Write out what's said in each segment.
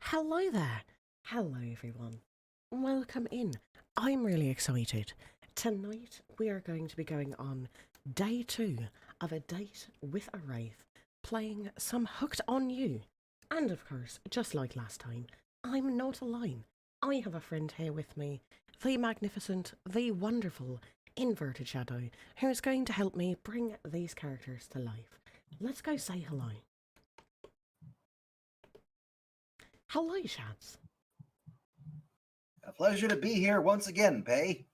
Hello there. Hello, everyone. Welcome in. I'm really excited. Tonight, we are going to be going on day 2 of a date with a Wraith, playing some Hooked on You. And of course, just like last time, I'm not alone. I have a friend here with me, the magnificent, the wonderful TheInvertedShadow, who's going to help me bring these characters to life. Let's go say hello. Hello, Shads. A pleasure to be here once again, Pay.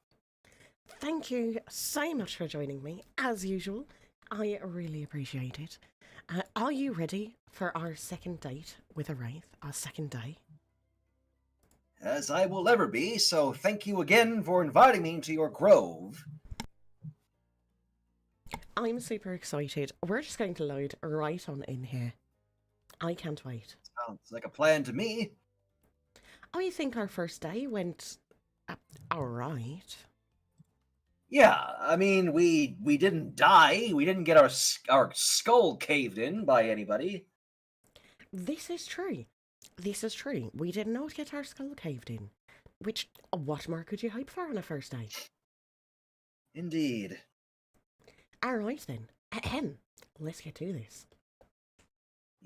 Thank you so much for joining me, as usual. I really appreciate it. Are you ready for our second date with a Wraith, our second day? As I will ever be, so thank you again for inviting me to your grove. I'm super excited. We're just going to load right on in here. I can't wait. Sounds like a plan to me. I think our first day went alright. Yeah, I mean, we didn't die. We didn't get our skull caved in by anybody. This is true. This is true. We did not get our skull caved in. Which, what more could you hope for on a first day? Indeed. Alright then. Ahem. Let's get to this.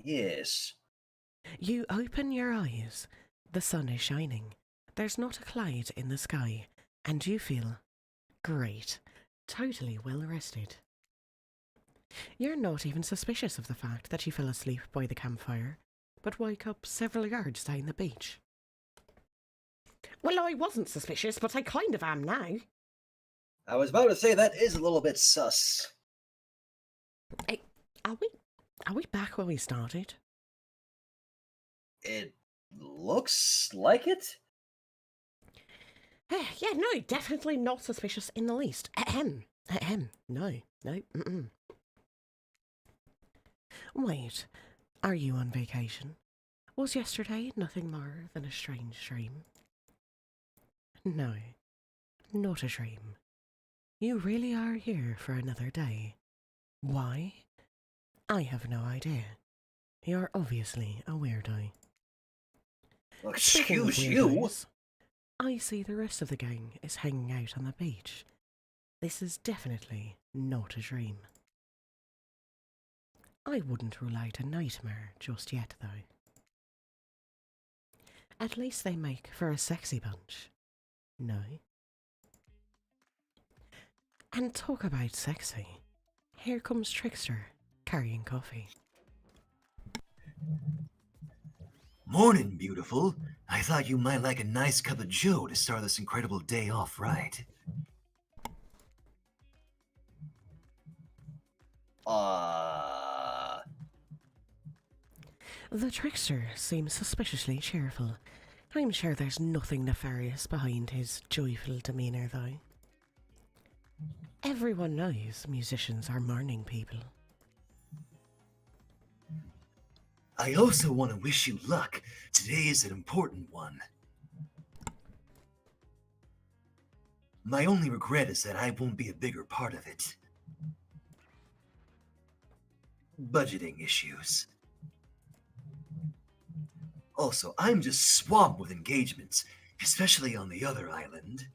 Yes. You open your eyes. The sun is shining. There's not a cloud in the sky, and you feel great, totally well rested. You're not even suspicious of the fact that you fell asleep by the campfire, but woke up several yards down the beach. Well, I wasn't suspicious, but I kind of am now. I was about to say that is a little bit sus. Hey, are we back where we started? It looks like it? Yeah, no, definitely not suspicious in the least. Ahem. No. Mm-mm. Wait, are you on vacation? Was yesterday nothing more than a strange dream? No, not a dream. You really are here for another day. Why? I have no idea. You're obviously a weirdo. Speaking of Excuse you? weirdos, I see the rest of the gang is hanging out on the beach. This is definitely not a dream. I wouldn't rule out a nightmare just yet, though. At least they make for a sexy bunch. No? And talk about sexy. Here comes Trickster, carrying coffee. Morning, beautiful. I thought you might like a nice cup of joe to start this incredible day off right. The Trickster seems suspiciously cheerful. I'm sure there's nothing nefarious behind his joyful demeanour, though. Everyone knows musicians are morning people. I also want to wish you luck. Today is an important one. My only regret is that I won't be a bigger part of it. Budgeting issues. Also, I'm just swamped with engagements, especially on the other island.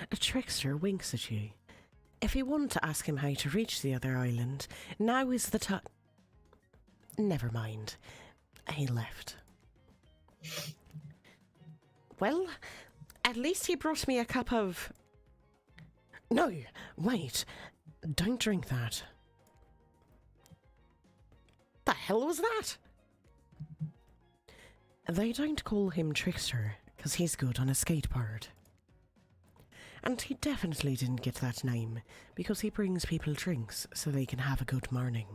A Trickster winks at you. If you want to ask him how to reach the other island, now is the time. Never mind. He left. Well, at least he brought me a cup of... No, wait. Don't drink that. The hell was that? They don't call him Trickster, because he's good on a skateboard. And he definitely didn't get that name, because he brings people drinks so they can have a good morning.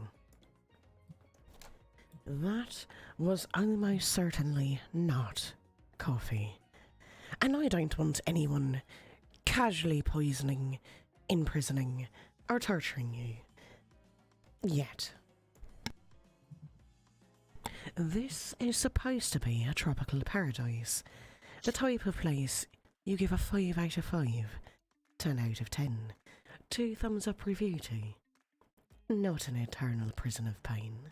That was almost certainly not coffee. And I don't want anyone casually poisoning, imprisoning, or torturing you. Yet. This is supposed to be a tropical paradise, the type of place you give a 5 out of 5, 10 out of 10, 2 thumbs up review to. Not an eternal prison of pain.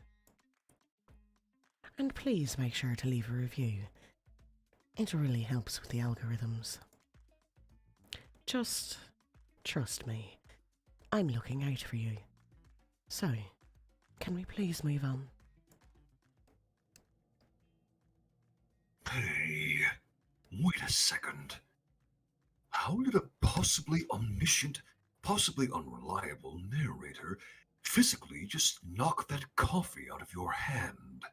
And please make sure to leave a review. It really helps with the algorithms. Just trust me. I'm looking out for you. So, can we please move on? Hey, wait a second. How did a possibly omniscient, possibly unreliable narrator physically just knock that coffee out of your hand?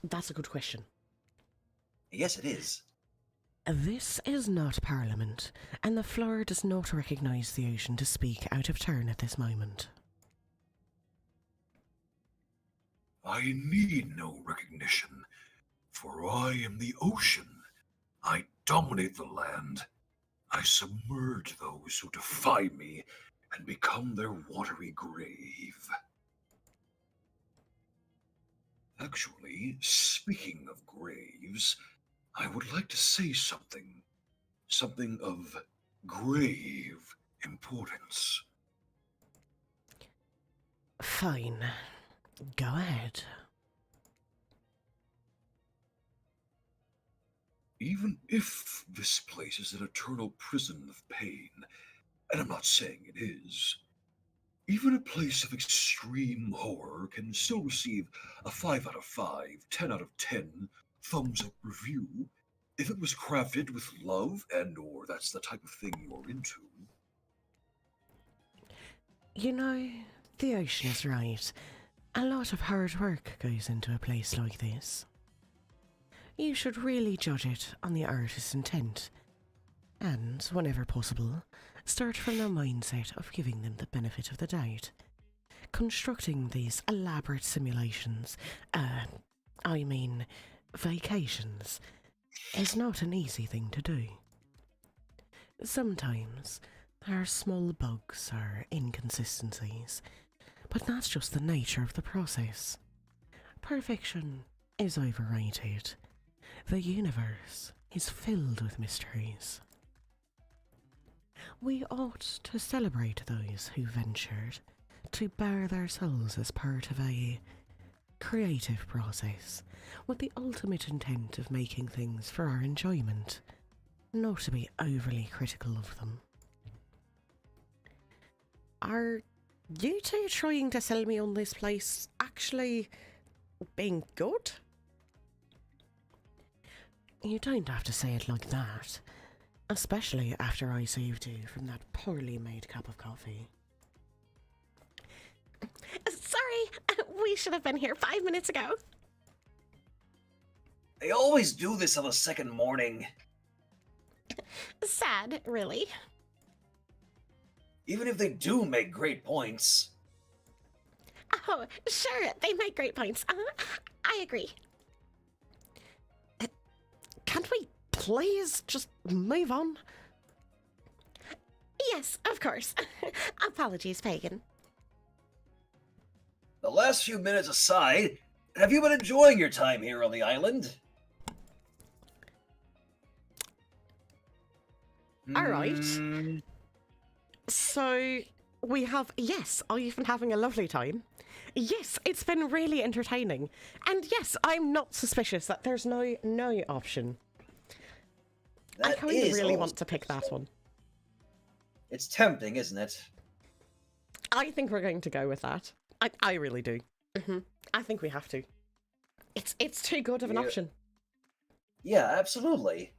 That's a good question. Yes, it is. This is not Parliament, and the floor does not recognise the ocean to speak out of turn at this moment. I need no recognition, for I am the ocean. I dominate the land. I submerge those who defy me and become their watery grave. Actually, speaking of graves, I would like to say something of grave importance. Fine. Go ahead. Even if this place is an eternal prison of pain, and I'm not saying it is, even a place of extreme horror can still receive a 5 out of 5, 10 out of 10 thumbs up review if it was crafted with love and/or that's the type of thing you're into. You know, the ocean is right. A lot of hard work goes into a place like this. You should really judge it on the artist's intent, and, whenever possible, start from the mindset of giving them the benefit of the doubt. Constructing these elaborate simulations, vacations, is not an easy thing to do. Sometimes there are small bugs or inconsistencies, but that's just the nature of the process. Perfection is overrated. The universe is filled with mysteries. We ought to celebrate those who ventured to bare their souls as part of a creative process, with the ultimate intent of making things for our enjoyment, not to be overly critical of them. Are you two trying to sell me on this place actually being good? You don't have to say it like that, especially after I saved you from that poorly made cup of coffee. Sorry, we should have been here 5 minutes ago. They always do this on the second morning. Sad, really. Even if they do make great points. Oh, sure, they make great points. I agree. Can't we please just move on? Yes, of course. Apologies, Paegan. The last few minutes aside, have you been enjoying your time here on the island? All right. So, we have, yes, I've been having a lovely time. Yes, it's been really entertaining. And yes, I'm not suspicious that there's no option. I kind of really want to pick that one. It's tempting, isn't it? I think we're going to go with that. I really do. I think we have to. It's too good of an option. Yeah, absolutely.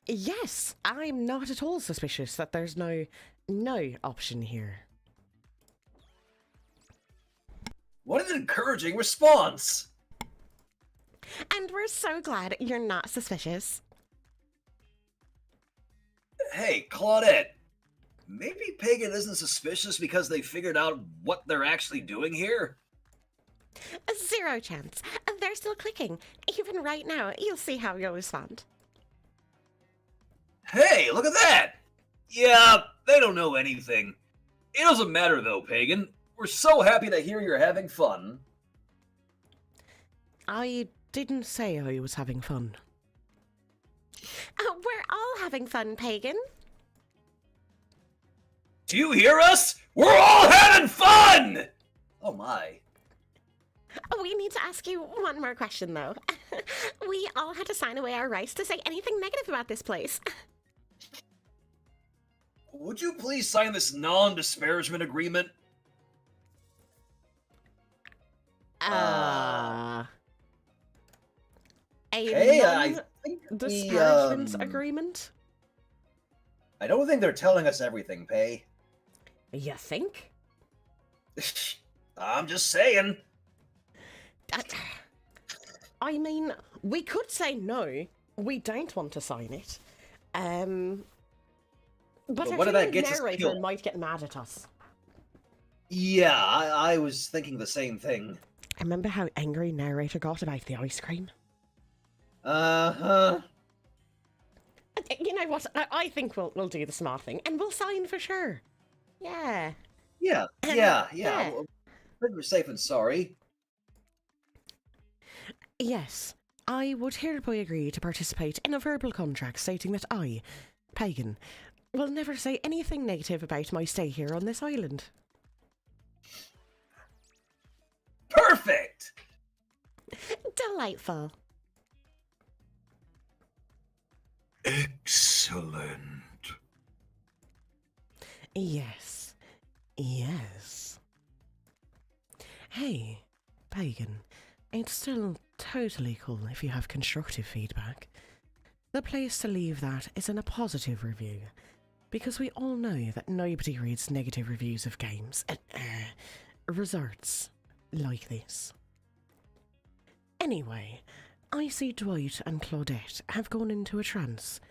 Yes, I'm not at all suspicious that there's no option here. What an encouraging response! And we're so glad you're not suspicious. Hey, Claudette, maybe Paegan isn't suspicious because they figured out what they're actually doing here? 0 chance. They're still clicking. Even right now, you'll see how you'll respond. Hey, look at that! Yeah, they don't know anything. It doesn't matter though, Paegan. We're so happy to hear you're having fun. I didn't say I was having fun. We're all having fun, Paegan. Do you hear us? We're all having fun! Oh my. We need to ask you one more question, though. We all had to sign away our rights to say anything negative about this place. Would you please sign this non-disparagement agreement? A Hey, I think non-disparagement agreement? I don't think they're telling us everything, Pay. You think? I'm just saying. I mean, we could say no. We don't want to sign it. But But I what if feel that the gets us narrator killed? might get mad at us. Yeah, I was thinking the same thing. Remember how angry narrator got about the ice cream? Uh-huh. You know what? I think we'll do the smart thing, and we'll sign for sure. Yeah. Yeah. Well, we're safe and sorry. Yes, I would hereby agree to participate in a verbal contract stating that I, Paegan, will never say anything negative about my stay here on this island. Perfect! Delightful. Excellent. Yes. Yes. Hey, Paegan, it's still totally cool if you have constructive feedback. The place to leave that is in a positive review, because we all know that nobody reads negative reviews of games, resorts like this. Anyway, I see Dwight and Claudette have gone into a trance,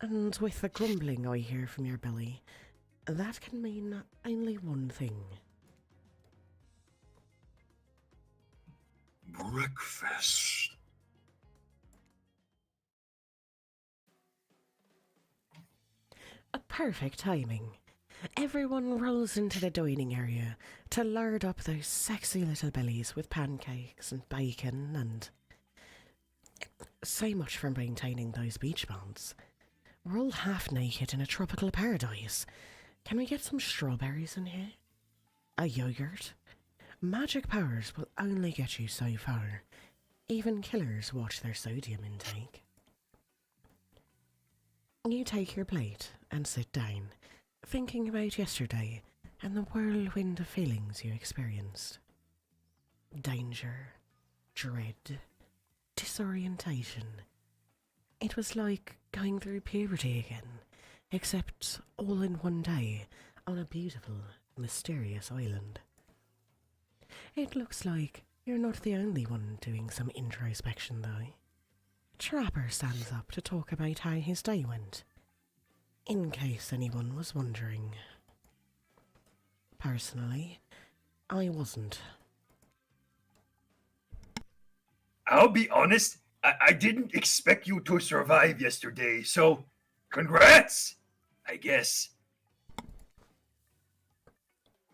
and with the grumbling I hear from your belly, that can mean only one thing. Breakfast. A perfect timing. Everyone rolls into the dining area to lard up those sexy little bellies with pancakes and bacon and... So much for maintaining those beach bonds. We're all half naked in a tropical paradise. Can we get some strawberries in here? A yogurt? Magic powers will only get you so far. Even killers watch their sodium intake. You take your plate and sit down, thinking about yesterday and the whirlwind of feelings you experienced. Danger, dread, disorientation. It was like going through puberty again, except all in one day on a beautiful, mysterious island. It looks like you're not the only one doing some introspection, though. Trapper stands up to talk about how his day went, in case anyone was wondering. Personally, I wasn't. I'll be honest, I didn't expect you to survive yesterday, so congrats, I guess.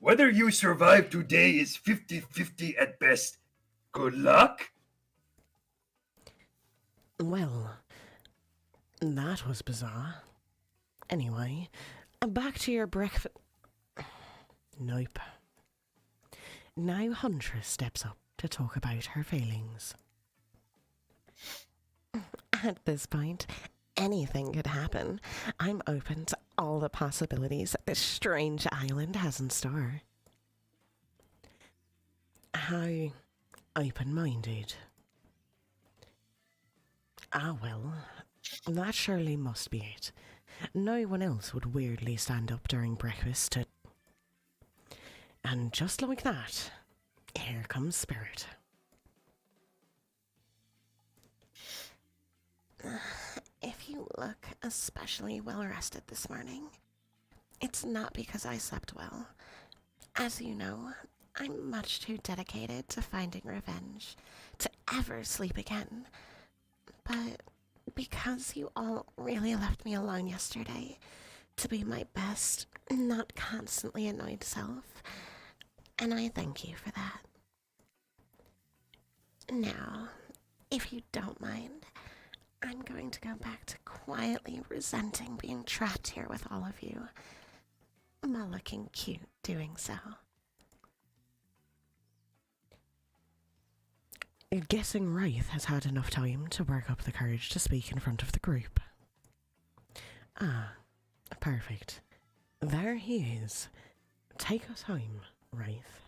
Whether you survive today is 50-50 at best. Good luck. Well, that was bizarre. Anyway, back to your breakfast. Nope. Now Huntress steps up to talk about her feelings. At this point, anything could happen. I'm open to all the possibilities that this strange island has in store. How open-minded. Ah, well, that surely must be it. No one else would weirdly stand up during breakfast to... And just like that, here comes Spirit. If you look especially well rested this morning, it's not because I slept well. As you know, I'm much too dedicated to finding revenge to ever sleep again. But because you all really left me alone yesterday to be my best, not constantly annoyed self, and I thank you for that. Now, if you don't mind, I'm going to go back to quietly resenting being trapped here with all of you, while looking cute doing so. guessing Wraith has had enough time to work up the courage to speak in front of the group. Ah, perfect. There he is. Take us home, Wraith.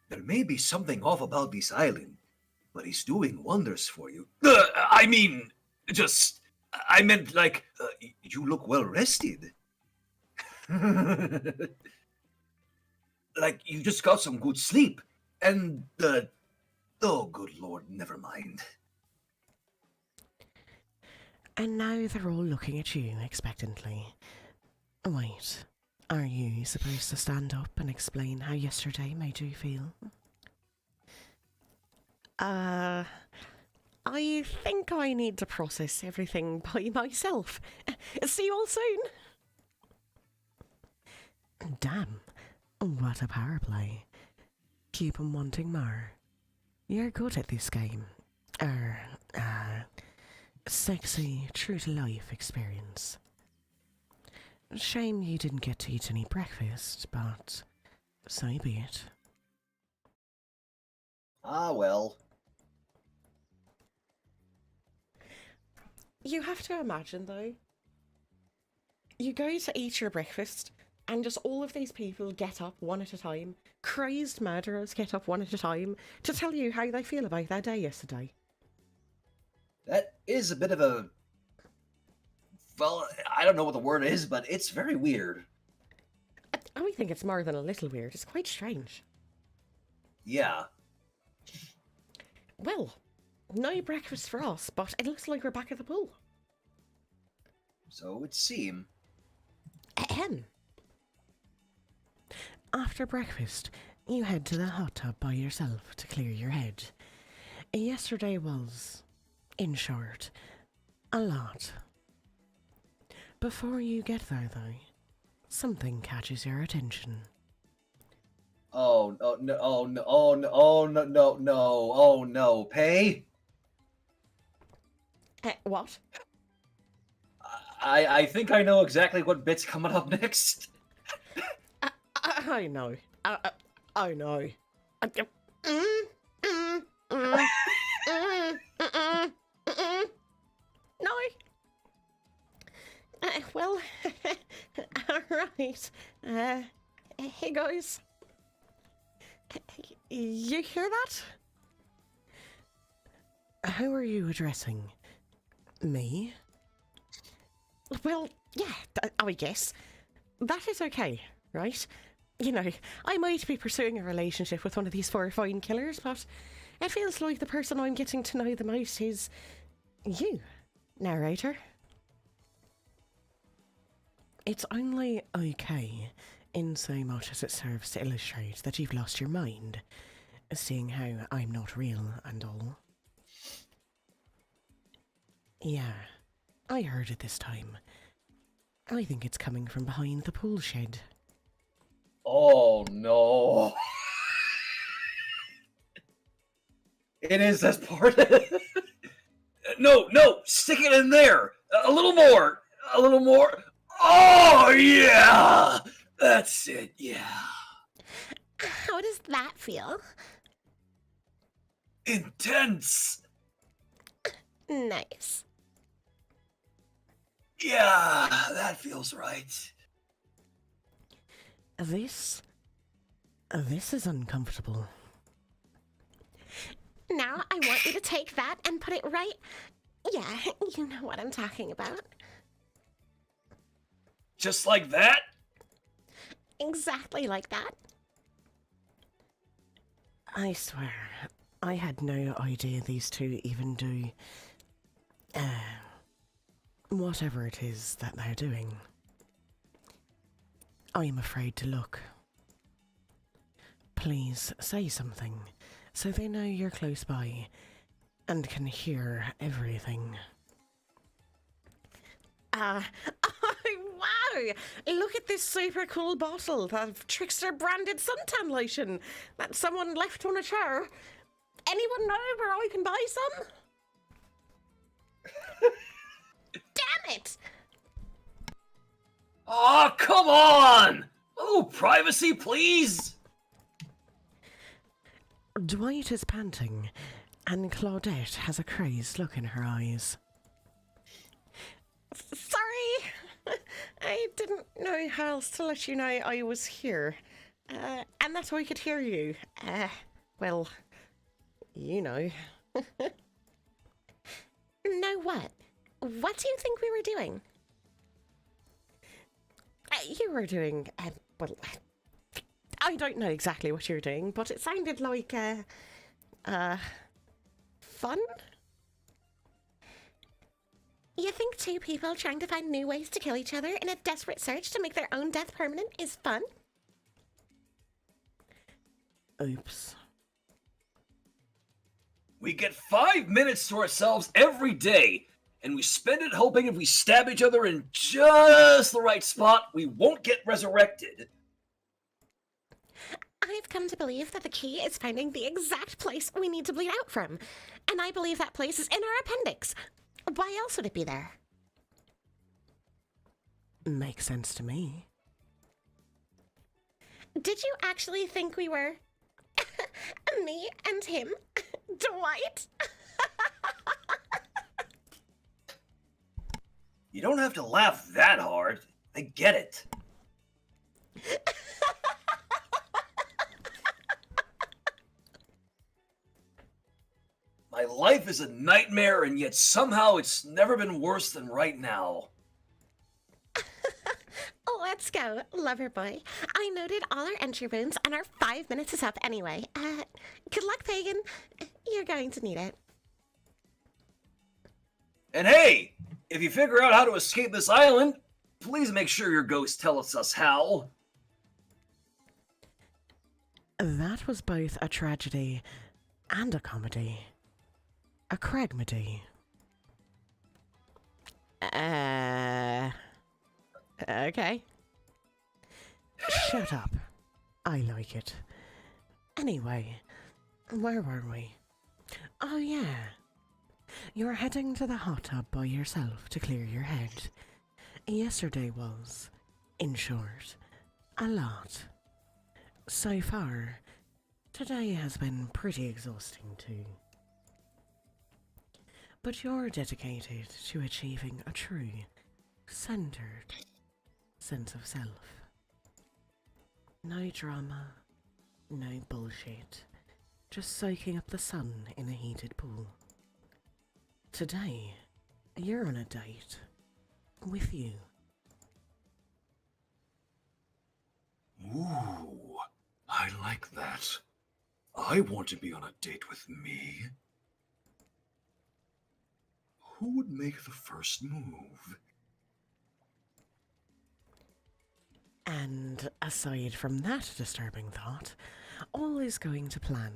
There may be something off about this island, but he's doing wonders for you. I meant like, you look well rested. Like you just got some good sleep. And, oh, good lord, never mind. And now they're all looking at you expectantly. Wait, are you supposed to stand up and explain how yesterday made you feel? I think I need to process everything by myself. See you all soon. Damn, what a power play. Keep 'em wanting more. You're good at this game. Sexy, true-to-life experience. Shame you didn't get to eat any breakfast, but so be it. Ah, well. You have to imagine, though, you go to eat your breakfast, and just all of these people get up one at a time, crazed murderers get up one at a time, to tell you how they feel about their day yesterday. That is a bit of a... Well, I don't know what the word is, but it's very weird. I think it's more than a little weird. It's quite strange. Yeah. Well, no breakfast for us, but it looks like we're back at the pool. So it would seem. Ahem. After breakfast, you head to the hot tub by yourself to clear your head. Yesterday was, in short, a lot. Before you get there, though, something catches your attention. Oh, no, no, oh, no, oh, no, oh, no, no, no, oh, no. Pay? What? I think I know exactly what bit's coming up next. I know. I know. No. Well, alright. Hey guys. You hear that? Who are you addressing? Me? Well, yeah, I guess. That is okay, right? You know, I might be pursuing a relationship with one of these four fine killers, but it feels like the person I'm getting to know the most is you, narrator. It's only okay in so much as it serves to illustrate that you've lost your mind, seeing how I'm not real and all. Yeah, I heard it this time. I think it's coming from behind the pool shed. Oh, no. It is this part. No, stick it in there. A little more. A little more. Oh, yeah. That's it, yeah. How does that feel? Intense. Nice. Yeah, that feels right. This is uncomfortable. Now I want you to take that and put it right... Yeah, you know what I'm talking about. Just like that? Exactly like that. I swear, I had no idea these two even do... whatever it is that they're doing. I'm afraid to look. Please say something, so they know you're close by and can hear everything. Oh, wow! Look at this super cool bottle of Trickster branded suntan lotion that someone left on a chair. Anyone know where I can buy some? Damn it! Oh, come on! Oh, privacy, please! Dwight is panting, and Claudette has a crazed look in her eyes. Sorry! I didn't know how else to let you know I was here. And that I could hear you. Well, you know. Know what? What do you think we were doing? You were doing, well, I don't know exactly what you were doing, but it sounded like, fun? You think two people trying to find new ways to kill each other in a desperate search to make their own death permanent is fun? Oops. We get 5 minutes to ourselves every day, and we spend it hoping if we stab each other in just the right spot, we won't get resurrected. I've come to believe that the key is finding the exact place we need to bleed out from. And I believe that place is in our appendix. Why else would it be there? Makes sense to me. Did you actually think we were... me and him? Dwight? You don't have to laugh that hard. I get it. My life is a nightmare, and yet somehow it's never been worse than right now. Let's go, lover boy. I noted all our entry wounds, and our 5 minutes is up anyway. Good luck, Paegan. You're going to need it. And hey, if you figure out how to escape this island, please make sure your ghost tells us how. That was both a tragedy and a comedy. A Cragmedy. Okay. Shut up. I like it. Anyway, where were we? Oh yeah. You're heading to the hot tub by yourself to clear your head. Yesterday was, in short, a lot. So far, today has been pretty exhausting too. But you're dedicated to achieving a true, centered sense of self. No drama, no bullshit, just soaking up the sun in a heated pool. Today, you're on a date with you. Ooh, I like that. I want to be on a date with me. Who would make the first move? And aside from that disturbing thought, all is going to plan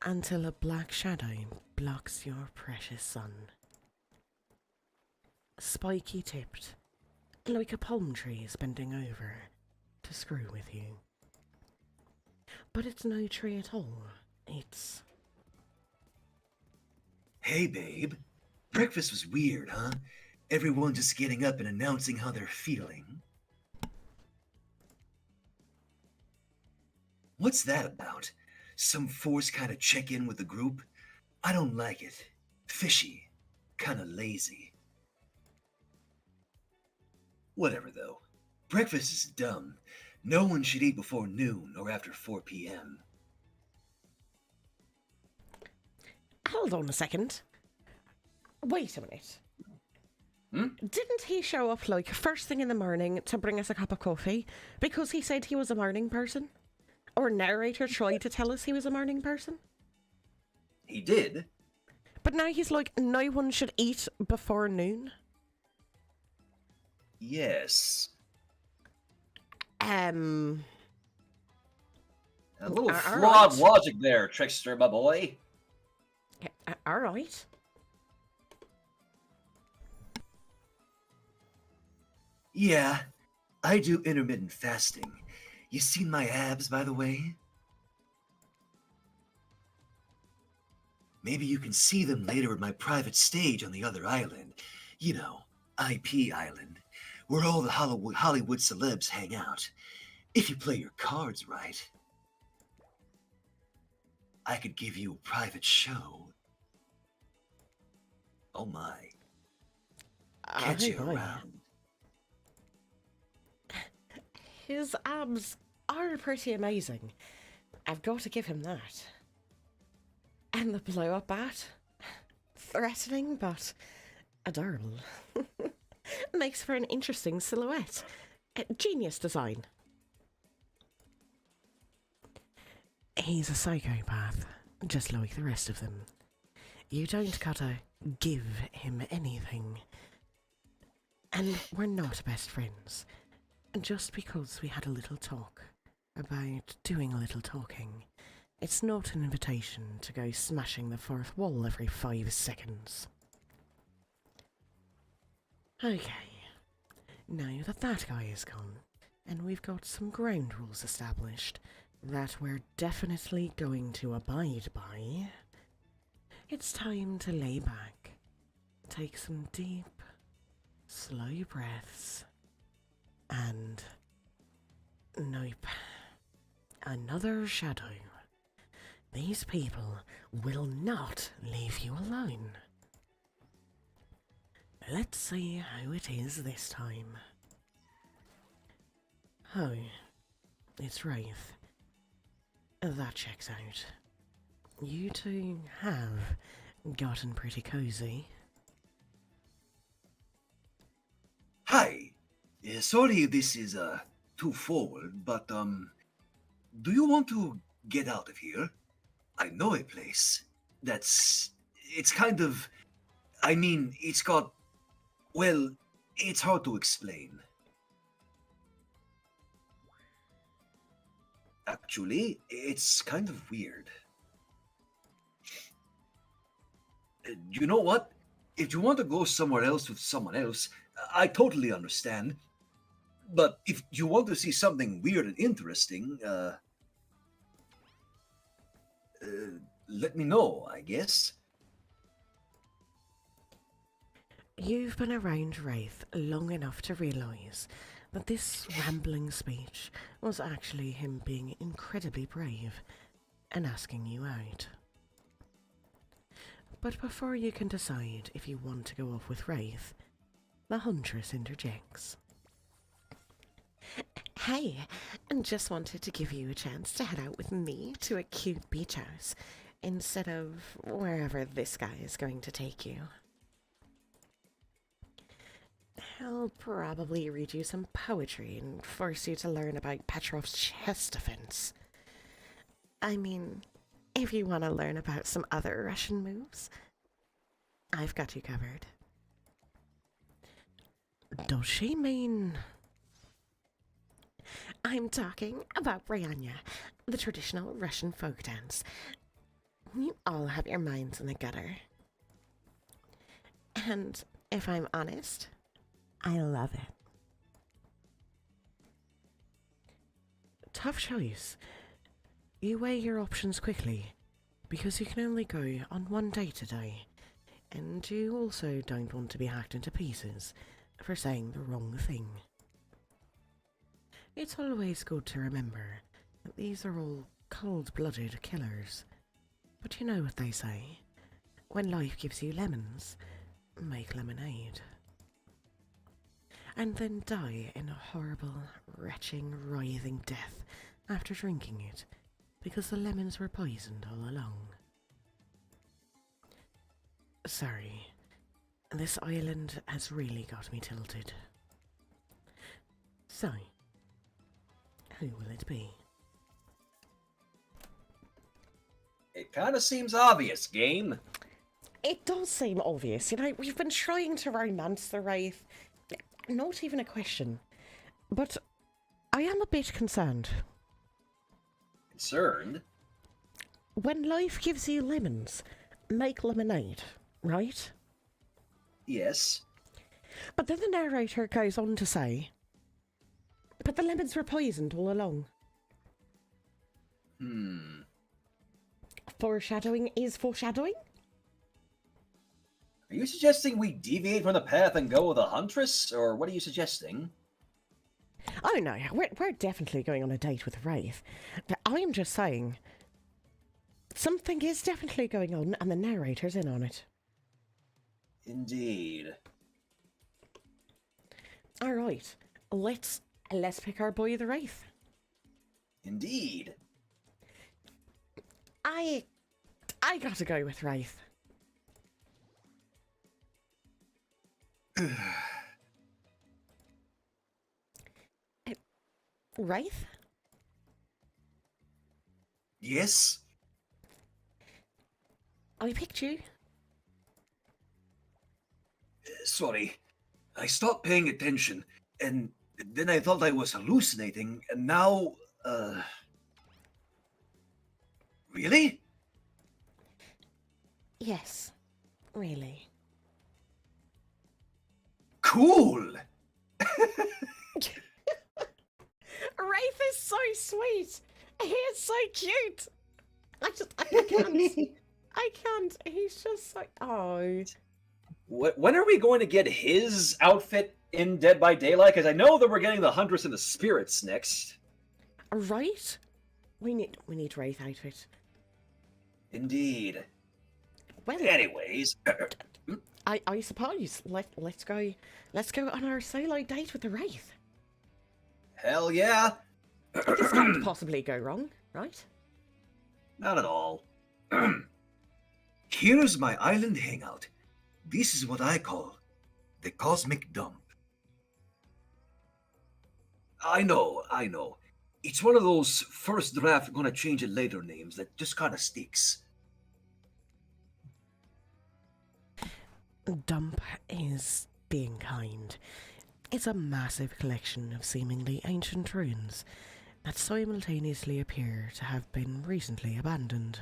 until a black shadow blocks your precious sun. Spiky tipped, like a palm tree is bending over to screw with you. But it's no tree at all, it's... Hey, babe. Breakfast was weird, huh? Everyone just getting up and announcing how they're feeling. What's that about? Some forced kind of check-in with the group? I don't like it. Fishy. Kind of lazy. Whatever, though. Breakfast is dumb. No one should eat before noon or after 4 p.m. Hold on a second. Wait a minute. Hmm? Didn't he show up like first thing in the morning to bring us a cup of coffee because he said he was a morning person? Or narrator tried to tell us he was a morning person? He did. But now he's like, no one should eat before noon? Yes. A little All flawed right. logic there, Trickster, my boy. Alright. Yeah, I do intermittent fasting. You seen my abs, by the way? Maybe you can see them later at my private stage on the other island. You know, IP Island, where all the Hollywood celebs hang out. If you play your cards right. I could give you a private show. Oh my. Catch you boy. around. His abs are pretty amazing. I've got to give him that. And the blow-up bat. Threatening, but adorable. Makes for an interesting silhouette. Genius design. He's a psychopath, just like the rest of them. You don't gotta give him anything. And we're not best friends. Just because we had a little talk about doing a little talking, it's not an invitation to go smashing the fourth wall every 5 seconds. Okay, now that that guy is gone, and we've got some ground rules established that we're definitely going to abide by, it's time to lay back, take some deep, slow breaths, and nope, another shadow. These people will not leave you alone. Let's see how it is this time. Oh, it's Wraith. That checks out. You two have gotten pretty cozy. Hi. Sorry if this is too forward, but do you want to get out of here? I know a place it's kind of, I mean, it's got, well, it's hard to explain. Actually, it's kind of weird. You know what? If you want to go somewhere else with someone else, I totally understand. But if you want to see something weird and interesting, let me know, I guess. You've been around Wraith long enough to realise that this rambling speech was actually him being incredibly brave and asking you out. But before you can decide if you want to go off with Wraith, the Huntress interjects. Hey, and just wanted to give you a chance to head out with me to a cute beach house instead of wherever this guy is going to take you. He'll probably read you some poetry and force you to learn about Petrov's chest defense. I mean, if you want to learn about some other Russian moves, I've got you covered. Does she mean... I'm talking about Bryanya, the traditional Russian folk dance. You all have your minds in the gutter. And if I'm honest, I love it. Tough choice. You weigh your options quickly, because you can only go on one date a day, and you also don't want to be hacked into pieces for saying the wrong thing. It's always good to remember that these are all cold-blooded killers. But you know what they say, when life gives you lemons, make lemonade. And then die in a horrible, retching, writhing death after drinking it, because the lemons were poisoned all along. Sorry, this island has really got me tilted. So, who will it be? It kind of seems obvious, game. It does seem obvious, you know, we've been trying to romance the Wraith. Not even a question. But I am a bit concerned. Concerned? When life gives you lemons, make lemonade, right? Yes. But then the narrator goes on to say, but the lemons were poisoned all along. Foreshadowing is foreshadowing? Are you suggesting we deviate from the path and go with a Huntress, or what are you suggesting? Oh no, we're definitely going on a date with Wraith. I'm just saying, Something is definitely going on, and the narrator's in on it. Indeed. All right, let's pick our boy the Wraith. Indeed. I gotta go with Wraith. Wraith? Yes? I picked you. Sorry. I stopped paying attention, and then I thought I was hallucinating, and now, Really? Yes, really. Cool! Wraith is so sweet. He is so cute. I can't. I can't. He's just so. Oh. When are we going to get his outfit in Dead by Daylight? Because I know that we're getting the Huntress and the Spirits next. Right? We need Wraith outfit. Indeed. Well, Anyways, I suppose let's go on our solo date with the Wraith. hell yeah. This can't possibly go wrong, right? Not at all. Here's my island hangout. This is what I call the cosmic dump. I know. It's one of those first draft, gonna change it later names that just kind of sticks. Dump is being kind. It's a massive collection of seemingly ancient ruins that simultaneously appear to have been recently abandoned.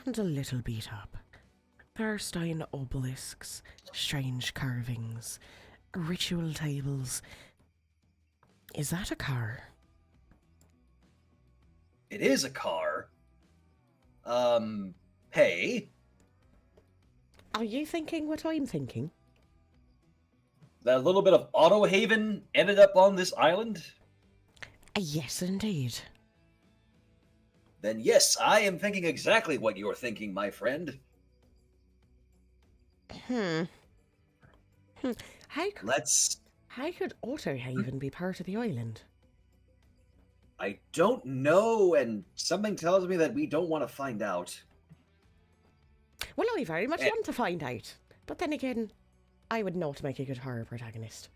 And a little beat up. There are stone obelisks, strange carvings, ritual tables. Is that a car? It is a car. Hey, Are you thinking what I'm thinking? that little bit of Auto Haven ended up on this island? Yes, indeed. Then yes, I am thinking exactly what you're thinking, my friend. How Let's... could Autohaven be part of the island? I don't know, and something tells me that we don't want to find out. Well, I very much want to find out. But then again, I would not make a good horror protagonist.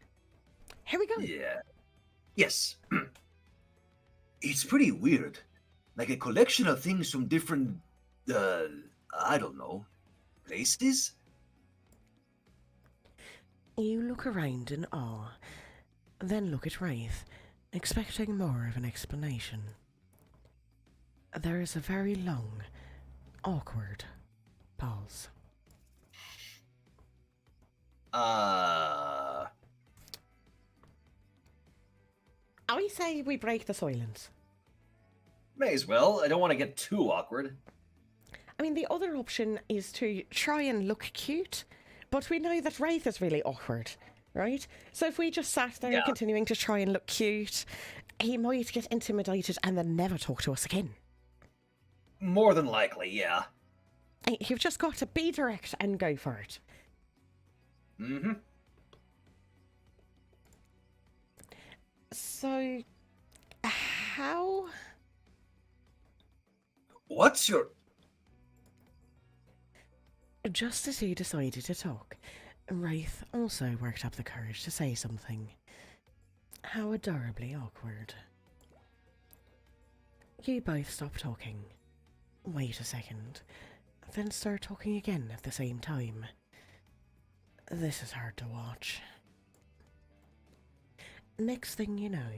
Here we go. Yeah. Yes. It's pretty weird. Like a collection of things from different, I don't know, places? You look around in awe, then look at Wraith, expecting more of an explanation. There is a very long, awkward pause. I say we break the silence. May as well. I don't want to get too awkward. I mean, the other option is to try and look cute, but we know that Wraith is really awkward, right? So if we just sat there continuing to try and look cute, he might get intimidated and then never talk to us again. More than likely, yeah. You've just got to be direct and go for it. Mm-hmm. So, how... What's your... Just as he decided to talk, Wraith also worked up the courage to say something. How adorably awkward. You both stop talking. Wait a second, then start talking again at the same time. This is hard to watch. Next thing you know,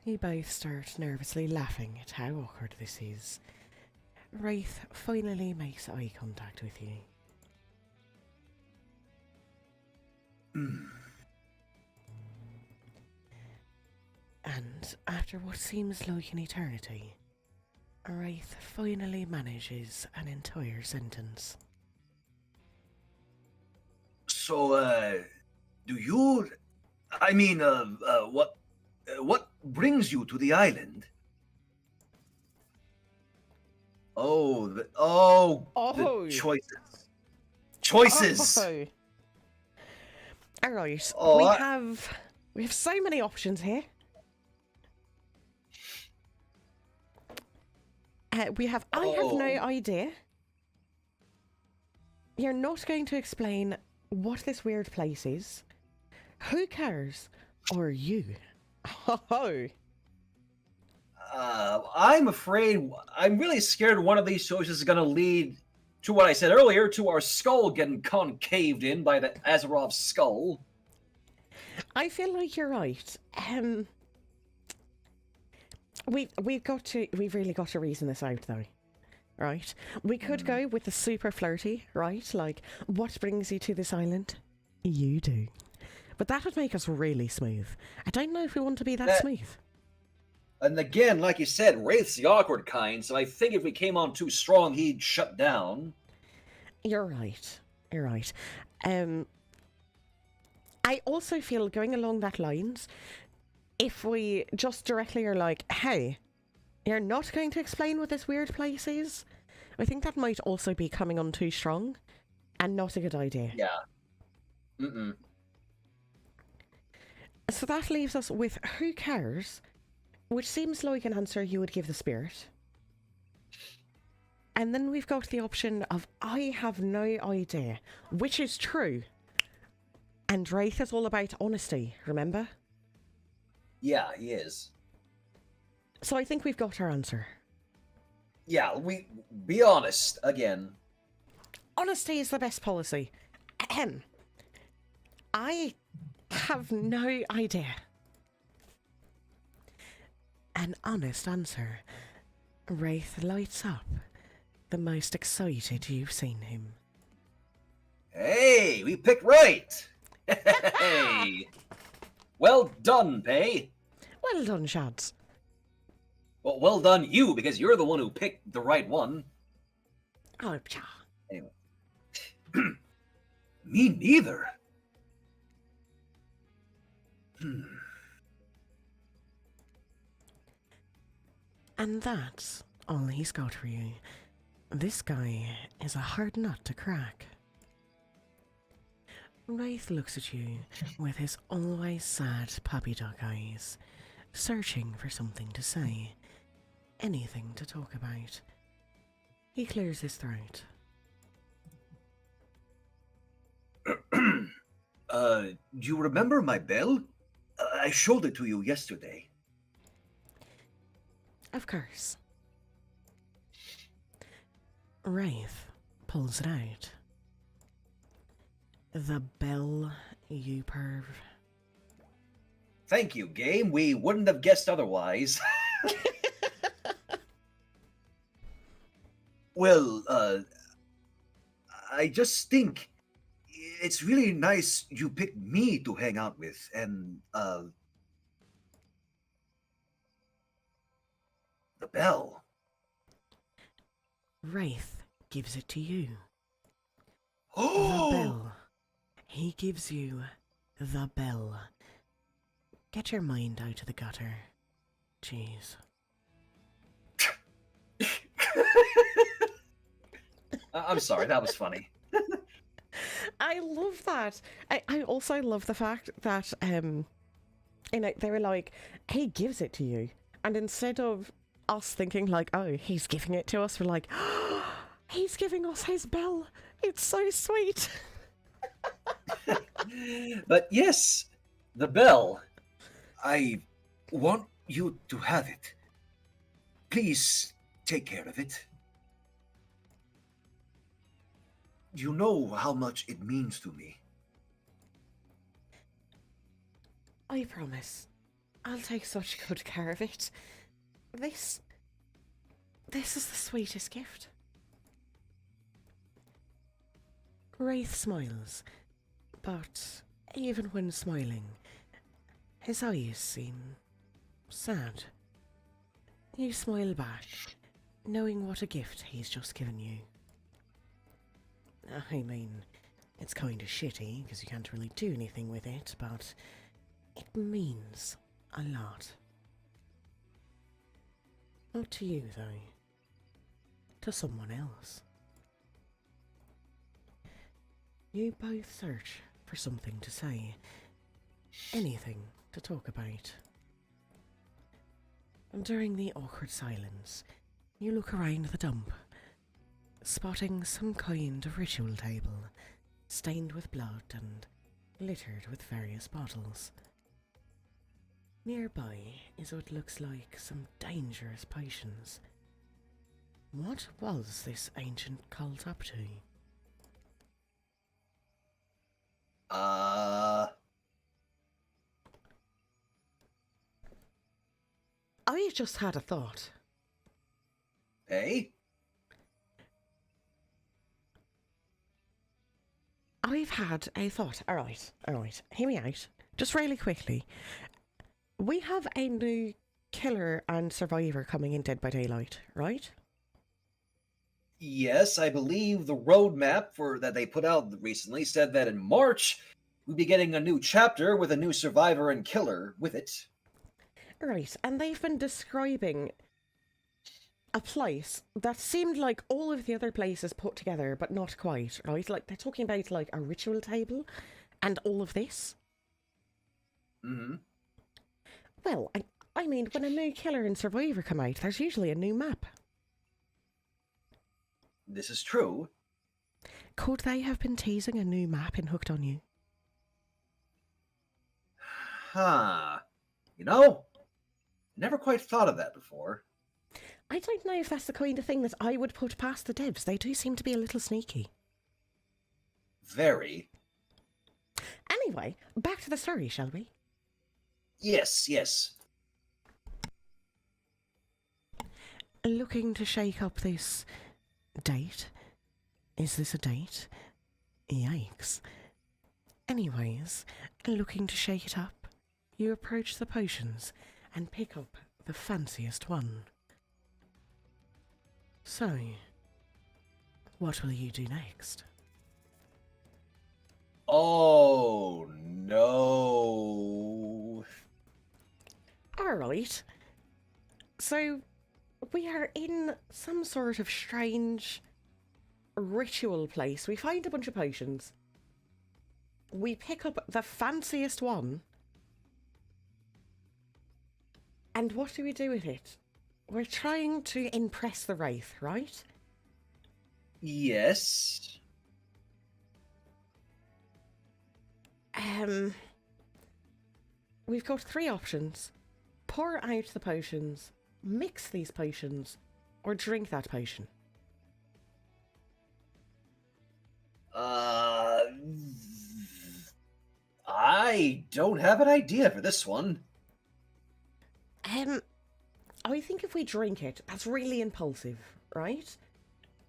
you both start nervously laughing at how awkward this is. Wraith finally makes eye contact with you. And after what seems like an eternity, Wraith finally manages an entire sentence. So, do you... I mean, what brings you to the island? The choices. Choices. Oh. All right. Oh, We have so many options here. We have I have no idea. You're not going to explain what this weird place is. Who cares? Or you? Oh. I'm afraid, I'm really scared one of these choices is going to lead to what I said earlier, to our skull getting concaved in by the Azeroth skull. I feel like you're right. We've really got to reason this out though. Right? We could go with the super flirty, right? Like, what brings you to this island? You do. But that would make us really smooth. I don't know if we want to be that smooth. And again, like you said, Wraith's the awkward kind, so I think if we came on too strong, he'd shut down. You're right. You're right. I also feel going along that lines, if we just directly are like, hey, you're not going to explain what this weird place is, I think that might also be coming on too strong and not a good idea. Yeah. Mm-mm. So that leaves us with who cares, which seems like an answer you would give the spirit. And then we've got the option of I have no idea, which is true. And Wraith is all about honesty, remember? Yeah, he is. So I think we've got our answer. Yeah, we be honest again. Honesty is the best policy. Ahem. I have no idea. An honest answer. Wraith lights up, the most excited you've seen him. Hey, we picked right. Hey. Well done, Pay. Well done, Shads. Well done you, because you're the one who picked the right one. Oh, pshaw. Anyway. Me neither. And that's all he's got for you. This guy is a hard nut to crack. Wraith looks at you with his always sad puppy dog eyes, searching for something to say, anything to talk about. He clears his throat. Do you remember my bell? I showed it to you yesterday. Of course. Wraith pulls it out. The bell, you perv. Thank you, game. We wouldn't have guessed otherwise. Well, I just think it's really nice you picked me to hang out with, and, the bell. Wraith gives it to you. The Oh! bell. He gives you the bell. Get your mind out of the gutter. Jeez. I'm sorry, that was funny. I love that. I also love the fact that, they were like, he gives it to you. And instead of us thinking like, oh, he's giving it to us, we're like, oh, he's giving us his bell. It's so sweet. But yes, the bell. I want you to have it. Please take care of it. You know how much it means to me. I promise. I'll take such good care of it. This is the sweetest gift. Wraith smiles, but even when smiling, his eyes seem sad. You smile back, knowing what a gift he's just given you. I mean, it's kind of shitty because you can't really do anything with it, but it means a lot. Not to you, though. to someone else. You both search for something to say, anything to talk about. And during the awkward silence, you look around the dump, spotting some kind of ritual table, stained with blood and littered with various bottles. Nearby is what looks like some dangerous potions. What was this ancient cult up to? I just had a thought. Hey? I've had a thought. Alright. Hear me out. Just really quickly. We have a new killer and survivor coming in Dead by Daylight, right? Yes, I believe the roadmap that they put out recently said that in March we'd be getting a new chapter with a new survivor and killer with it. Right, and they've been describing a place that seemed like all of the other places put together, but not quite, right? Like, they're talking about, like, a ritual table and all of this. Mm-hmm. Well, I mean, when a new killer and survivor come out, there's usually a new map. This is true. Could they have been teasing a new map in Hooked on You? Huh. You know, never quite thought of that before. I don't know if that's the kind of thing that I would put past the devs. They do seem to be a little sneaky. Very. Anyway, back to the story, shall we? Yes. Looking to shake up this date? Is this a date? Yikes. Anyways, looking to shake it up, you approach the potions and pick up the fanciest one. So, what will you do next? Oh, no. Alright. So, we are in some sort of strange ritual place. We find a bunch of potions. We pick up the fanciest one. And what do we do with it? We're trying to impress the Wraith, right? Yes. We've got 3 options. Pour out the potions, mix these potions, or drink that potion. I don't have an idea for this one. I think if we drink it, that's really impulsive, right?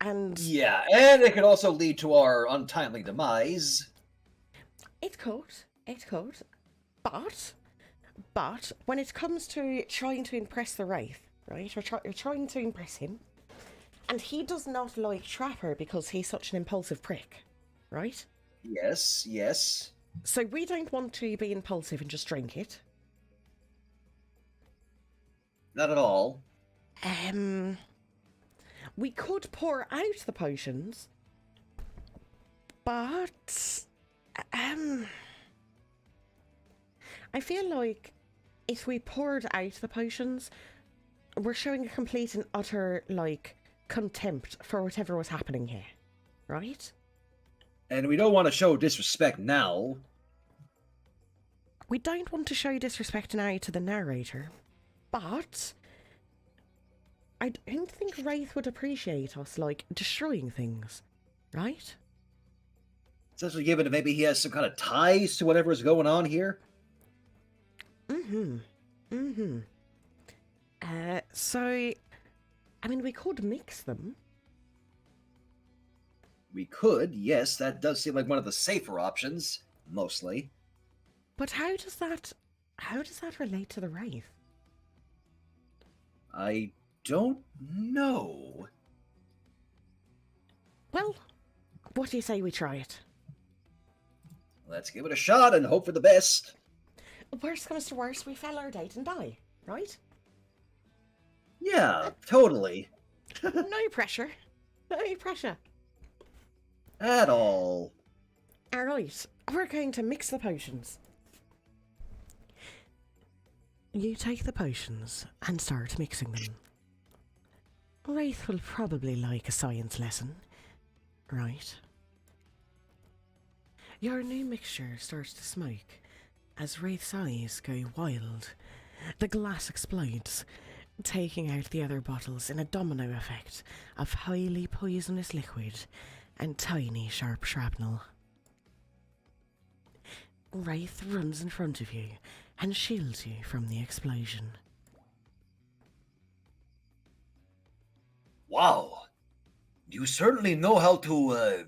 And Yeah, and it could also lead to our untimely demise. it could. But when it comes to trying to impress the Wraith, right? You're trying to impress him, and he does not like Trapper because he's such an impulsive prick, right? Yes. So we don't want to be impulsive and just drink it. Not at all. We could pour out the potions, but I feel like if we poured out the potions, we're showing a complete and utter, like, contempt for whatever was happening here, right? And we don't want to show disrespect now. We don't want to show disrespect now to the narrator, but I don't think Wraith would appreciate us, like, destroying things, right? Especially given that maybe he has some kind of ties to whatever is going on here. So, I mean, we could mix them. We could, yes, that does seem like one of the safer options, mostly. But how does that relate to the Wraith? I don't know. Well, what do you say we try it? Let's give it a shot and hope for the best. Worst comes to worst, we fail our date and die, right? Yeah, totally. No pressure. No pressure. At all. Alright, we're going to mix the potions. You take the potions and start mixing them. Wraith will probably like a science lesson, right? Your new mixture starts to smoke as Wraith's eyes go wild. The glass explodes, taking out the other bottles in a domino effect of highly poisonous liquid and tiny sharp shrapnel. Wraith runs in front of you and shields you from the explosion. Wow. You certainly know how to,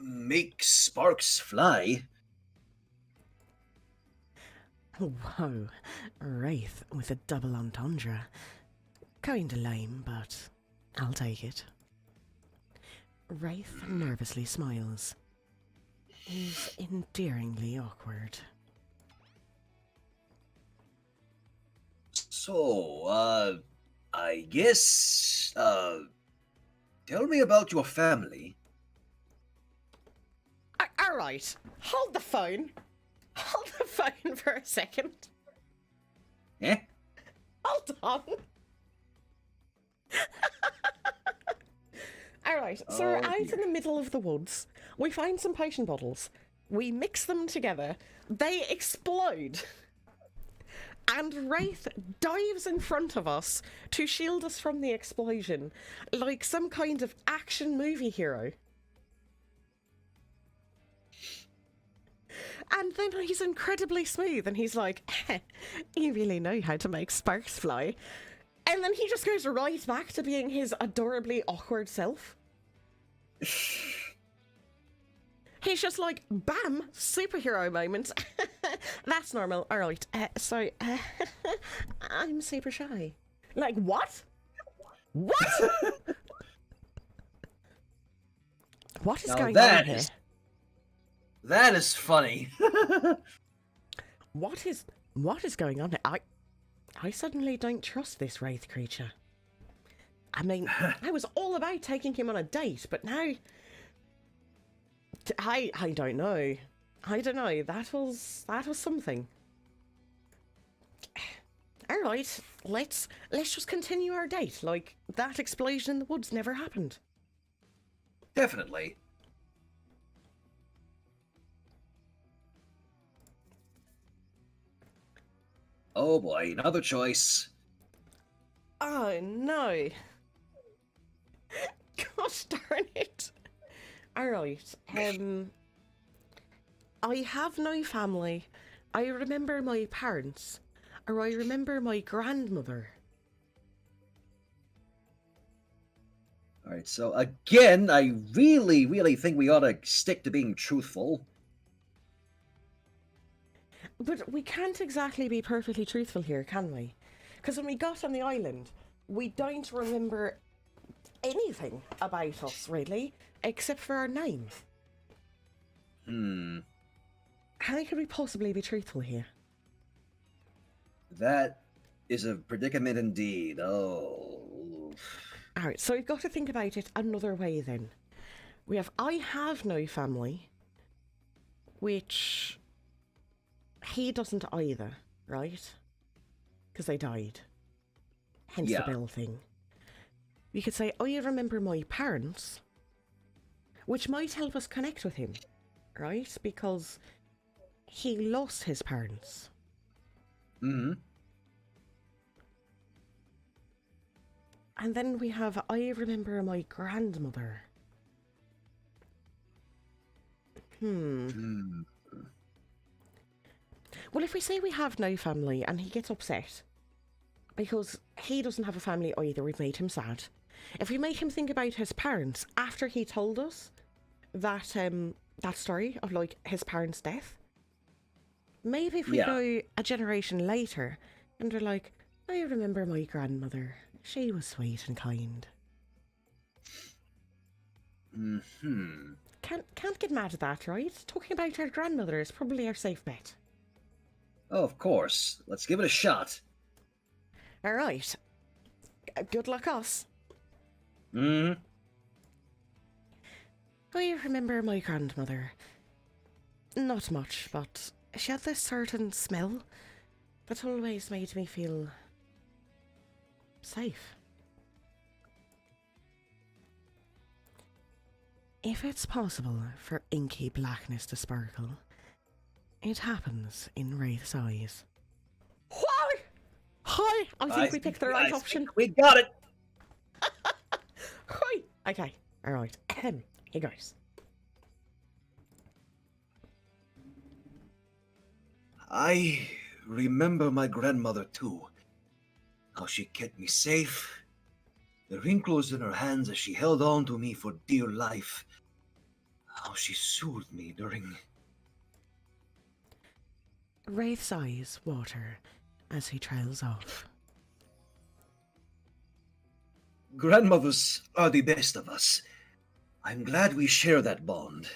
make sparks fly. Whoa, Wraith with a double entendre. Kinda lame, but I'll take it. Wraith nervously smiles. He's endearingly awkward. So, I guess, tell me about your family. Alright, hold the phone. Hold the phone for a second. Eh? Hold on. Alright, so we're out in the middle of the woods. We find some potion bottles. We mix them together. They explode. And Wraith dives in front of us to shield us from the explosion, like some kind of action movie hero. And then he's incredibly smooth and he's like, you really know how to make sparks fly. And then he just goes right back to being his adorably awkward self. He's just like, bam, superhero moment. That's normal. All right. I'm super shy. Like, what? What? What is Now going on here? That is funny. What is going on here? I suddenly don't trust this Wraith creature. I mean, I was all about taking him on a date, but now I don't know. I don't know. That was something. All right, let's just continue our date. Like that explosion in the woods never happened. Definitely. Oh boy, another choice. Oh no! Gosh darn it! Alright, I have no family. I remember my parents, or I remember my grandmother. Alright, so again, I really think we ought to stick to being truthful. But we can't exactly be perfectly truthful here, can we? Because when we got on the island, we don't remember anything about us, really, except for our name. How could we possibly be truthful here? That is a predicament indeed. Oh. Alright, so we've got to think about it another way then. We have I have no family, which he doesn't either, right? Because they died. Hence Yeah. the bell thing. You could say, I remember my parents, which might help us connect with him, right? Because he lost his parents. Mm-hmm. And then we have, I remember my grandmother. Well, if we say we have no family and he gets upset because he doesn't have a family either, we've made him sad. If we make him think about his parents after he told us that that story of like his parents' death, maybe if we go a generation later and we're like, I remember my grandmother. She was sweet and kind. Can't get mad at that, right? Talking about our grandmother is probably our safe bet. Oh, of course. Let's give it a shot. All right. Good luck, us. I remember my grandmother. Not much, but she had this certain smell that always made me feel safe. If it's possible for inky blackness to sparkle, it happens in Wraith's eyes. Why? Hi! I think we picked the right option. We got it. Hi! Okay, alright. Here goes. I remember my grandmother too. How she kept me safe. The wrinkles in her hands as she held on to me for dear life. How she soothed me during... Wraith's eyes water as he trails off. Grandmothers are the best of us. I'm glad we share that bond.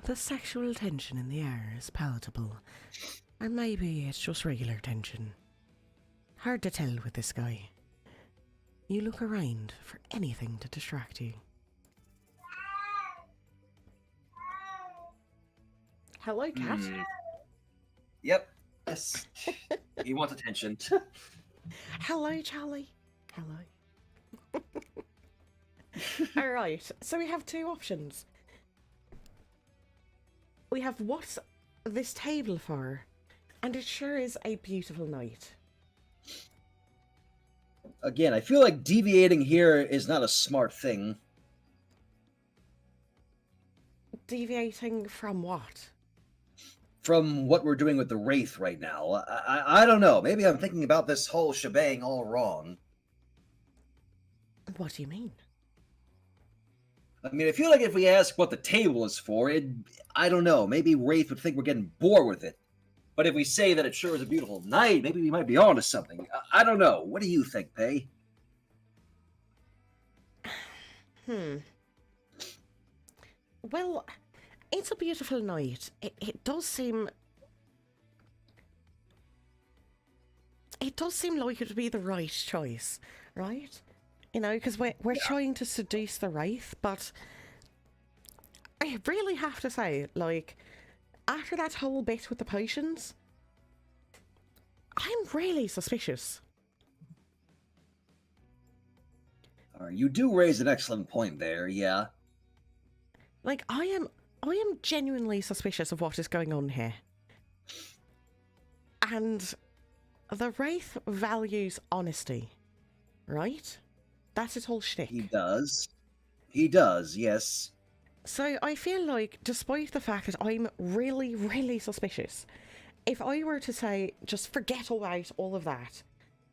The sexual tension in the air is palatable, or maybe it's just regular tension. Hard to tell with this guy. You look around for anything to distract you. Hello, cat. Yep. Yes. He wants attention. Hello, Charlie. Hello. Alright, so we have two options. We have what's this table for, and it sure is a beautiful night. Again, I feel like deviating here is not a smart thing. Deviating from what? From what we're doing with the Wraith right now. I don't know. Maybe I'm thinking about this whole shebang all wrong. What do you mean? I mean, I feel like if we ask what the table is for, I don't know. Maybe Wraith would think we're getting bored with it. But if we say that it sure is a beautiful night, maybe we might be onto something. I don't know. What do you think, Pae? Well, it's a beautiful night. It does seem... It does seem like it would be the right choice, right? You know, because we're trying to seduce the Wraith, but I really have to say, like, after that whole bit with the potions, I'm really suspicious. You do raise an excellent point there, yeah. Like, I am genuinely suspicious of what is going on here. And the Wraith values honesty, right? That's his whole shtick. He does. He does, yes. So I feel like, despite the fact that I'm really, really suspicious, if I were to say, just forget about all of that,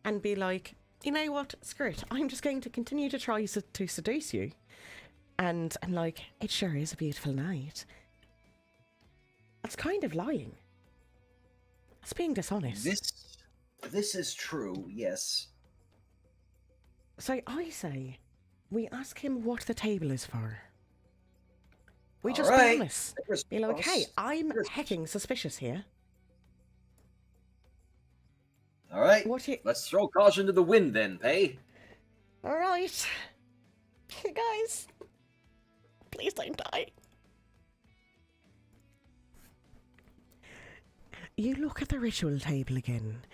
and be like, you know what, screw it, I'm just going to continue to try to seduce you, and I'm like, it sure is a beautiful night, that's kind of lying. That's being dishonest. This is true, yes. So I say, we ask him what the table is for. We just be honest. Be like, hey, I'm hecking suspicious here. Alright, let's throw caution to the wind then, Pae. Alright. Guys, please don't die. You look at the ritual table again.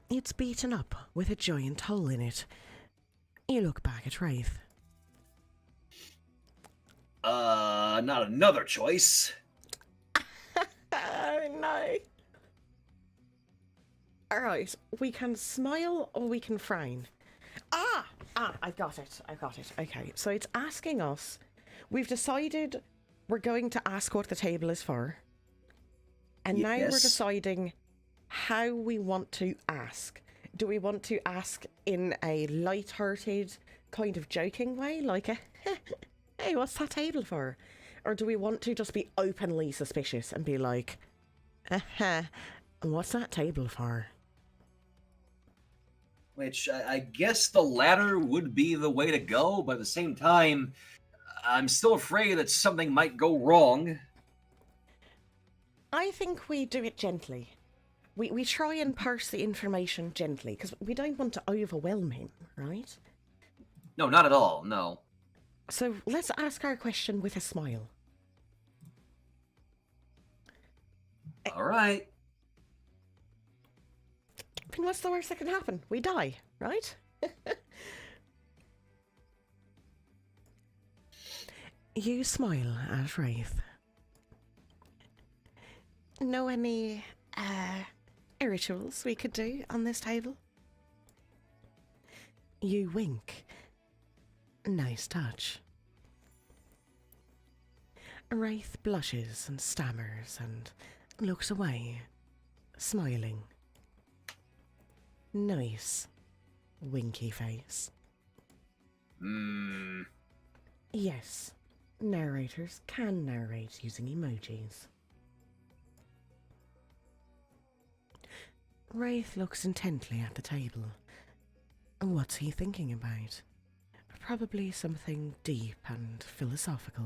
It's beaten up with a giant hole in it. You look back at Wraith. Not another choice. No. Alright, we can smile or we can frown. I've got it. Okay, so it's asking us, we've decided we're going to ask what the table is for. And now we're deciding how we want to ask. Do we want to ask in a light-hearted, kind of joking way, like a, hey, what's that table for? Or do we want to just be openly suspicious and be like, what's that table for? Which, I guess the latter would be the way to go, but at the same time, I'm still afraid that something might go wrong. I think we do it gently. We try and parse the information gently, because we don't want to overwhelm him, right? No, not at all, no. So let's ask our question with a smile. All right. I mean, what's the worst that can happen? We die, right? You smile at Wraith. Know any rituals we could do on this table? You wink. Nice touch. Wraith blushes and stammers and looks away, smiling. Nice, winky face. Yes, narrators can narrate using emojis. Wraith looks intently at the table. What's he thinking about? Probably something deep and philosophical.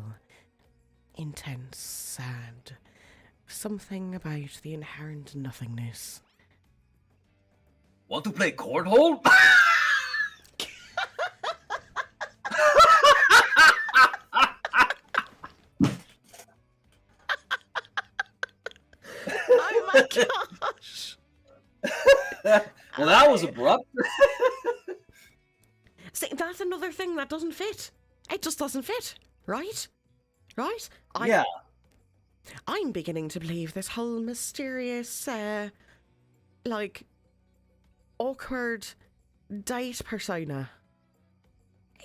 Intense, sad. Something about the inherent nothingness. Want to play cornhole? Oh my gosh! Well, that was abrupt. See, that's another thing that doesn't fit. It just doesn't fit, right? Right? Yeah. I'm beginning to believe this whole mysterious, like, awkward date persona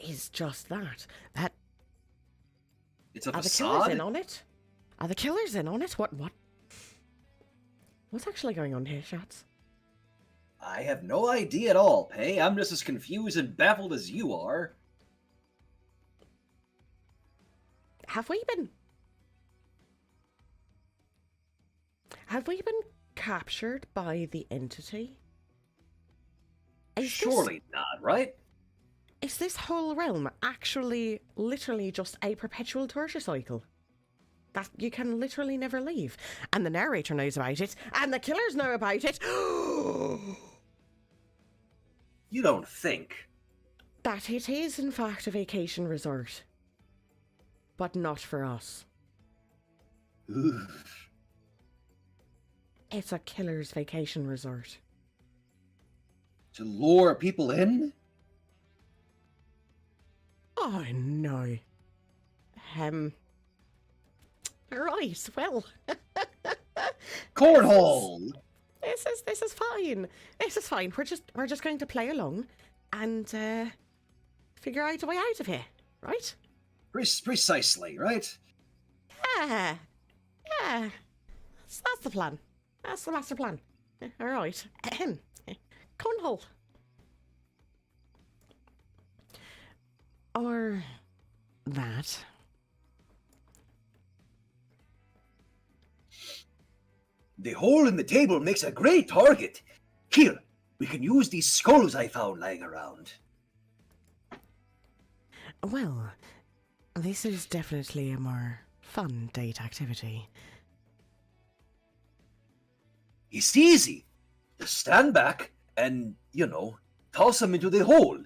is just that. That It's a are the killers facade. in on it? Are the killers in on it? What? What's actually going on here, Shats? I have no idea at all, Pay. I'm just as confused and baffled as you are. Have we been captured by the entity? Surely not, right? Is this whole realm actually literally just a perpetual torture cycle? That you can literally never leave. And the narrator knows about it, and the killers know about it. You don't think. That it is in fact a vacation resort. But not for us. It's a killer's vacation resort. To lure people in? Oh no. Right, well. Cornhole! This is fine. This is fine. We're just going to play along and figure out a way out of here, right? Precisely, right? Yeah. Yeah. That's the plan. That's the master plan. Alright. Cornhole. Or that. The hole in the table makes a great target. Here, we can use these skulls I found lying around. Well, this is definitely a more fun date activity. It's easy. Just stand back and, toss them into the hole.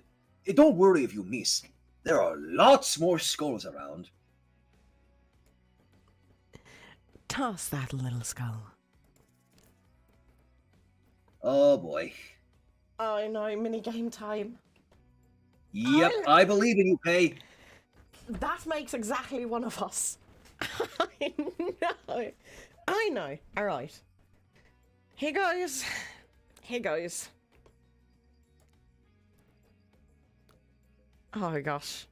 Don't worry if you miss. There are lots more skulls around. Toss that little skull. Oh boy. I know, minigame time. Yep, I believe in you, Pay. That makes exactly one of us. I know. Alright. Here goes. Here goes. Oh my gosh.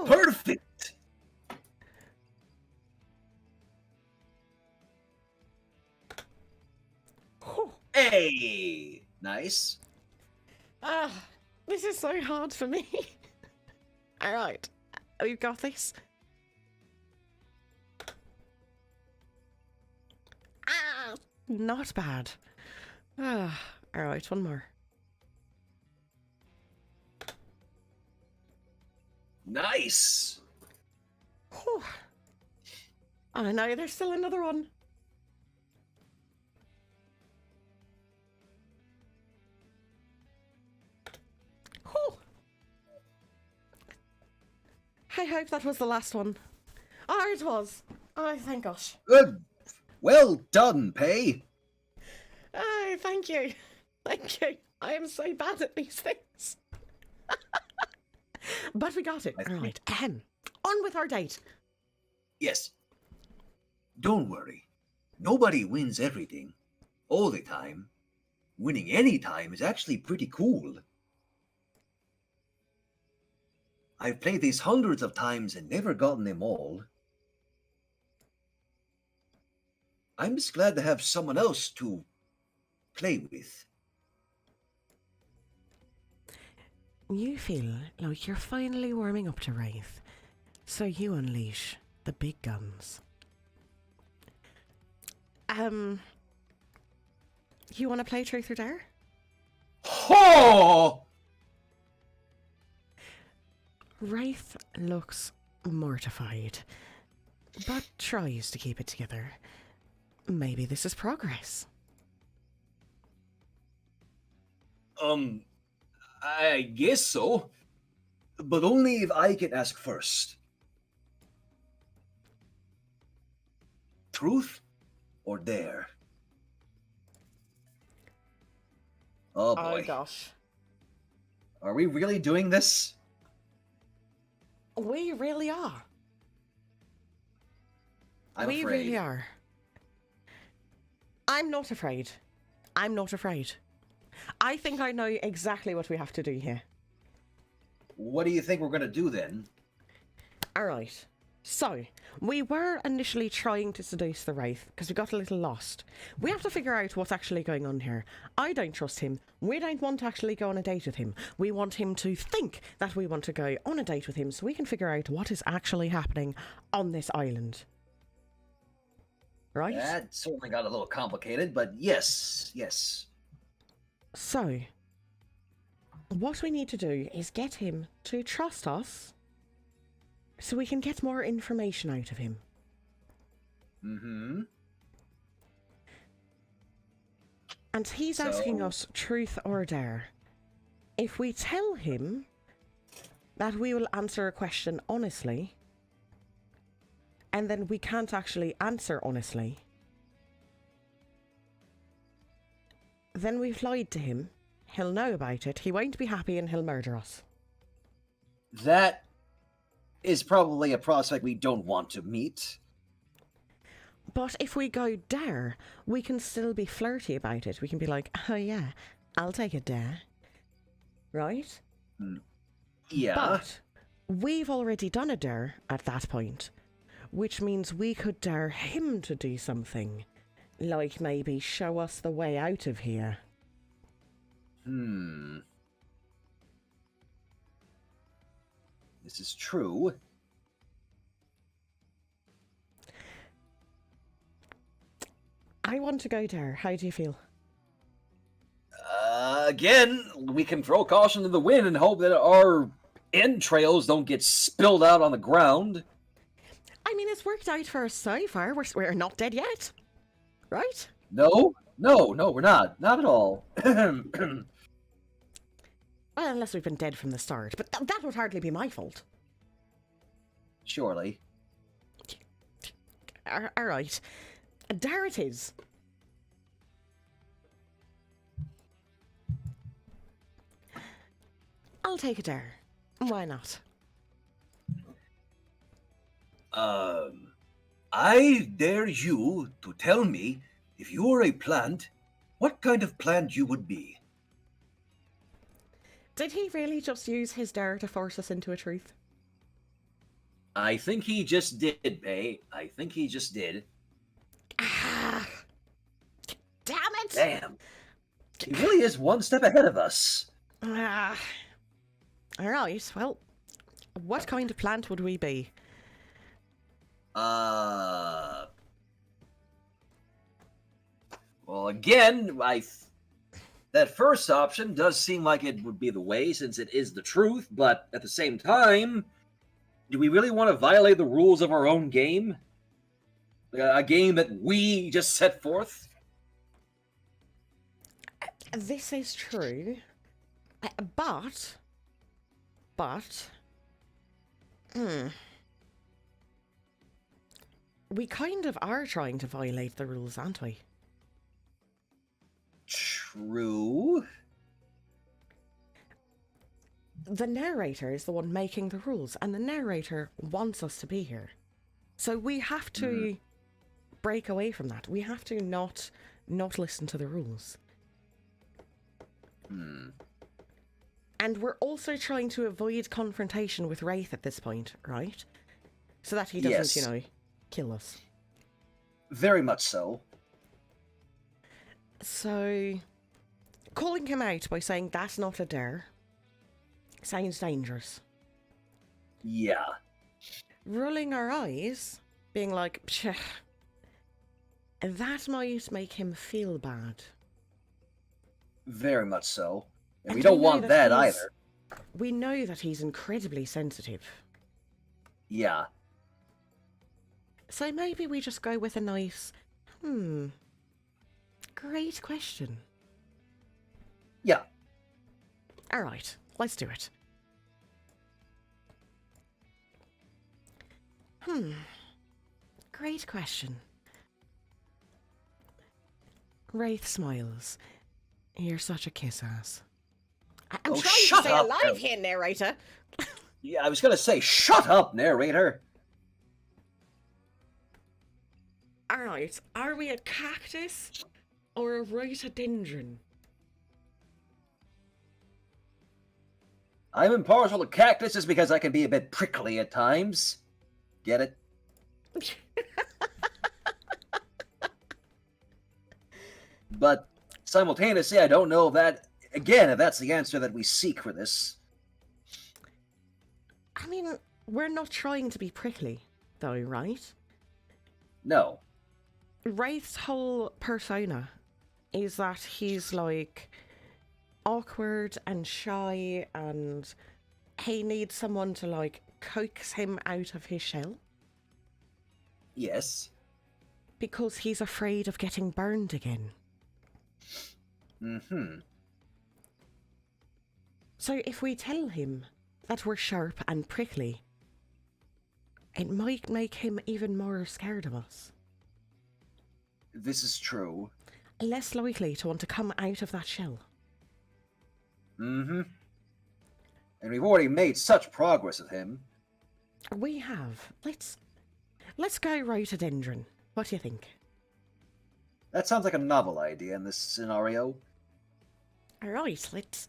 Perfect. Hey, nice. This is so hard for me. Alright. We've got this. Not bad. Alright, one more. Nice. Whew. Oh no, there's still another one. Whew. I hope that was the last one. Oh, it was. Oh, thank gosh. Good. Well done, Pay. Oh, thank you. Thank you. I am so bad at these things. But we got it. All right. On with our date. Yes. Don't worry. Nobody wins everything. All the time. Winning any time is actually pretty cool. I've played this hundreds of times and never gotten them all. I'm just glad to have someone else to play with. You feel like you're finally warming up to Wraith, so you unleash the big guns. You want to play Truth or Dare? Oh! Wraith looks mortified, but tries to keep it together. Maybe this is progress. I guess so. But only if I can ask first. Truth or dare? Oh boy. Oh gosh. Are we really doing this? We really are. I'm afraid. Really are. I'm not afraid. I'm not afraid. I think I know exactly what we have to do here. What do you think we're going to do then? Alright. So, we were initially trying to seduce the Wraith because we got a little lost. We have to figure out what's actually going on here. I don't trust him. We don't want to actually go on a date with him. We want him to think that we want to go on a date with him so we can figure out what is actually happening on this island. Right? That certainly got a little complicated, but yes, yes. So, what we need to do is get him to trust us so we can get more information out of him. Mm-hmm. And he's asking us truth or dare. If we tell him that we will answer a question honestly, and then we can't actually answer honestly, then we've lied to him. He'll know about it. He won't be happy and he'll murder us. That is probably a prospect we don't want to meet. But if we go dare, we can still be flirty about it. We can be like, oh yeah, I'll take a dare. Right? Yeah. But we've already done a dare at that point, which means we could dare him to do something. Like maybe show us the way out of here. This is true. I want to go dare. How do you feel? Again, we can throw caution to the wind and hope that our entrails don't get spilled out on the ground. I mean, it's worked out for us so far. We're not dead yet. Right? No, we're not. Not at all. Well, unless we've been dead from the start. But that would hardly be my fault. Surely. Alright. Dare it is. I'll take a dare. Why not? I dare you to tell me, if you were a plant, what kind of plant you would be. Did he really just use his dare to force us into a truth? I think he just did, Pay. I think he just did. Ah! Damn it! Damn. He really is one step ahead of us. Ah. Alright, well, what kind of plant would we be? Well, again, that first option does seem like it would be the way, since it is the truth, but at the same time, do we really want to violate the rules of our own game? A game that we just set forth? This is true, but We kind of are trying to violate the rules, aren't we? True. The narrator is the one making the rules, and the narrator wants us to be here. So we have to break away from that. We have to not listen to the rules. And we're also trying to avoid confrontation with Wraith at this point, right? So that he doesn't, Yes. Kill us. Very much so. So, calling him out by saying that's not a dare sounds dangerous. Yeah. Rolling our eyes, being like, psh, that might make him feel bad. Very much so. And we And don't know want that he's- either. We know that he's incredibly sensitive. Yeah. So maybe we just go with a nice, great question. Yeah. Alright, let's do it. Great question. Wraith smiles. You're such a kiss ass. I'm Oh, trying to shut stay up, alive Bill. here, narrator. Yeah, I was gonna say, shut up, narrator. Alright, are we a cactus or a rhododendron? I'm impartial to cactuses because I can be a bit prickly at times. Get it? But simultaneously, I don't know if that, again, if that's the answer that we seek for this. I mean, we're not trying to be prickly, though, right? No. Wraith's whole persona is that he's like awkward and shy and he needs someone to like coax him out of his shell Yes. because he's afraid of getting burned again. So if we tell him that we're sharp and prickly, it might make him even more scared of us. This is true. Less likely to want to come out of that shell. And we've already made such progress with him. We have. Let's go rhododendron. What do you think? That sounds like a novel idea in this scenario. All right, let's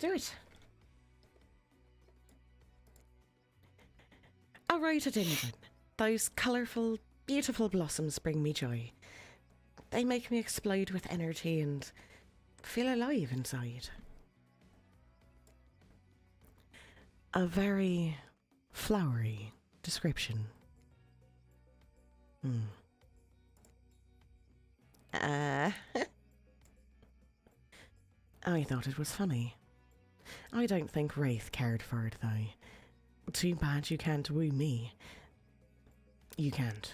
do it. A rhododendron. Those colourful, beautiful blossoms bring me joy. They make me explode with energy and feel alive inside. A very flowery description. I thought it was funny. I don't think Wraith cared for it, though. Too bad you can't woo me. You can't.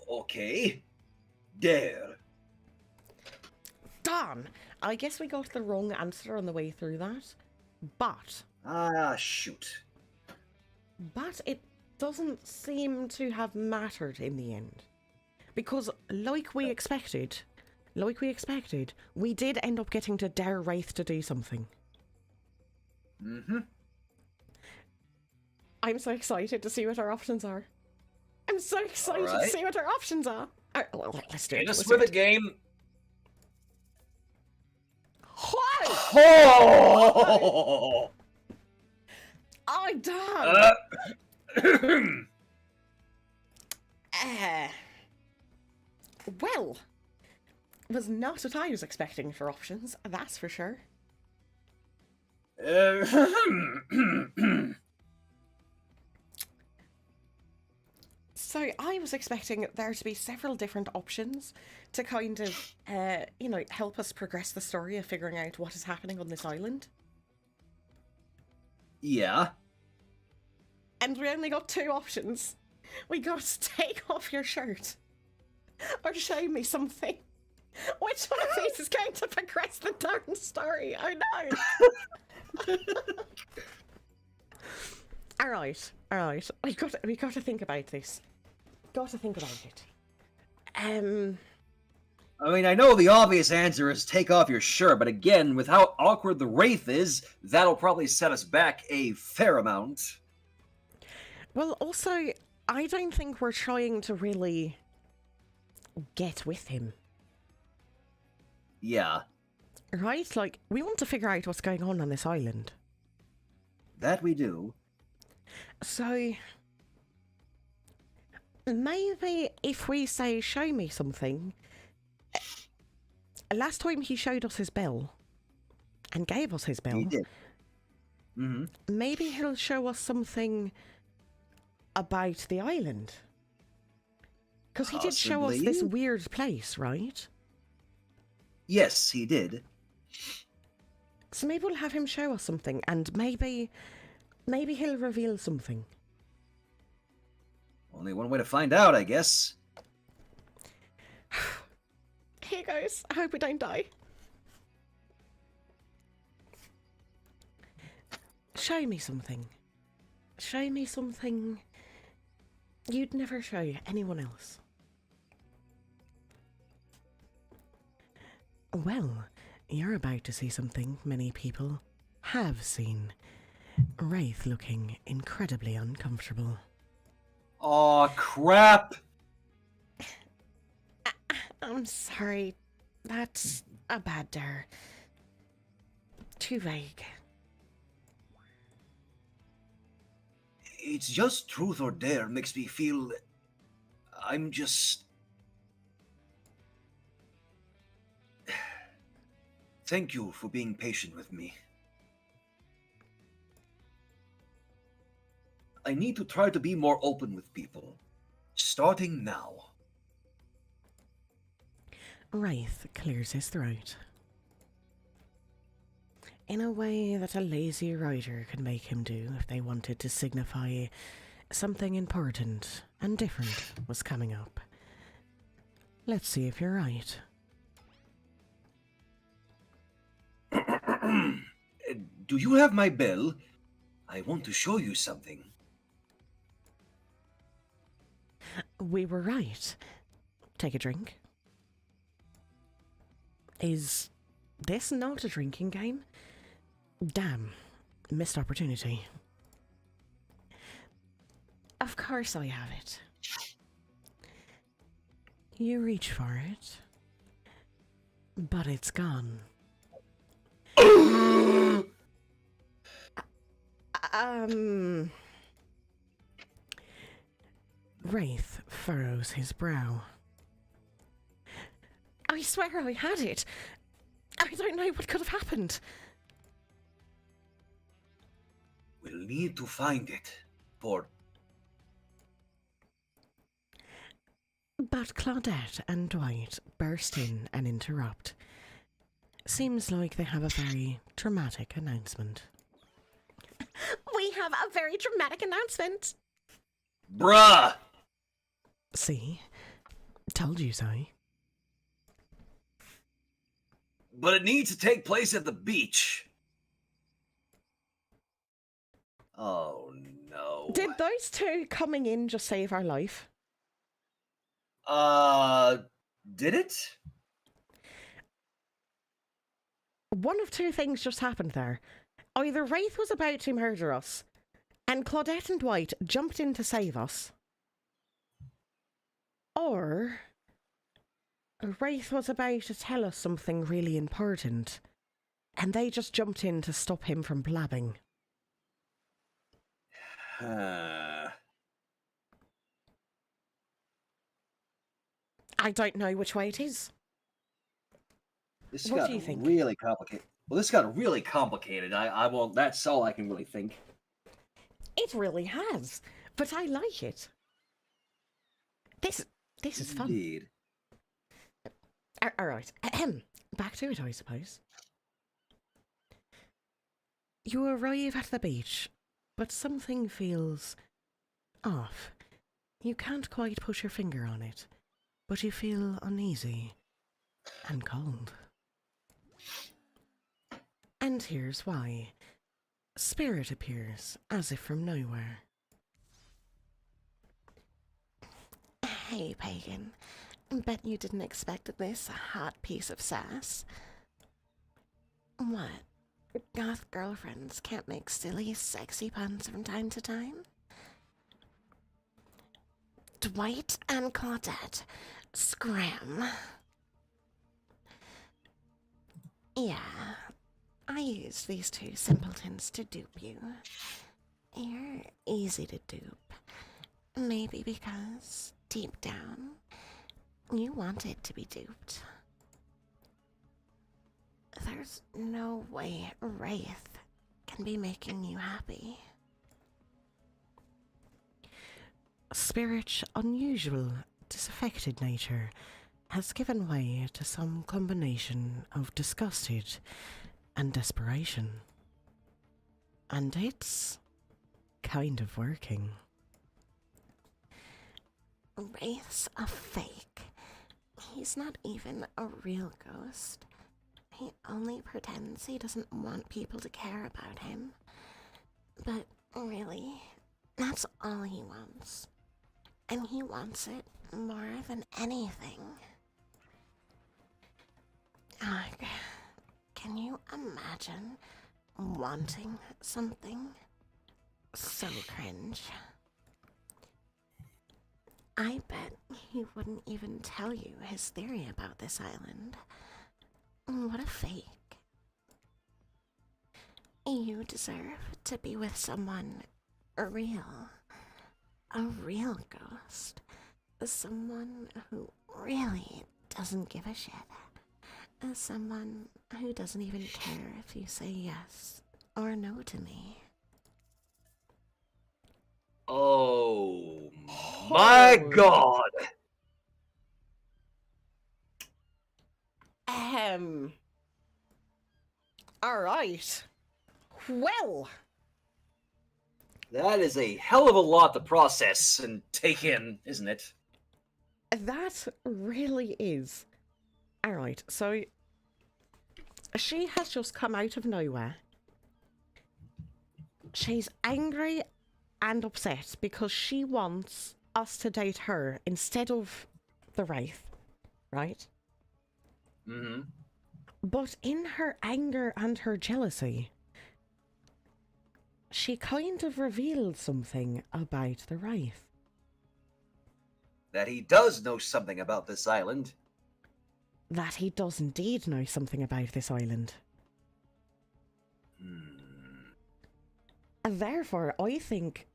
Okay. Dare. Darn! I guess we got the wrong answer on the way through that. But Ah, shoot. it doesn't seem to have mattered in the end. Because, like we expected, we did end up getting to dare Wraith to do something. I'm so excited to see what our options are. I'm so excited to Alright. see what our options are. Alright, well, let's do it. Hit us let's with do a game. What? Oh! I done. Well, was not what I was expecting for options, that's for sure. So I was expecting there to be several different options to kind of, help us progress the story of figuring out what is happening on this island. Yeah. And we only got two options. We got to take off your shirt or show me something. Which one of these is going to progress the darn story? I know. All right. We got to think about this. Got to think about it. I mean, I know the obvious answer is take off your shirt, but again, with how awkward the Wraith is, that'll probably set us back a fair amount. Well, also, I don't think we're trying to really get with him. Yeah. Right? Like, we want to figure out what's going on this island. That we do. So, maybe if we say, show me something. Last time he showed us his bell and gave us his bell. He did. Mm-hmm. Maybe he'll show us something about the island. Because he did show us this Possibly. weird place, right? Yes, he did. So maybe we'll have him show us something, and maybe he'll reveal something. Only one way to find out, I guess. Here goes. I hope we don't die. Show me something. Show me something you'd never show anyone else. Well, you're about to see something many people have seen. Wraith looking incredibly uncomfortable. Aw, crap! I'm sorry. That's a bad dare. Too vague. It's just truth or dare makes me feel... I'm just... Thank you for being patient with me. I need to try to be more open with people. Starting now. Wraith clears his throat. In a way that a lazy writer could make him do if they wanted to signify something important and different was coming up. Let's see if you're right. Do you have my bell? I want to show you something. We were right. Take a drink. Is this not a drinking game? Damn, missed opportunity. Of course I have it. You reach for it, but it's gone. Wraith furrows his brow. I swear I had it. I don't know what could have happened. We'll need to find it. But Claudette and Dwight burst in and interrupt. Seems like they have a very dramatic announcement. We have a very dramatic announcement. Bruh! See? Told you so. But it needs to take place at the beach. Oh, no. Did those two coming in just save our life? Did it? One of two things just happened there. Either Wraith was about to murder us, and Claudette and Dwight jumped in to save us, or Wraith was about to tell us something really important, and they just jumped in to stop him from blabbing. I don't know which way it is. This What got do you think? really complicated. Well, this got really complicated. I won't. That's all I can really think. It really has, but I like it. This is fun. Indeed. All right, back to it, I suppose. You arrive at the beach, but something feels off. You can't quite put your finger on it, but you feel uneasy. and cold. And here's why. Spirit appears as if from nowhere. Hey, Paegan. Bet you didn't expect this hot piece of sass. What? Goth girlfriends can't make silly, sexy puns from time to time? Dwight and Claudette. Scram. Yeah, I used these two simpletons to dupe you. You're easy to dupe. Maybe because, deep down, you wanted to be duped. There's no way Wraith can be making you happy. Spirit's unusual, disaffected nature has given way to some combination of disgusted and desperation. And it's kind of working. Wraith's a fake. He's not even a real ghost. He only pretends he doesn't want people to care about him. But really, that's all he wants. And he wants it more than anything. Ugh, can you imagine wanting something so cringe? I bet he wouldn't even tell you his theory about this island. What a fake. You deserve to be with someone real. A real ghost. Someone who really doesn't give a shit. Someone who doesn't even care if you say yes or no to me. Oh my god! Alright. Well, That is a hell of a lot to process and take in, isn't it? that really is. Alright, so she has just come out of nowhere. She's angry and upset because she wants us to date her instead of the Wraith, right? Mm-hmm. But in her anger and her jealousy, she kind of revealed something about the Wraith. That he does know something about this island. That he does indeed know something about this island. And therefore, I think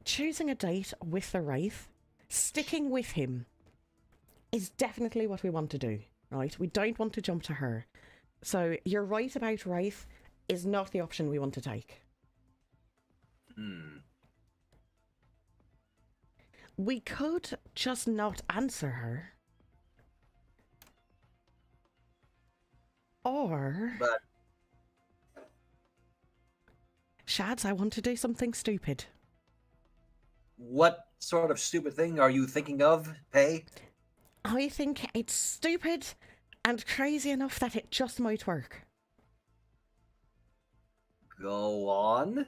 choosing a date with the Wraith, sticking with him, is definitely what we want to do, right? We don't want to jump to her. So you're right about Wraith is not the option we want to take. We could just not answer her. Or... But Shads, I want to do something stupid. what sort of stupid thing are you thinking of, Pay? I think it's stupid and crazy enough that it just might work. Go on.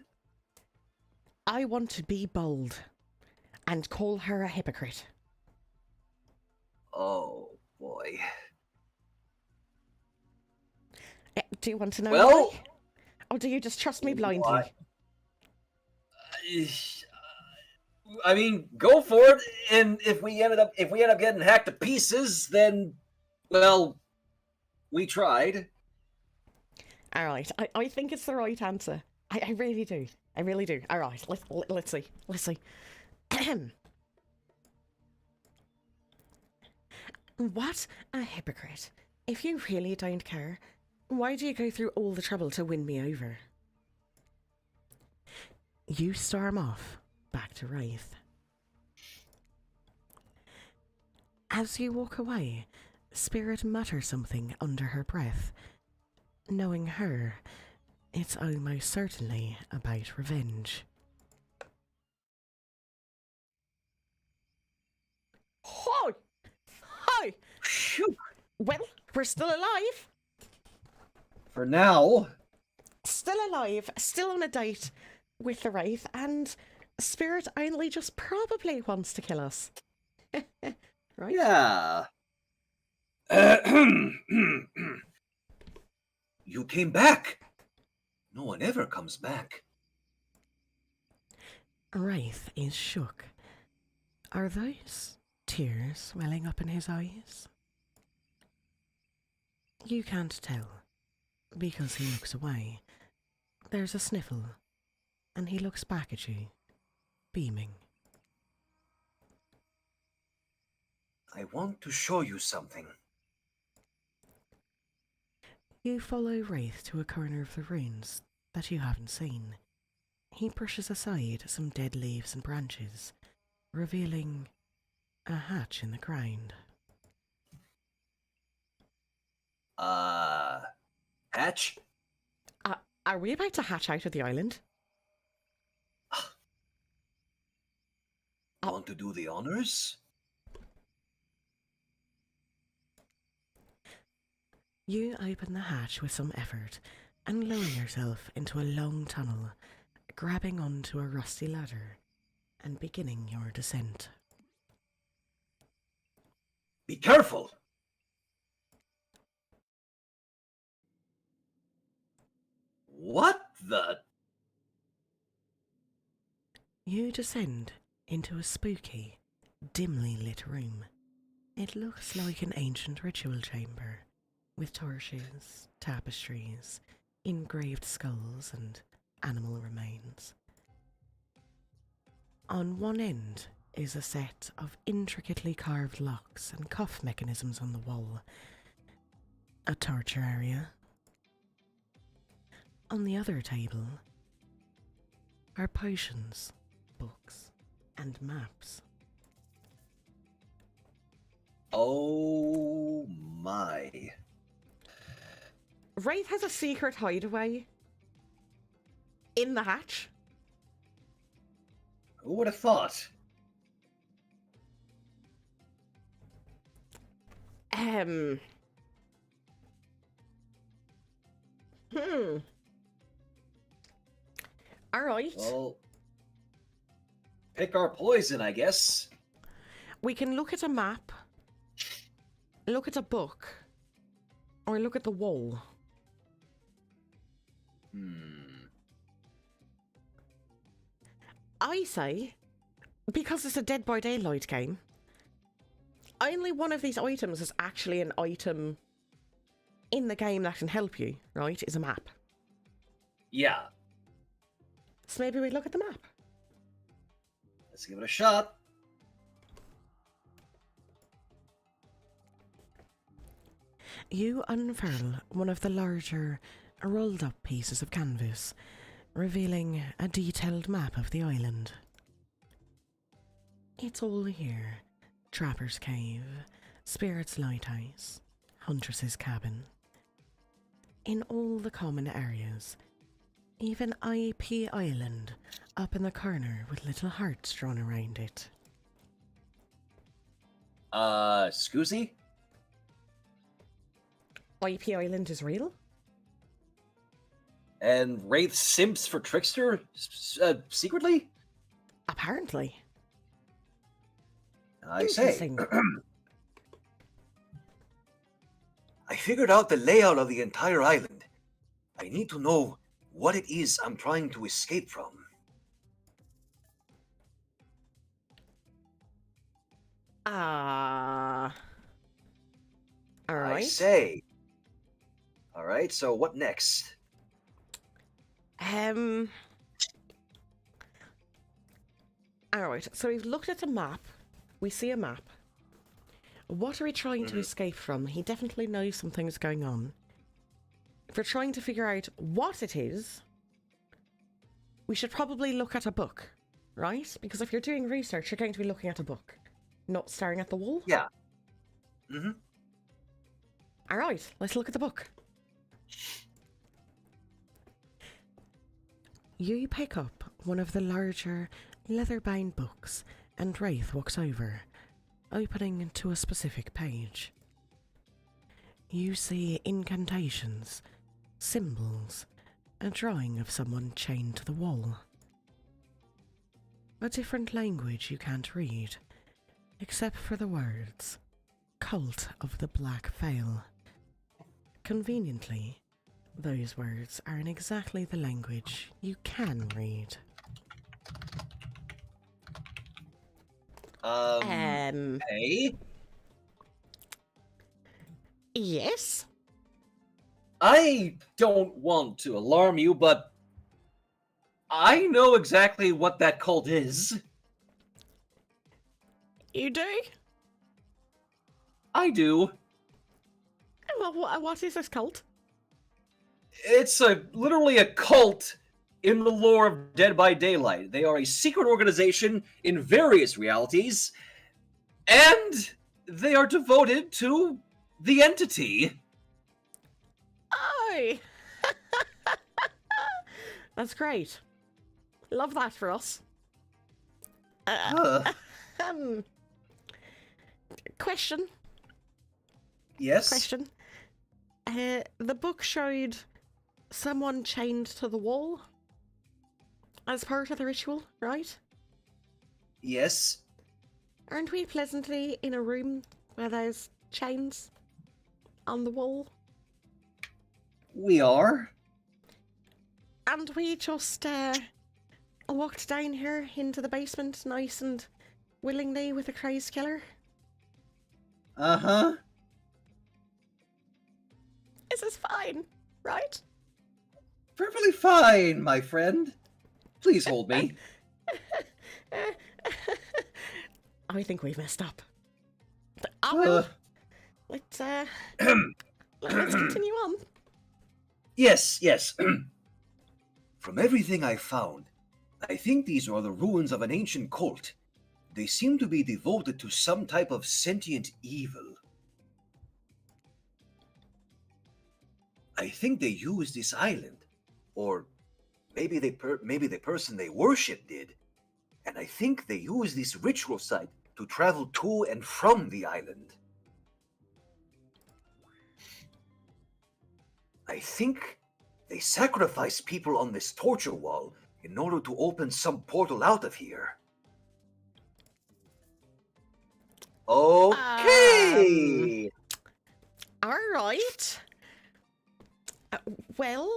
I want to be bold and call her a hypocrite. Oh, boy. Do you want to know Well, why? Or do you just trust me blindly? why? I mean, go for it. And if we end up getting hacked to pieces, then, well, we tried. All right, I think it's the right answer. I really do. I really do. All right, let's see. Let's see. What a hypocrite. If you really don't care, why do you go through all the trouble to win me over? You storm off back to Wraith. As you walk away, Spirit mutters something under her breath. Knowing her, it's almost certainly about revenge. Hi! Hi! Phew. Well, we're still alive. For now. Still alive, still on a date with the Wraith, and Spirit only just probably wants to kill us. Right? Yeah. You came back. No one ever comes back. Wraith is shook. Are those tears welling up in his eyes? You can't tell, because he looks away. There's a sniffle, and he looks back at you, beaming. I want to show you something. You follow Wraith to a corner of the ruins that you haven't seen. He brushes aside some dead leaves and branches, revealing a hatch in the ground. Hatch? Are we about to hatch out of the island? Want to do the honors? You open the hatch with some effort and lower yourself into a long tunnel, grabbing onto a rusty ladder and beginning your descent. Be careful! What the? You descend into a spooky, dimly lit room. It looks like an ancient ritual chamber, with torches, tapestries, engraved skulls, and animal remains. On one end is a set of intricately carved locks and cuff mechanisms on the wall. A torture area. On the other table are potions, books, and maps. Oh my. Wraith has a secret hideaway in the hatch. Who would have thought? Alright. Well, pick our poison, I guess. We can look at a map, look at a book, or look at the wall. I say, because it's a Dead by Daylight game, only one of these items is actually an item in the game that can help you, right? Is a map. Yeah. So maybe we look at the map. Let's give it a shot. You unfurl one of the larger, rolled up pieces of canvas, revealing a detailed map of the island. It's all here. Trapper's Cave, Spirit's Lighthouse, Huntress's Cabin. In all the common areas, even IP Island up in the corner with little hearts drawn around it. Scoozy? IP Island is real? And Wraith simps for Trickster? Secretly? Apparently. I say. Interesting. I figured out the layout of the entire island. I need to know what it is I'm trying to escape from. Alright. I say. Alright, so what next? Alright, so we've looked at a map. We see a map. What are we trying to escape from? He definitely knows something's going on. If we're trying to figure out what it is, we should probably look at a book, right? Because if you're doing research, you're going to be looking at a book, not staring at the wall. Yeah. Alright, let's look at the book. You pick up one of the larger, leather-bound books, and Wraith walks over, opening to a specific page. you see incantations, symbols, a drawing of someone chained to the wall. A different language you can't read, except for the words, Cult of the Black Veil. Conveniently, those words are in exactly the language you can read. Hey? Yes? I don't want to alarm you, but I know exactly what that cult is. You do? I do. Well, what is this cult? It's literally a cult in the lore of Dead by Daylight. They are a secret organization in various realities, and they are devoted to the entity. Oh! That's great. Love that for us. Question. Yes? Question. The book showed someone chained to the wall as part of the ritual, right? Yes. Aren't we pleasantly in a room where there's chains on the wall? We are. And we just walked down here into the basement nice and willingly with a crazed killer? Uh-huh. This is fine, right? Perfectly fine, my friend. Please hold me. I think we've messed up. But I will. Let's continue on. Yes. From everything I found, I think these are the ruins of an ancient cult. They seem to be devoted to some type of sentient evil. I think they used this island, or maybe the person they worship did, and I think they used this ritual site to travel to and from the island. I think they sacrificed people on this torture wall in order to open some portal out of here. Okay! All right. Well,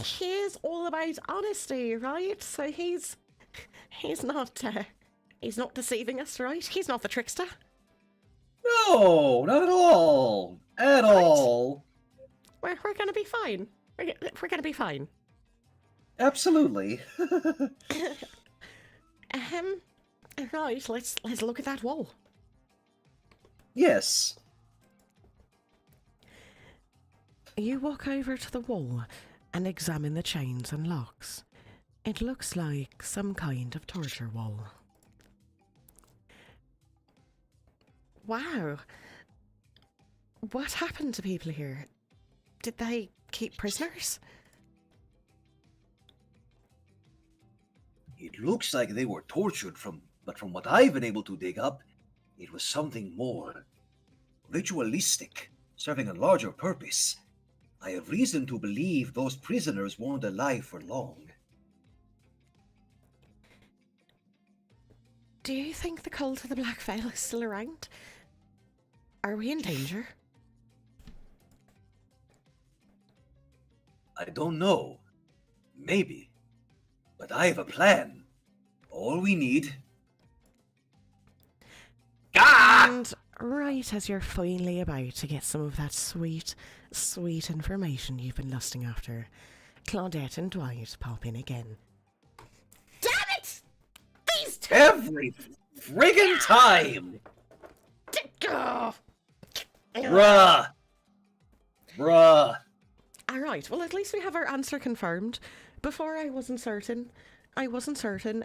he's all about honesty, right? So he's not deceiving us, right? He's not the trickster. No, not at all. At all. We're gonna be fine. We're gonna be fine. Absolutely. Right. Let's look at that wall. Yes. You walk over to the wall and examine the chains and locks. It looks like some kind of torture wall. Wow. What happened to people here? Did they keep prisoners? It looks like they were tortured but from what I've been able to dig up, it was something more ritualistic, serving a larger purpose. I have reason to believe those prisoners weren't alive for long. Do you think the cult of the Black Veil is still around? Are we in danger? I don't know. Maybe. But I have a plan. All we need... And right as you're finally about to get some of that sweet, sweet information you've been lusting after, Claudette and Dwight pop in again. Damn it! These two! Every friggin' time! Bruh! Alright, well at least we have our answer confirmed. Before I wasn't certain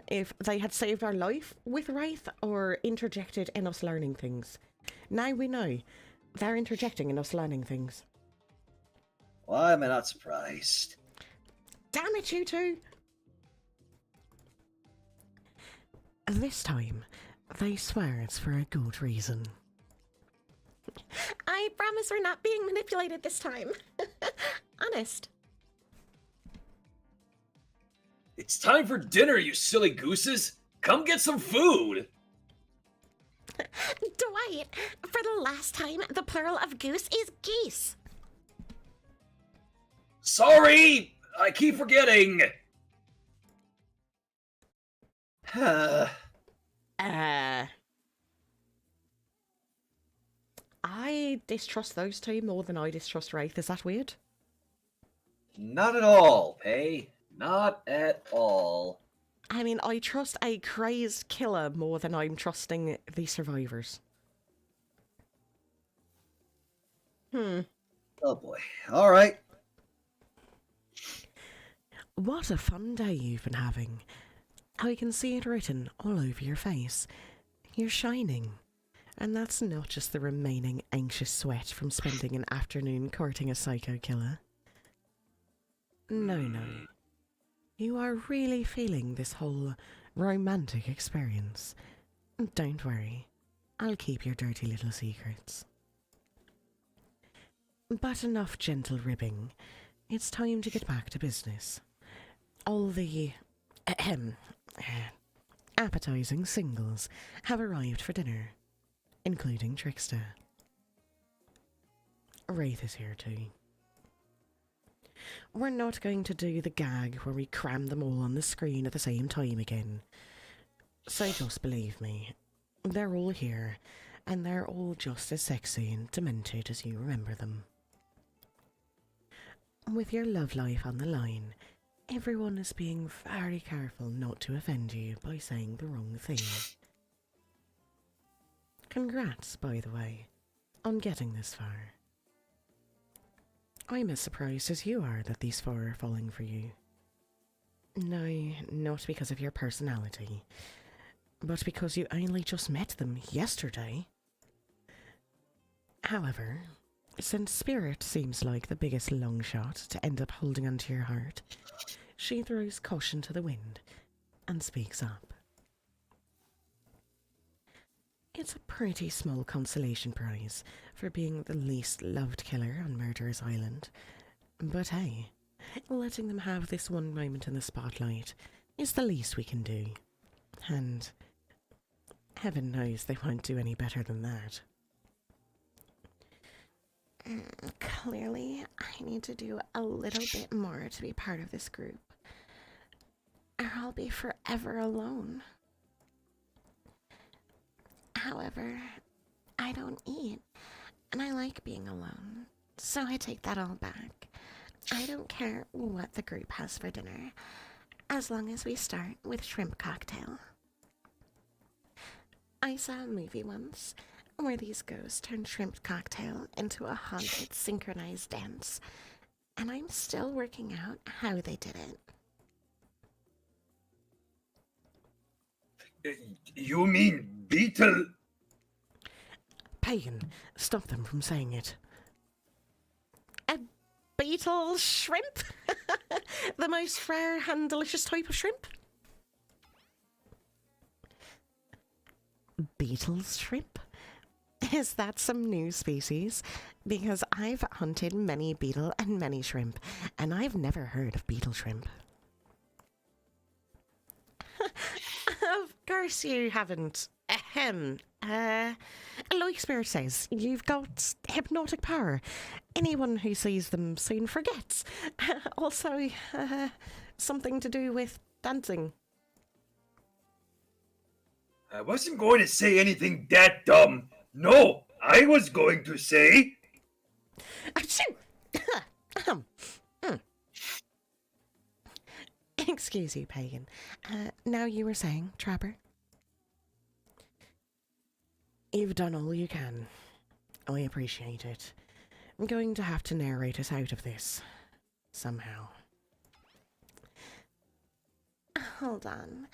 if they had saved our life with Wraith or interjected in us learning things. Now we know. They're interjecting in us learning things. Why am I not surprised? Damn it, you two! This time, they swear it's for a good reason. I promise we're not being manipulated this time. Honest. It's time for dinner, you silly gooses. Come get some food. Dwight, for the last time, the plural of goose is geese. Sorry, I keep forgetting. I distrust those two more than I distrust Wraith. Is that weird? Not at all, Pay. Not at all. I mean, I trust a crazed killer more than I'm trusting the survivors. Oh boy. All right. What a fun day you've been having. I can see it written all over your face. You're shining. And that's not just the remaining anxious sweat from spending an afternoon courting a psycho killer. No. You are really feeling this whole romantic experience. Don't worry. I'll keep your dirty little secrets. But enough gentle ribbing. It's time to get back to business. All the appetizing singles have arrived for dinner, including Trickster. Wraith is here too. We're not going to do the gag where we cram them all on the screen at the same time again. So just believe me, they're all here, and they're all just as sexy and demented as you remember them. With your love life on the line, everyone is being very careful not to offend you by saying the wrong thing. Congrats, by the way, on getting this far. I'm as surprised as you are that these four are falling for you. No, not because of your personality, but because you only just met them yesterday. However, since Spirit seems like the biggest long shot to end up holding onto your heart, she throws caution to the wind and speaks up. It's a pretty small consolation prize for being the least loved killer on Murderer's Island, but hey, letting them have this one moment in the spotlight is the least we can do, and heaven knows they won't do any better than that. Clearly, I need to do a little bit more to be part of this group, or I'll be forever alone. However, I don't eat, and I like being alone, so I take that all back. I don't care what the group has for dinner, as long as we start with shrimp cocktail. I saw a movie once where these ghosts turned shrimp cocktail into a haunted synchronized dance, and I'm still working out how they did it. You mean beetle? Paegan, stop them from saying it. A beetle shrimp? The most rare and delicious type of shrimp? Beetles shrimp? Is that some new species? Because I've hunted many beetle and many shrimp, and I've never heard of beetle shrimp. Of course you haven't. Like Spirit says, you've got hypnotic power. Anyone who sees them soon forgets. Also, something to do with dancing. I wasn't going to say anything that dumb. No, I was going to say... Excuse you, Paegan. Now you were saying, Trapper? You've done all you can. I appreciate it. I'm going to have to narrate us out of this. Somehow. Hold on.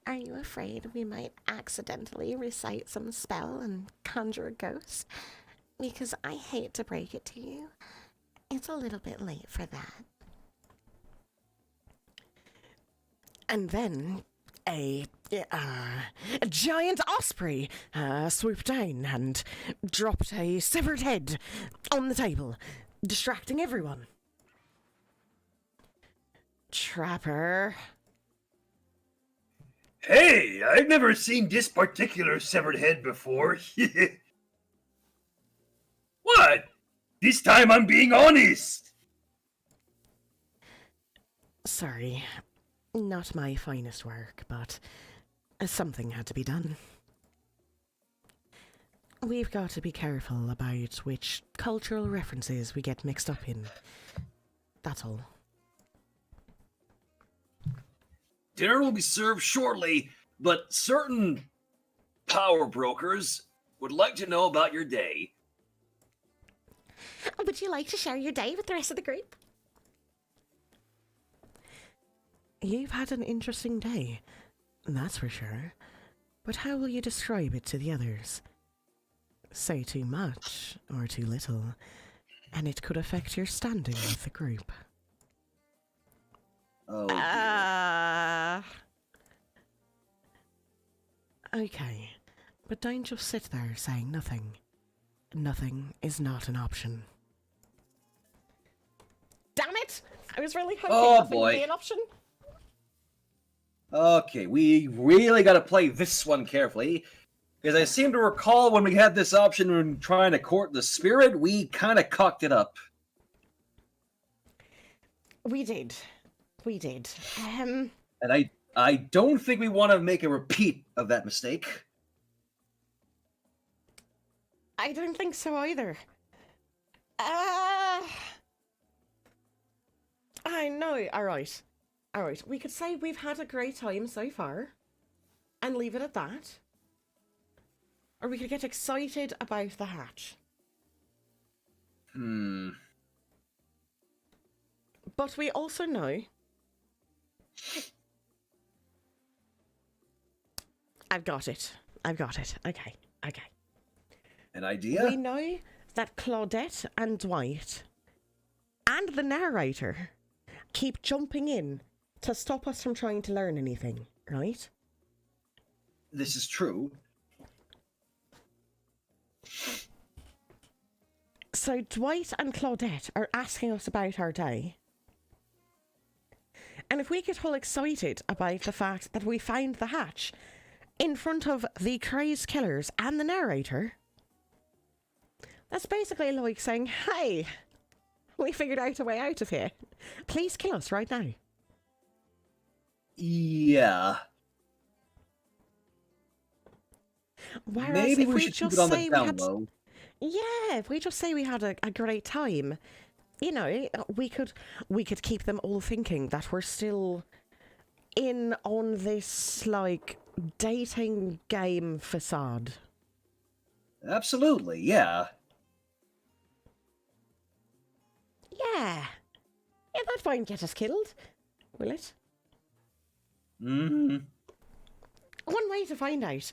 Are you afraid we might accidentally recite some spell and conjure a ghost? Because I hate to break it to you, it's a little bit late for that. And then a A giant osprey swooped down and dropped a severed head on the table, distracting everyone. Trapper. Hey, I've never seen this particular severed head before. What? This time I'm being honest. Sorry, not my finest work, but something had to be done. We've got to be careful about which cultural references we get mixed up in. That's all. Dinner will be served shortly, but certain power brokers would like to know about your day. Would you like to share your day with the rest of the group? You've had an interesting day, that's for sure. But how will you describe it to the others? Say too much or too little, and it could affect your standing with the group. Oh, Okay, but don't just sit there saying nothing. Nothing is not an option. Damn it! I was really hoping Oh, nothing would be boy. an option. Okay, we really got to play this one carefully. Because I seem to recall when we had this option when trying to court the spirit, we kind of cocked it up. We did. We did. And I don't think we want to make a repeat of that mistake. I don't think so either. I know. All right. We could say we've had a great time so far and leave it at that. Or we could get excited about the hatch. But we also know... I've got it. Okay. An idea? We know that Claudette and Dwight and the narrator keep jumping in to stop us from trying to learn anything, right? This is true. So Dwight and Claudette are asking us about our day. And if we get all excited about the fact that we found the hatch in front of the crazed killers and the narrator, that's basically like saying, hey, we figured out a way out of here. Please kill us right now. Yeah. Whereas Maybe if we should keep it on the down low. Yeah, if we just say we had a great time, you know, we could keep them all thinking that we're still in on this, like, dating game facade. Absolutely, yeah. Yeah, that won't get us killed, will it? Mm-hmm. One way to find out.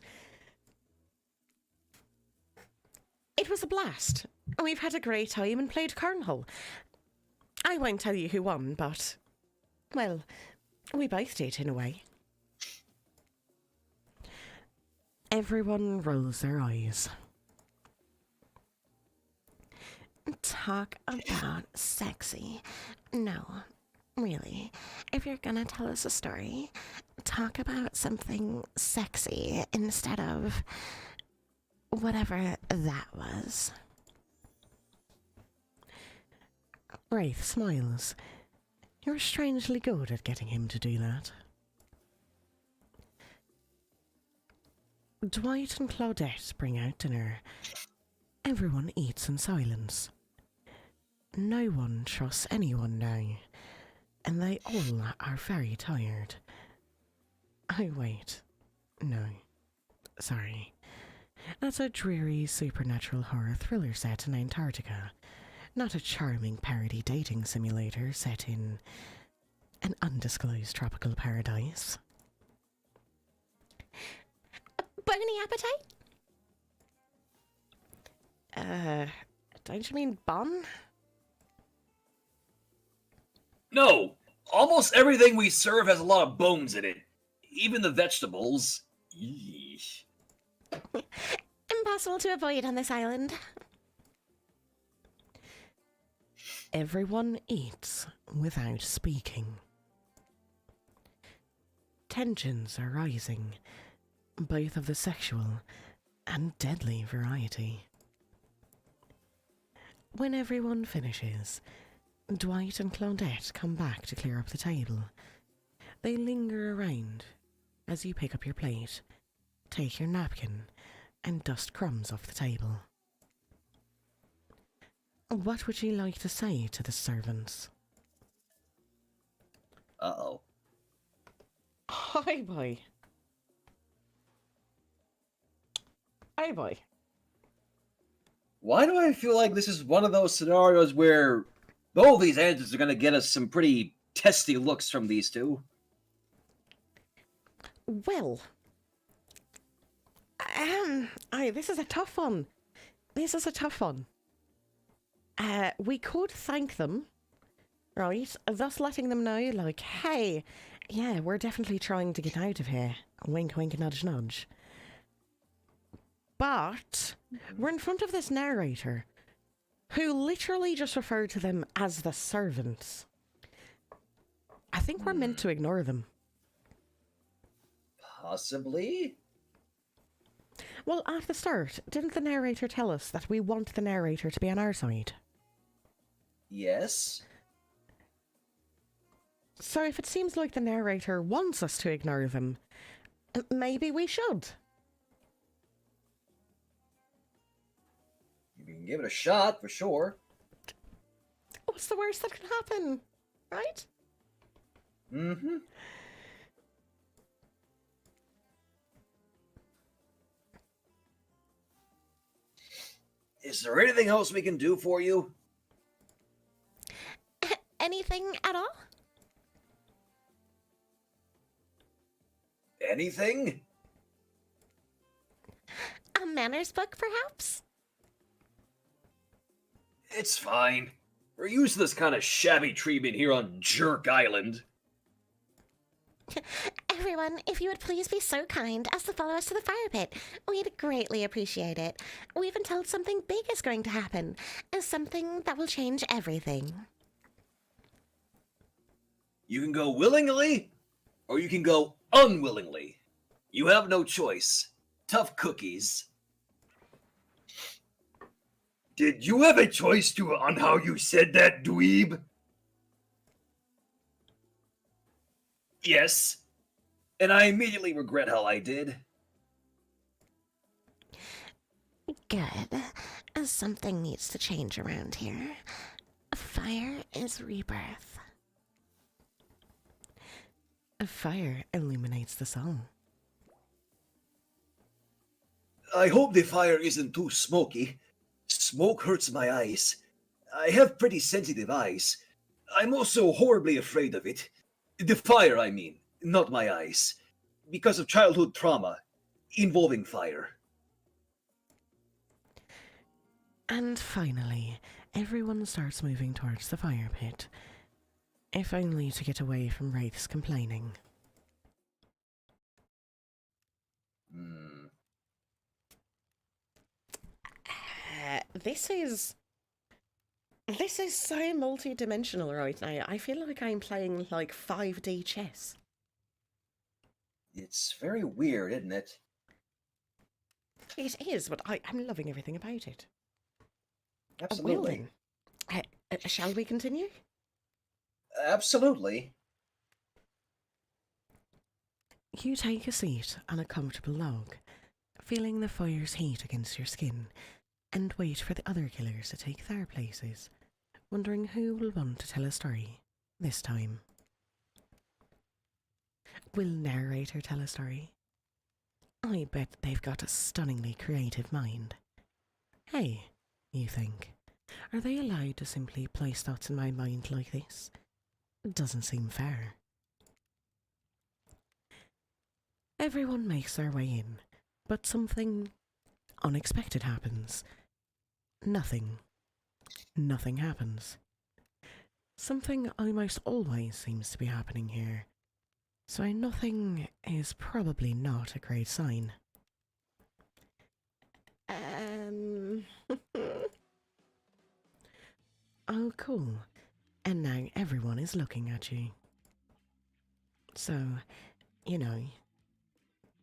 It was a blast. We've had a great time and played cornhole. I won't tell you who won, but, well, we both did in a way. Everyone rolls their eyes. Talk about sexy. No, really. If you're gonna tell us a story, talk about something sexy instead of whatever that was. Wraith smiles. You're strangely good at getting him to do that. Dwight and Claudette bring out dinner. Everyone eats in silence. No one trusts anyone now, and they all are very tired. Oh wait, no, sorry. That's a dreary supernatural horror thriller set in Antarctica, not a charming parody dating simulator set in an undisclosed tropical paradise. Bony appetite? Don't you mean Bon? No, almost everything we serve has a lot of bones in it. even the vegetables. Yeesh. Impossible to avoid on this island. Everyone eats without speaking. Tensions are rising, both of the sexual and deadly variety. When everyone finishes, Dwight and Claudette come back to clear up the table. They linger around as you pick up your plate, take your napkin, and dust crumbs off the table. What would you like to say to the servants? Uh-oh. Hi, boy. Hi, boy. Why do I feel like this is one of those scenarios where both these answers are going to get us some pretty testy looks from these two? Well, this is a tough one. This is a tough one. We could thank them, right? Thus letting them know, like, hey, yeah, we're definitely trying to get out of here. Wink, wink, nudge, nudge. But we're in front of this narrator who literally just referred to them as the servants. I think we're meant to ignore them. Possibly? Well, at the start, didn't the narrator tell us that we want the narrator to be on our side? Yes. So if it seems like the narrator wants us to ignore them, maybe we should. You can give it a shot, for sure. What's the worst that can happen, right? Mm-hmm. Is there anything else we can do for you? Anything at all? Anything? A manners book, perhaps? It's fine. We're used to this kind of shabby treatment here on Jerk Island. Everyone, if you would please be so kind as to follow us to the fire pit, we'd greatly appreciate it. We've been told something big is going to happen, something that will change everything. You can go willingly, or you can go unwillingly. You have no choice. Tough cookies. Did you have a choice on how you said that, dweeb? Yes. And I immediately regret how I did. Good. Something needs to change around here. Fire is rebirth. A fire illuminates the soul. I hope the fire isn't too smoky. Smoke hurts my eyes. I have pretty sensitive eyes. I'm also horribly afraid of it. The fire, I mean, not my eyes. Because of childhood trauma involving fire. And finally, everyone starts moving towards the fire pit. If only to get away from Wraiths complaining. This is so multi-dimensional right now. I feel like I'm playing like 5D chess. It's very weird, isn't it? It is, but I'm loving everything about it. Absolutely. Well then, shall we continue? Absolutely. You take a seat on a comfortable log, feeling the fire's heat against your skin, and wait for the other killers to take their places, wondering who will want to tell a story this time. Will narrator tell a story? I bet they've got a stunningly creative mind. Hey, you think, are they allowed to simply place thoughts in my mind like this? Doesn't seem fair. Everyone makes their way in, but something unexpected happens. Nothing happens. Something almost always seems to be happening here. So nothing is probably not a great sign. Oh, cool. And now everyone is looking at you. So, you know,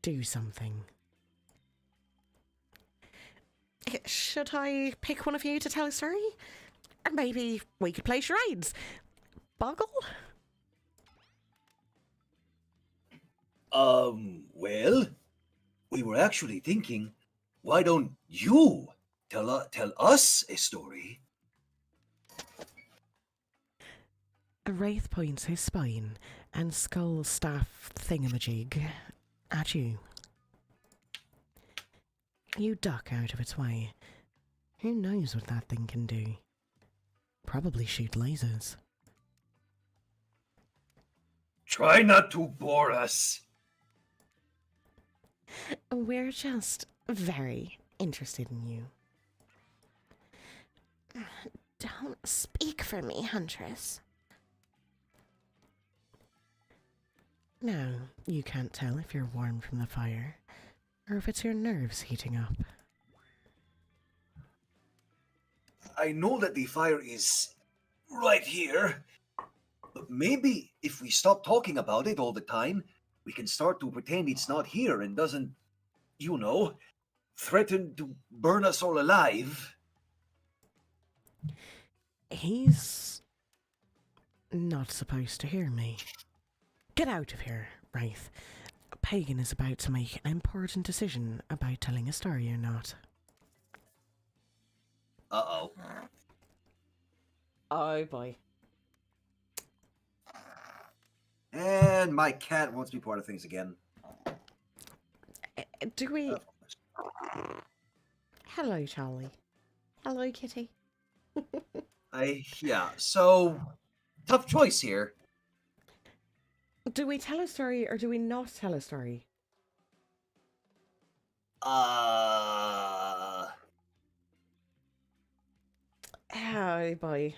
do something. Should I pick one of you to tell a story? Or maybe we could play charades. Boggle? Well, we were actually thinking, why don't you tell us a story? A wraith points his spine and skull staff thingamajig at you. You duck out of its way. Who knows what that thing can do? Probably shoot lasers. Try not to bore us. We're just very interested in you. Don't speak for me, Huntress. Now, you can't tell if you're warm from the fire, or if it's your nerves heating up. I know that the fire is right here, but maybe if we stop talking about it all the time, we can start to pretend it's not here and doesn't, you know, threaten to burn us all alive. He's not supposed to hear me. Get out of here, Wraith. Paegan is about to make an important decision about telling a story or not. Uh-oh. Oh boy. And my cat wants to be part of things again. Do we... Hello, Charlie. Hello, Kitty. Yeah, so tough choice here. Do we tell a story or do we not tell a story? Uh, Oh boy.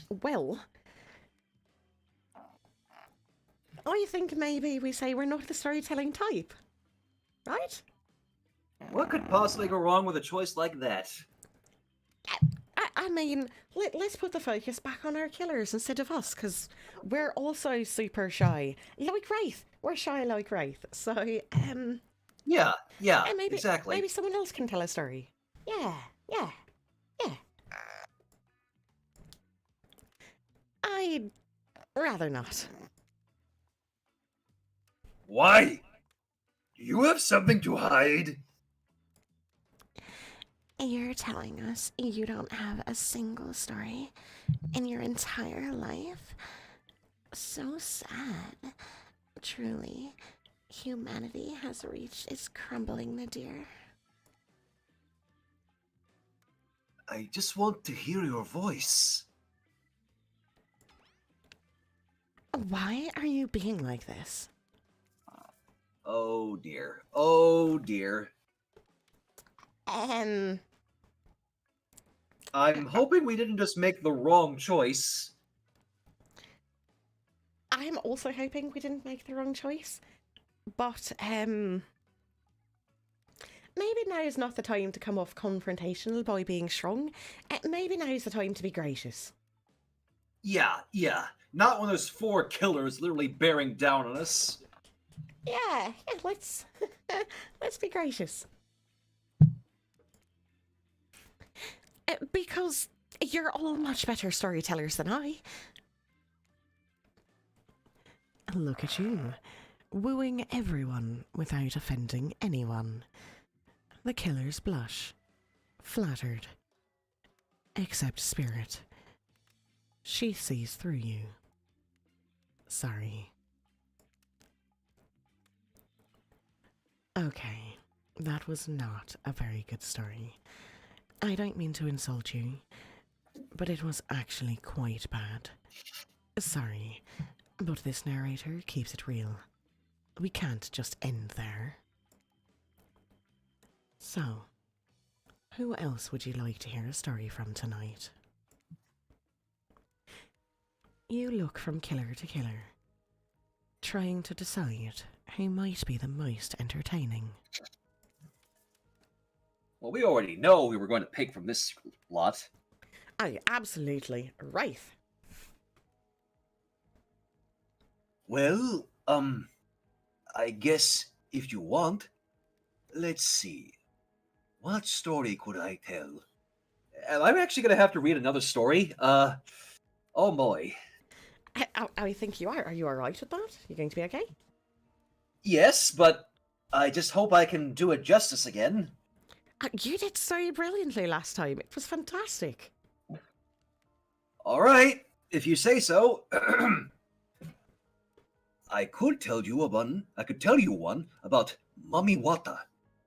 Well, I think maybe we say we're not the storytelling type. Right? what could possibly go wrong with a choice like that? I mean, let's put the focus back on our killers instead of us, because we're also super shy. Like Wraith. We're shy like Wraith. So, Yeah, maybe, exactly. maybe someone else can tell a story. Yeah. I'd rather not. Why? Do you have something to hide? You're telling us you don't have a single story in your entire life? So sad. Truly, humanity has reached its crumbling nadir. I just want to hear your voice. Why are you being like this? Oh dear. Oh dear. I'm hoping we didn't just make the wrong choice. I'm also hoping we didn't make the wrong choice. But, maybe now is not the time to come off confrontational by being strong. Maybe now is the time to be gracious. Yeah. Not when there's 4 killers literally bearing down on us. Yeah, let's let's be gracious. Because you're all much better storytellers than I. Look at you, wooing everyone without offending anyone. The killers blush, flattered. Except Spirit. She sees through you. Sorry. Okay, that was not a very good story. I don't mean to insult you, but it was actually quite bad. Sorry, but this narrator keeps it real. We can't just end there. So, who else would you like to hear a story from tonight? You look from killer to killer, trying to decide who might be the most entertaining. Well, we already know we were going to pick from this lot. Aye, absolutely. Wraith. Well, I guess if you want, let's see. What story could I tell? I'm actually going to have to read another story. Oh boy. I think you are. Are you alright with that? You going to be okay? Yes, but I just hope I can do it justice again. You did so brilliantly last time. It was fantastic. All right, if you say so. I could tell you one about Mami Wata,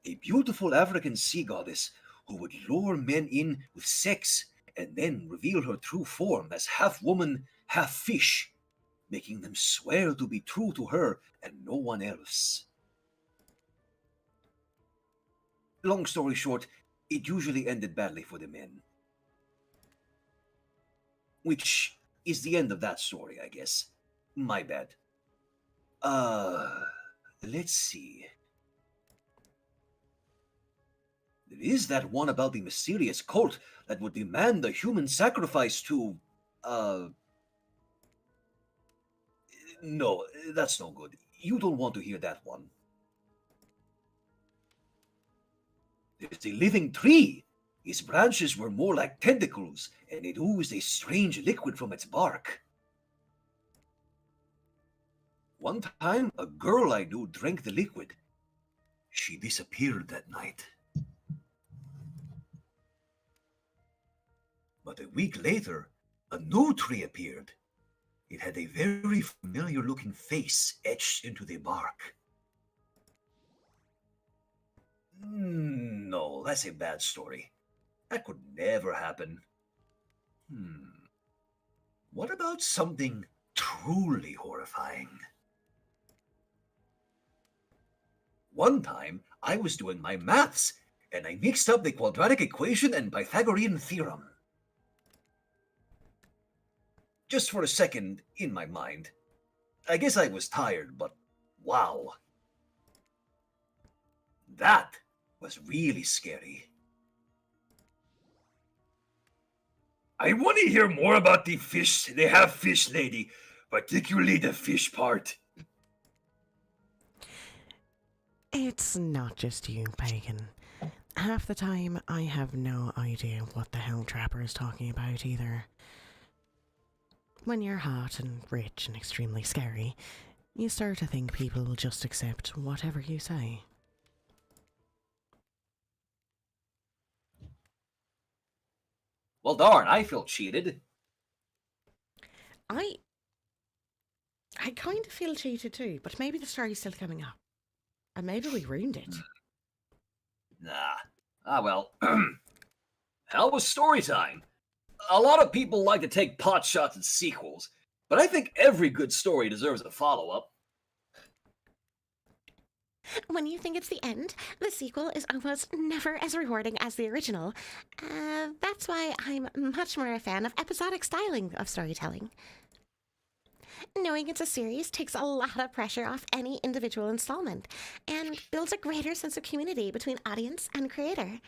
a beautiful African sea goddess who would lure men in with sex and then reveal her true form as half woman, half fish, making them swear to be true to her and no one else. Long story short, it usually ended badly for the men. Which is the end of that story, I guess. My bad. Let's see. There is that one about the mysterious cult that would demand a human sacrifice to, No, that's no good. You don't want to hear that one. There's a living tree. Its branches were more like tentacles, and it oozed a strange liquid from its bark. One time, a girl I knew drank the liquid. She disappeared that night. But a week later, a new tree appeared. It had a very familiar-looking face etched into the bark. No, that's a bad story. That could never happen. What about something truly horrifying? One time, I was doing my maths, and I mixed up the quadratic equation and Pythagorean theorem. Just for a second, in my mind. I guess I was tired, but wow. That was really scary. I want to hear more about the half fish lady, particularly the fish part. It's not just you, Paegan. Half the time, I have no idea what the hell Trapper is talking about either. When you're hot and rich and extremely scary, you start to think people will just accept whatever you say. Well, darn, I feel cheated. I kind of feel cheated too, but maybe the story's still coming up. And maybe we ruined it. Nah. Ah, well. Hell with story time. A lot of people like to take pot shots at sequels, but I think every good story deserves a follow-up. When you think it's the end, the sequel is almost never as rewarding as the original. That's why I'm much more a fan of episodic styling of storytelling. Knowing it's a series takes a lot of pressure off any individual installment, and builds a greater sense of community between audience and creator.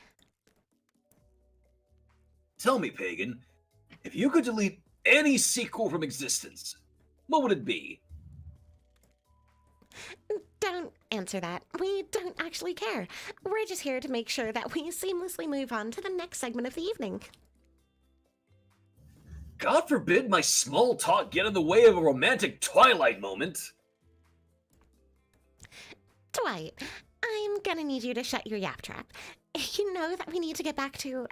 Tell me, Paegan, if you could delete any sequel from existence, what would it be? Don't answer that. We don't actually care. We're just here to make sure that we seamlessly move on to the next segment of the evening. God forbid my small talk get in the way of a romantic Twilight moment. Dwight, I'm gonna need you to shut your yap trap. You know that we need to get back to,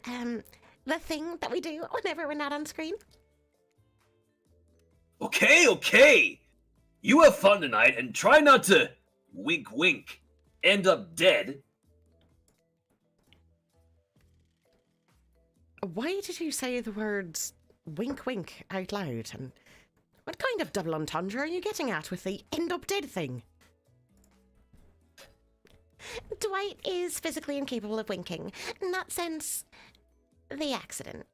the thing that we do whenever we're not on screen? Okay. You have fun tonight and try not to, wink wink, end up dead. Why did you say the words wink wink out loud? And what kind of double entendre are you getting at with the end up dead thing? Dwight is physically incapable of winking, not since the accident.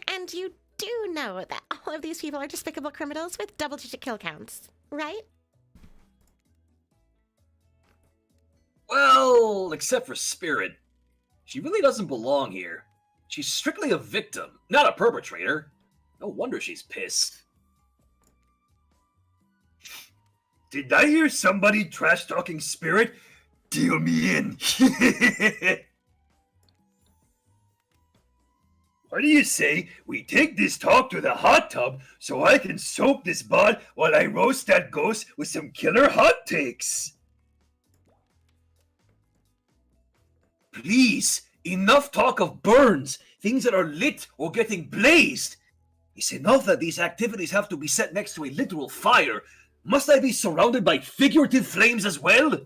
And you do know that All of these people are despicable criminals with double-digit kill counts, right? Well, except for Spirit. She really doesn't belong here. She's strictly a victim, not a perpetrator. No wonder she's pissed. Did I hear somebody trash-talking Spirit? Deal me in. What do you say we take this talk to the hot tub so I can soak this bod while I roast that ghost with some killer hot takes? Please, enough talk of burns, things that are lit or getting blazed. It's enough that these activities have to be set next to a literal fire. Must I be surrounded by figurative flames as well?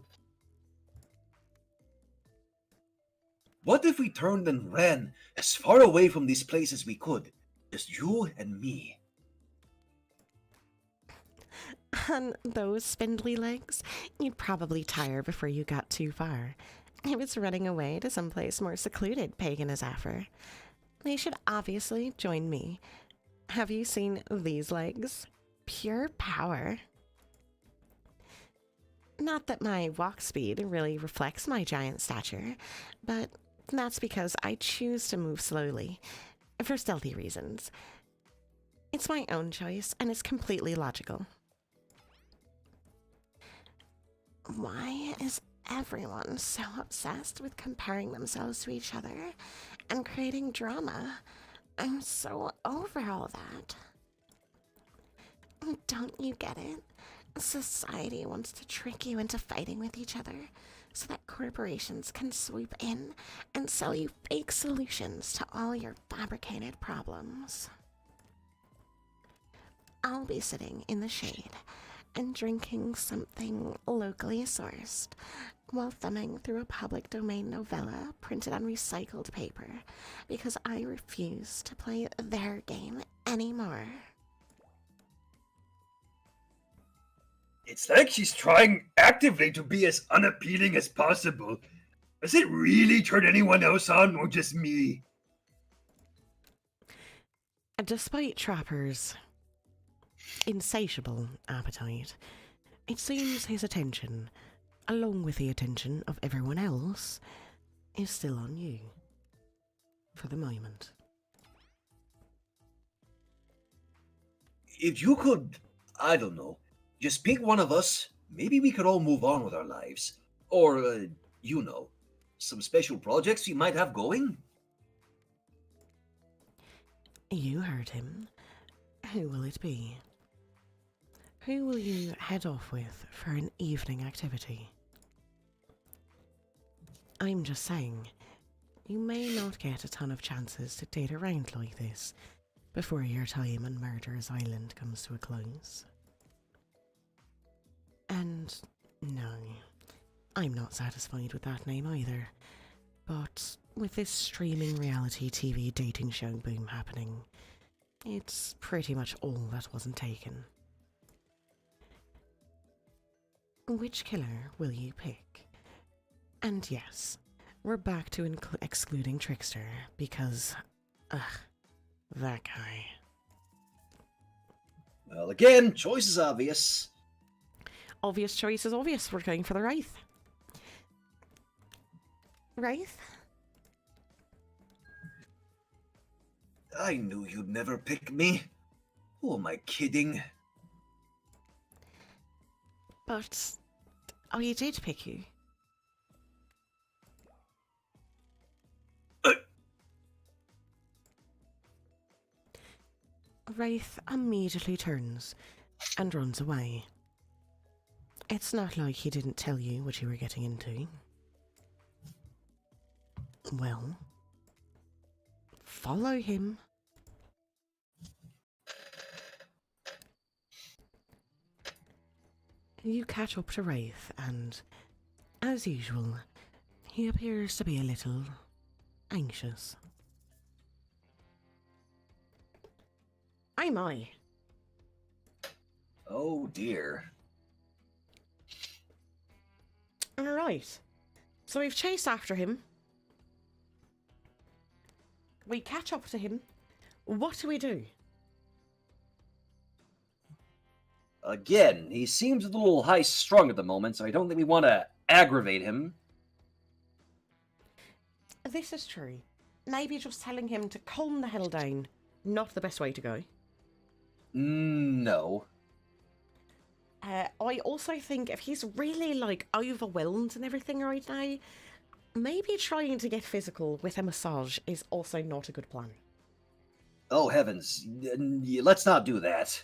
What if we turned and ran as far away from this place as we could? Just you and me. On those spindly legs, you'd probably tire before you got too far. If it's running away to someplace more secluded, Paegan is after. They should obviously join me. Have you seen these legs? Pure power. Not that my walk speed really reflects my giant stature, but that's because I choose to move slowly, for stealthy reasons. It's my own choice, and it's completely logical. Why is everyone so obsessed with comparing themselves to each other and creating drama? I'm so over all that. Don't you get it? Society wants to trick you into fighting with each other so that corporations can swoop in and sell you fake solutions to all your fabricated problems. I'll be sitting in the shade and drinking something locally sourced while thumbing through a public domain novella printed on recycled paper because I refuse to play their game anymore. It's like she's trying actively to be as unappealing as possible. Does it really turn anyone else on or just me? Despite Trapper's insatiable appetite, it seems his attention, along with the attention of everyone else, is still on you. For the moment. If you could, I don't know, just pick one of us, maybe we could all move on with our lives. Or, you know, some special projects you might have going. You heard him. Who will it be? Who will you head off with for an evening activity? I'm just saying, you may not get a ton of chances to date around like this before your time on Murderer's Island comes to a close. And no, I'm not satisfied with that name either. But with this streaming reality TV dating show boom happening, it's pretty much all that wasn't taken. Which killer will you pick? And yes, we're back to excluding Trickster because, that guy. Well, again, choice is obvious. Obvious choice is obvious. We're going for the Wraith. Wraith? I knew you'd never pick me. Who am I kidding? But I did pick you. Wraith immediately turns and runs away. It's not like he didn't tell you what you were getting into. Well, follow him. You catch up to Wraith and, as usual, he appears to be a little anxious. I'm Oh dear. Alright, so we've chased after him. We catch up to him. What do we do? Again, he seems a little high-strung at the moment, so I don't think we want to aggravate him. This is true. Maybe just telling him to calm the hell down, not the best way to go. No. I also think if he's really, like, overwhelmed and everything right now, maybe trying to get physical with a massage is also not a good plan. Oh, heavens. Let's not do that.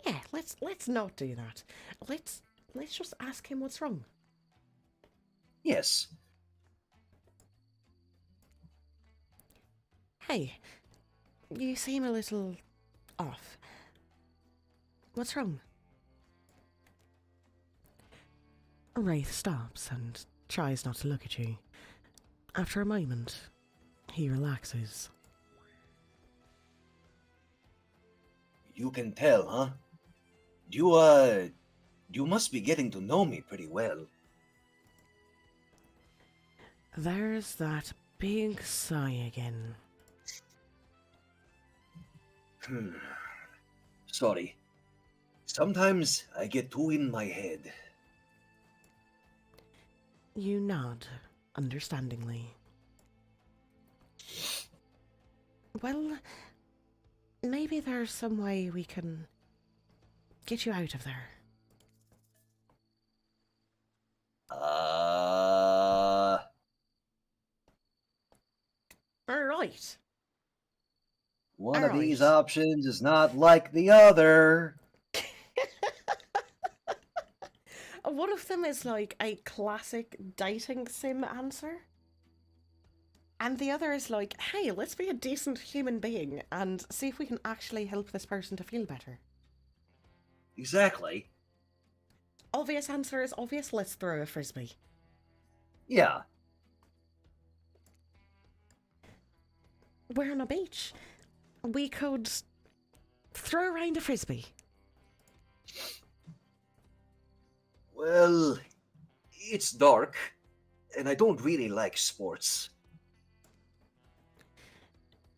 Yeah, let's not do that. Let's just ask him what's wrong. Yes. Hey, you seem a little off. What's wrong? Wraith stops and tries not to look at you. After a moment, he relaxes. You can tell, huh? You must be getting to know me pretty well. There's that big sigh again. Sorry. Sometimes I get too in my head. You nod, understandingly. Well, maybe there's some way we can get you out of there. Alright. One of these options is not like the other. One of them is like a classic dating sim answer. And the other is like, hey, let's be a decent human being and see if we can actually help this person to feel better. Exactly. Obvious answer is obvious, let's throw a frisbee. Yeah. We're on a beach. We could throw around a frisbee. Well, it's dark, and I don't really like sports.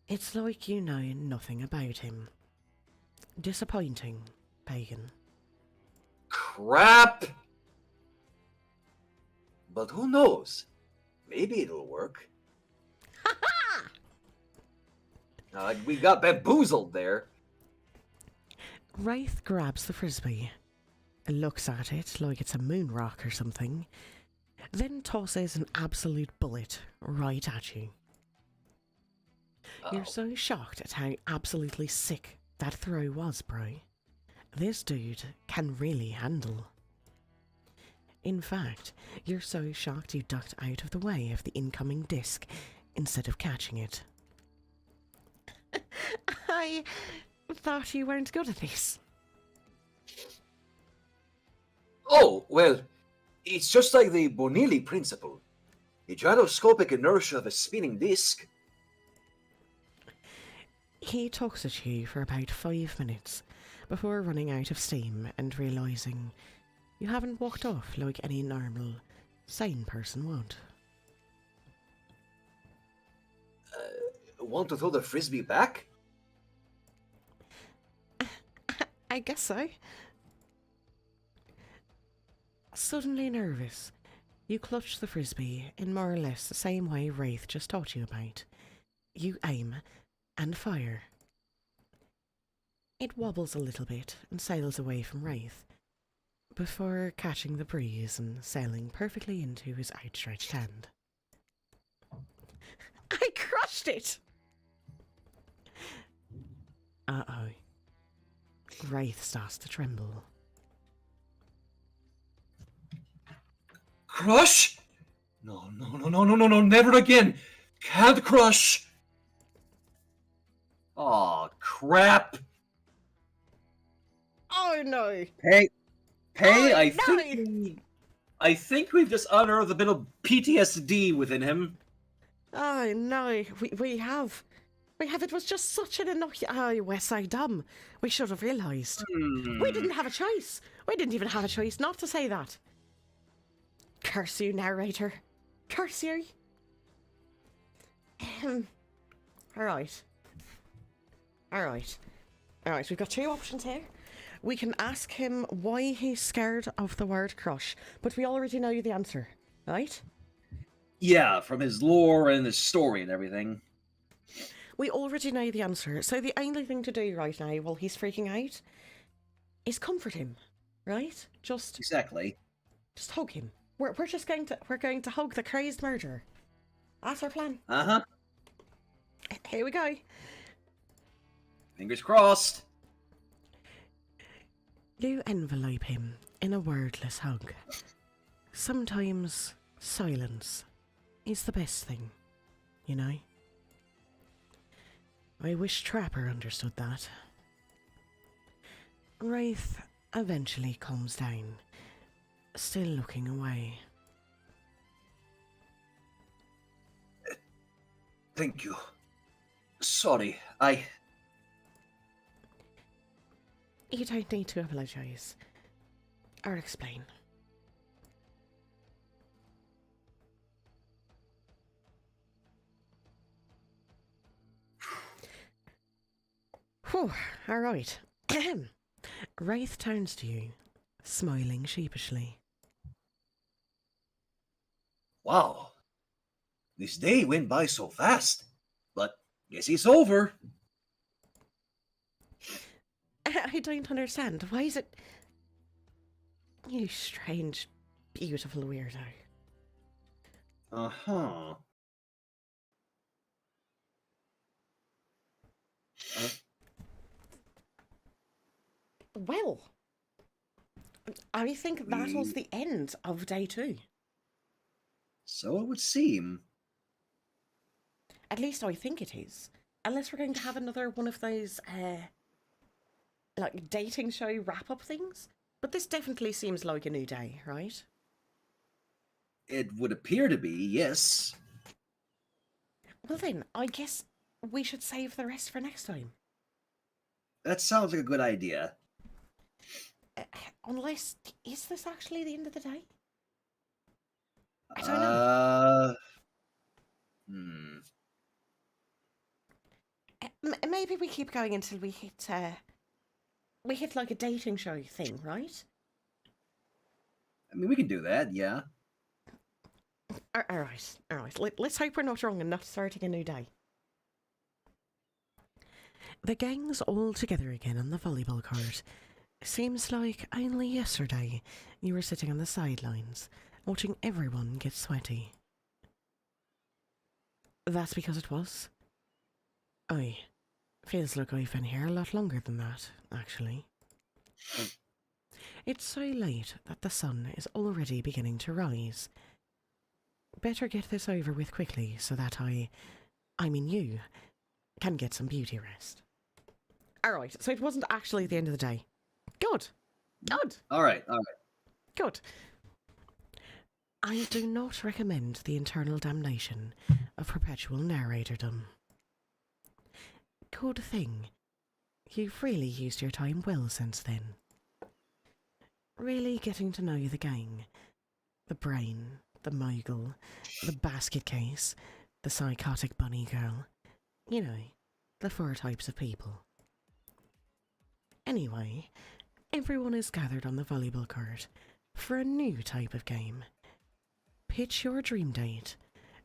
It's like you know nothing about him. Disappointing, Paegan. Crap! But who knows? Maybe it'll work. We got bamboozled there. Wraith grabs the frisbee, looks at it like it's a moon rock or something, then tosses an absolute bullet right at you. You're so shocked at how absolutely sick that throw was, bro. This dude can really handle. In fact, you're so shocked you ducked out of the way of the incoming disc instead of catching it. I thought you weren't good at this. Oh, well, it's just like the Bonilli principle. The gyroscopic inertia of a spinning disc. He talks at you for about 5 minutes before running out of steam and realising you haven't walked off like any normal, sane person would. Want to throw the frisbee back? I guess so. Suddenly nervous, you clutch the frisbee in more or less the same way Wraith just taught you about. You aim and fire. It wobbles a little bit and sails away from Wraith, before catching the breeze and sailing perfectly into his outstretched hand. I crushed it! Uh-oh. Wraith starts to tremble. Crush? No, never again. Can't crush. Aw, crap. Oh no! Hey, Oh, I think we've just unearthed a bit of PTSD within him. Oh no, we have. It was just such an oh, we're so dumb. We should have realised. We didn't have a choice. We didn't even have a choice not to say that. Curse you, narrator. Curse you. Alright. Alright, we've got two options here. We can ask him why he's scared of the word crush, but we already know the answer, right? Yeah, from his lore and his story and everything. We already know the answer, so the only thing to do right now while he's freaking out is comfort him, right? Just Exactly. hug him. We're going to hug the crazed murderer. That's our plan. Uh-huh. Here we go. Fingers crossed. You envelope him in a wordless hug. Sometimes silence is the best thing, you know? I wish Trapper understood that. Wraith eventually calms down, still looking away. Thank you. Sorry, You don't need to apologise. Or explain. Whew, alright. Wraith turns to you, smiling sheepishly. Wow. This day went by so fast. But guess it's over. I don't understand. Why is it... You strange, beautiful weirdo. Uh-huh. Well, I think that was the end of day 2. So it would seem. At least I think it is. Unless we're going to have another one of those, like, dating show wrap-up things. But this definitely seems like a new day, right? It would appear to be, yes. Well then, I guess we should save the rest for next time. That sounds like a good idea. Unless, is this actually the end of the day? I don't know. Maybe we keep going until we hit like a dating show thing, right? I mean, we can do that, yeah. Alright. Let's hope we're not wrong and not starting a new day. The gang's all together again on the volleyball court. Seems like only yesterday you were sitting on the sidelines, watching everyone get sweaty. That's because it was? Aye. Feels like I've been here a lot longer than that, actually. It's so late that the sun is already beginning to rise. Better get this over with quickly so that I mean you, can get some beauty rest. Alright, so it wasn't actually the end of the day. Good. Alright. Good. I do not recommend the internal damnation of perpetual narratordom. Good thing. You've really used your time well since then. Really getting to know the gang. The brain, the mogul, the basket case, the psychotic bunny girl. You know, the 4 types of people. Anyway, everyone is gathered on the volleyball court for a new type of game. Pitch your dream date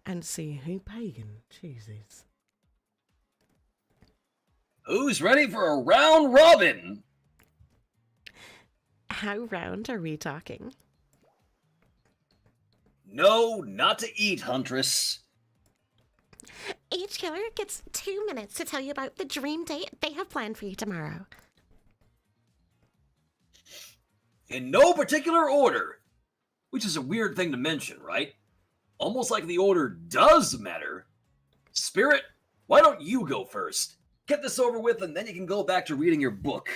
and see who Paegan chooses. Who's ready for a round robin? How round are we talking? No, not to eat, Huntress. Each killer gets 2 minutes to tell you about the dream date they have planned for you tomorrow. In no particular order. Which is a weird thing to mention, right? Almost like the order does matter. Spirit, why don't you go first? Get this over with and then you can go back to reading your book.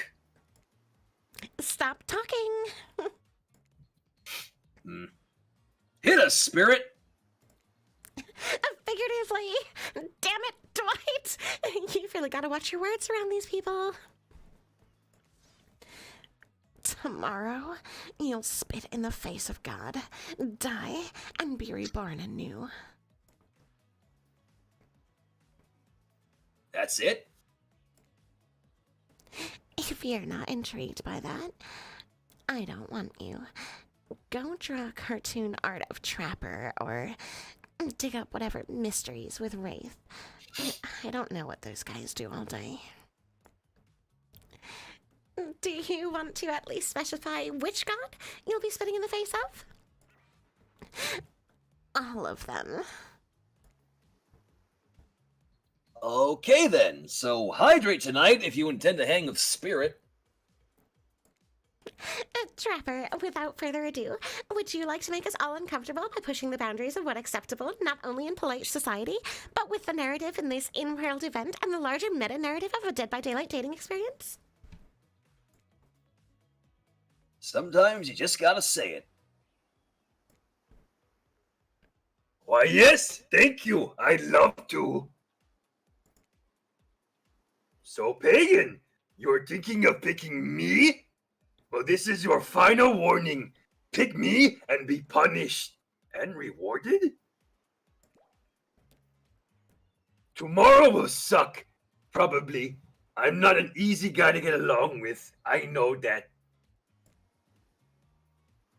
Stop talking. Hit us, Spirit! Figuratively. Damn it, Dwight. You've really got to watch your words around these people. Tomorrow, you'll spit in the face of God, die, and be reborn anew. That's it? If If you're not intrigued by that, I don't want you. Go draw cartoon art of Trapper or dig up whatever mysteries with Wraith. I don't know what those guys do all day. Do you want to at least specify which god you'll be spitting in the face of? All of them. Okay then, so hydrate tonight if you intend to hang with Spirit. Trapper, without further ado, would you like to make us all uncomfortable by pushing the boundaries of what's acceptable, not only in polite society, but with the narrative in this in-world event and the larger meta-narrative of a Dead by Daylight dating experience? Sometimes you just gotta say it. Why, yes, thank you. I'd love to. So, Paegan, you're thinking of picking me? Well, this is your final warning. Pick me and be punished. And rewarded? Tomorrow will suck. Probably. I'm not an easy guy to get along with. I know that.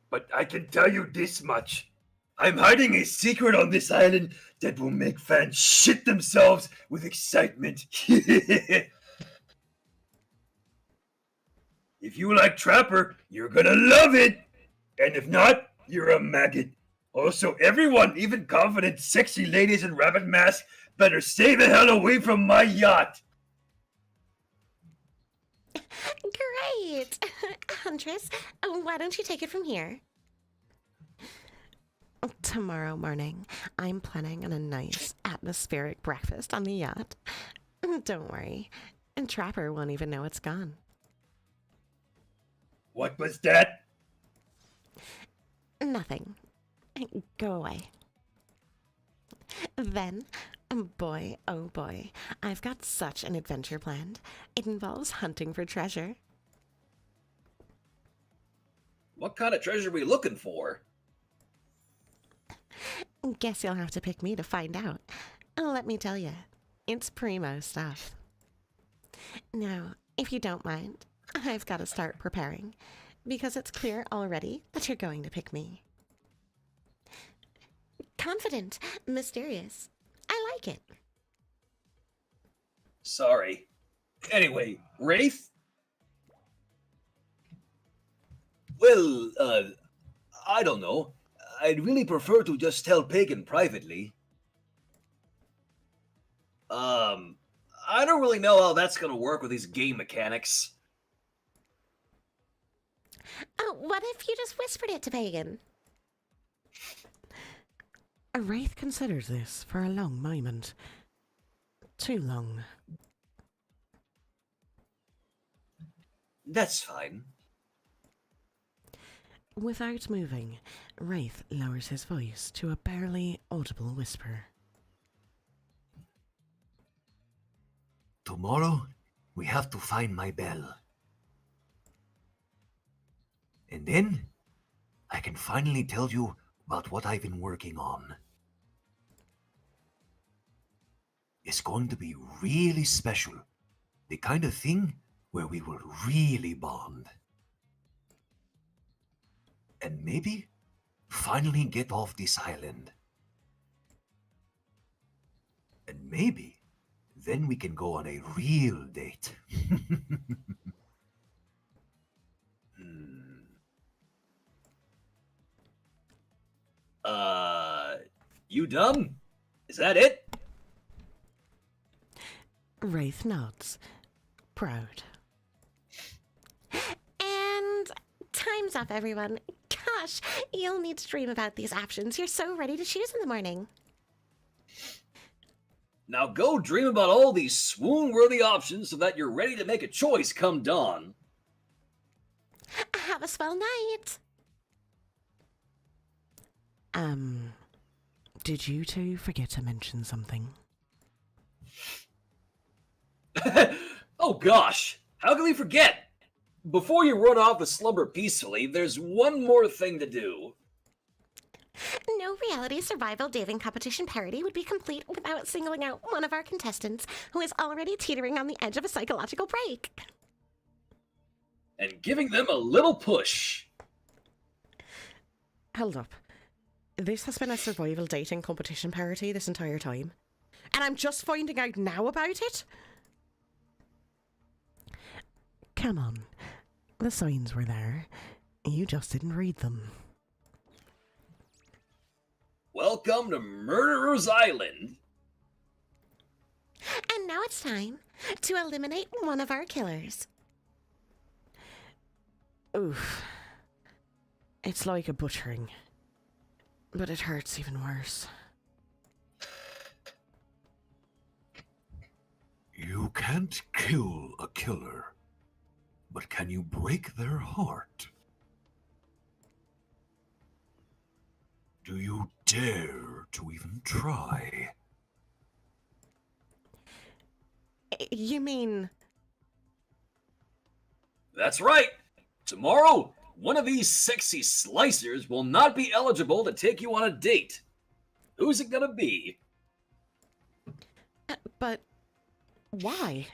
But I can tell you this much. I'm hiding a secret on this island that will make fans shit themselves with excitement. If you like Trapper, you're gonna love it. And if not, you're a maggot. Also, everyone, even confident, sexy ladies in rabbit masks, better stay the hell away from my yacht. Great! Huntress, why don't you take it from here? Tomorrow morning, I'm planning on a nice atmospheric breakfast on the yacht. Don't worry, Trapper won't even know it's gone. What was that? Nothing. Go away. Then, boy, oh boy, I've got such an adventure planned. It involves hunting for treasure. What kind of treasure are we looking for? Guess you'll have to pick me to find out. Let me tell you, it's primo stuff. Now, if you don't mind, I've got to start preparing, because it's clear already that you're going to pick me. Confident, mysterious. I like it. Sorry. Anyway, Wraith? Well, I don't know. I'd really prefer to just tell Paegan privately. I don't really know how that's gonna work with these game mechanics. What if you just whispered it to Paegan? A Wraith considers this for a long moment. Too long. That's fine. Without moving, Wraith lowers his voice to a barely audible whisper. Tomorrow, we have to find my bell. And then, I can finally tell you about what I've been working on. It's going to be really special. The kind of thing where we will really bond. And maybe finally get off this island. And maybe then we can go on a real date. You dumb? Is that it? Wraith nods, proud. And time's up, everyone. Gosh, you'll need to dream about these options. You're so ready to choose in the morning. Now go dream about all these swoon-worthy options so that you're ready to make a choice come dawn. Have a swell night. Did you two forget to mention something? Oh gosh, how can we forget? Before you run off to slumber peacefully, there's one more thing to do. No reality survival dating competition parody would be complete without singling out one of our contestants who is already teetering on the edge of a psychological break. and giving them a little push. Hold up. This has been a survival dating competition parody this entire time. And I'm just finding out now about it? Come on. The signs were there. You just didn't read them. Welcome to Murderer's Island. And now it's time to eliminate one of our killers. Oof. It's like a butchering. But it hurts even worse. You can't kill a killer, but can you break their heart? Do you dare to even try? You mean... That's right. Tomorrow, one of these sexy slicers will not be eligible to take you on a date. Who's it gonna be? But... why?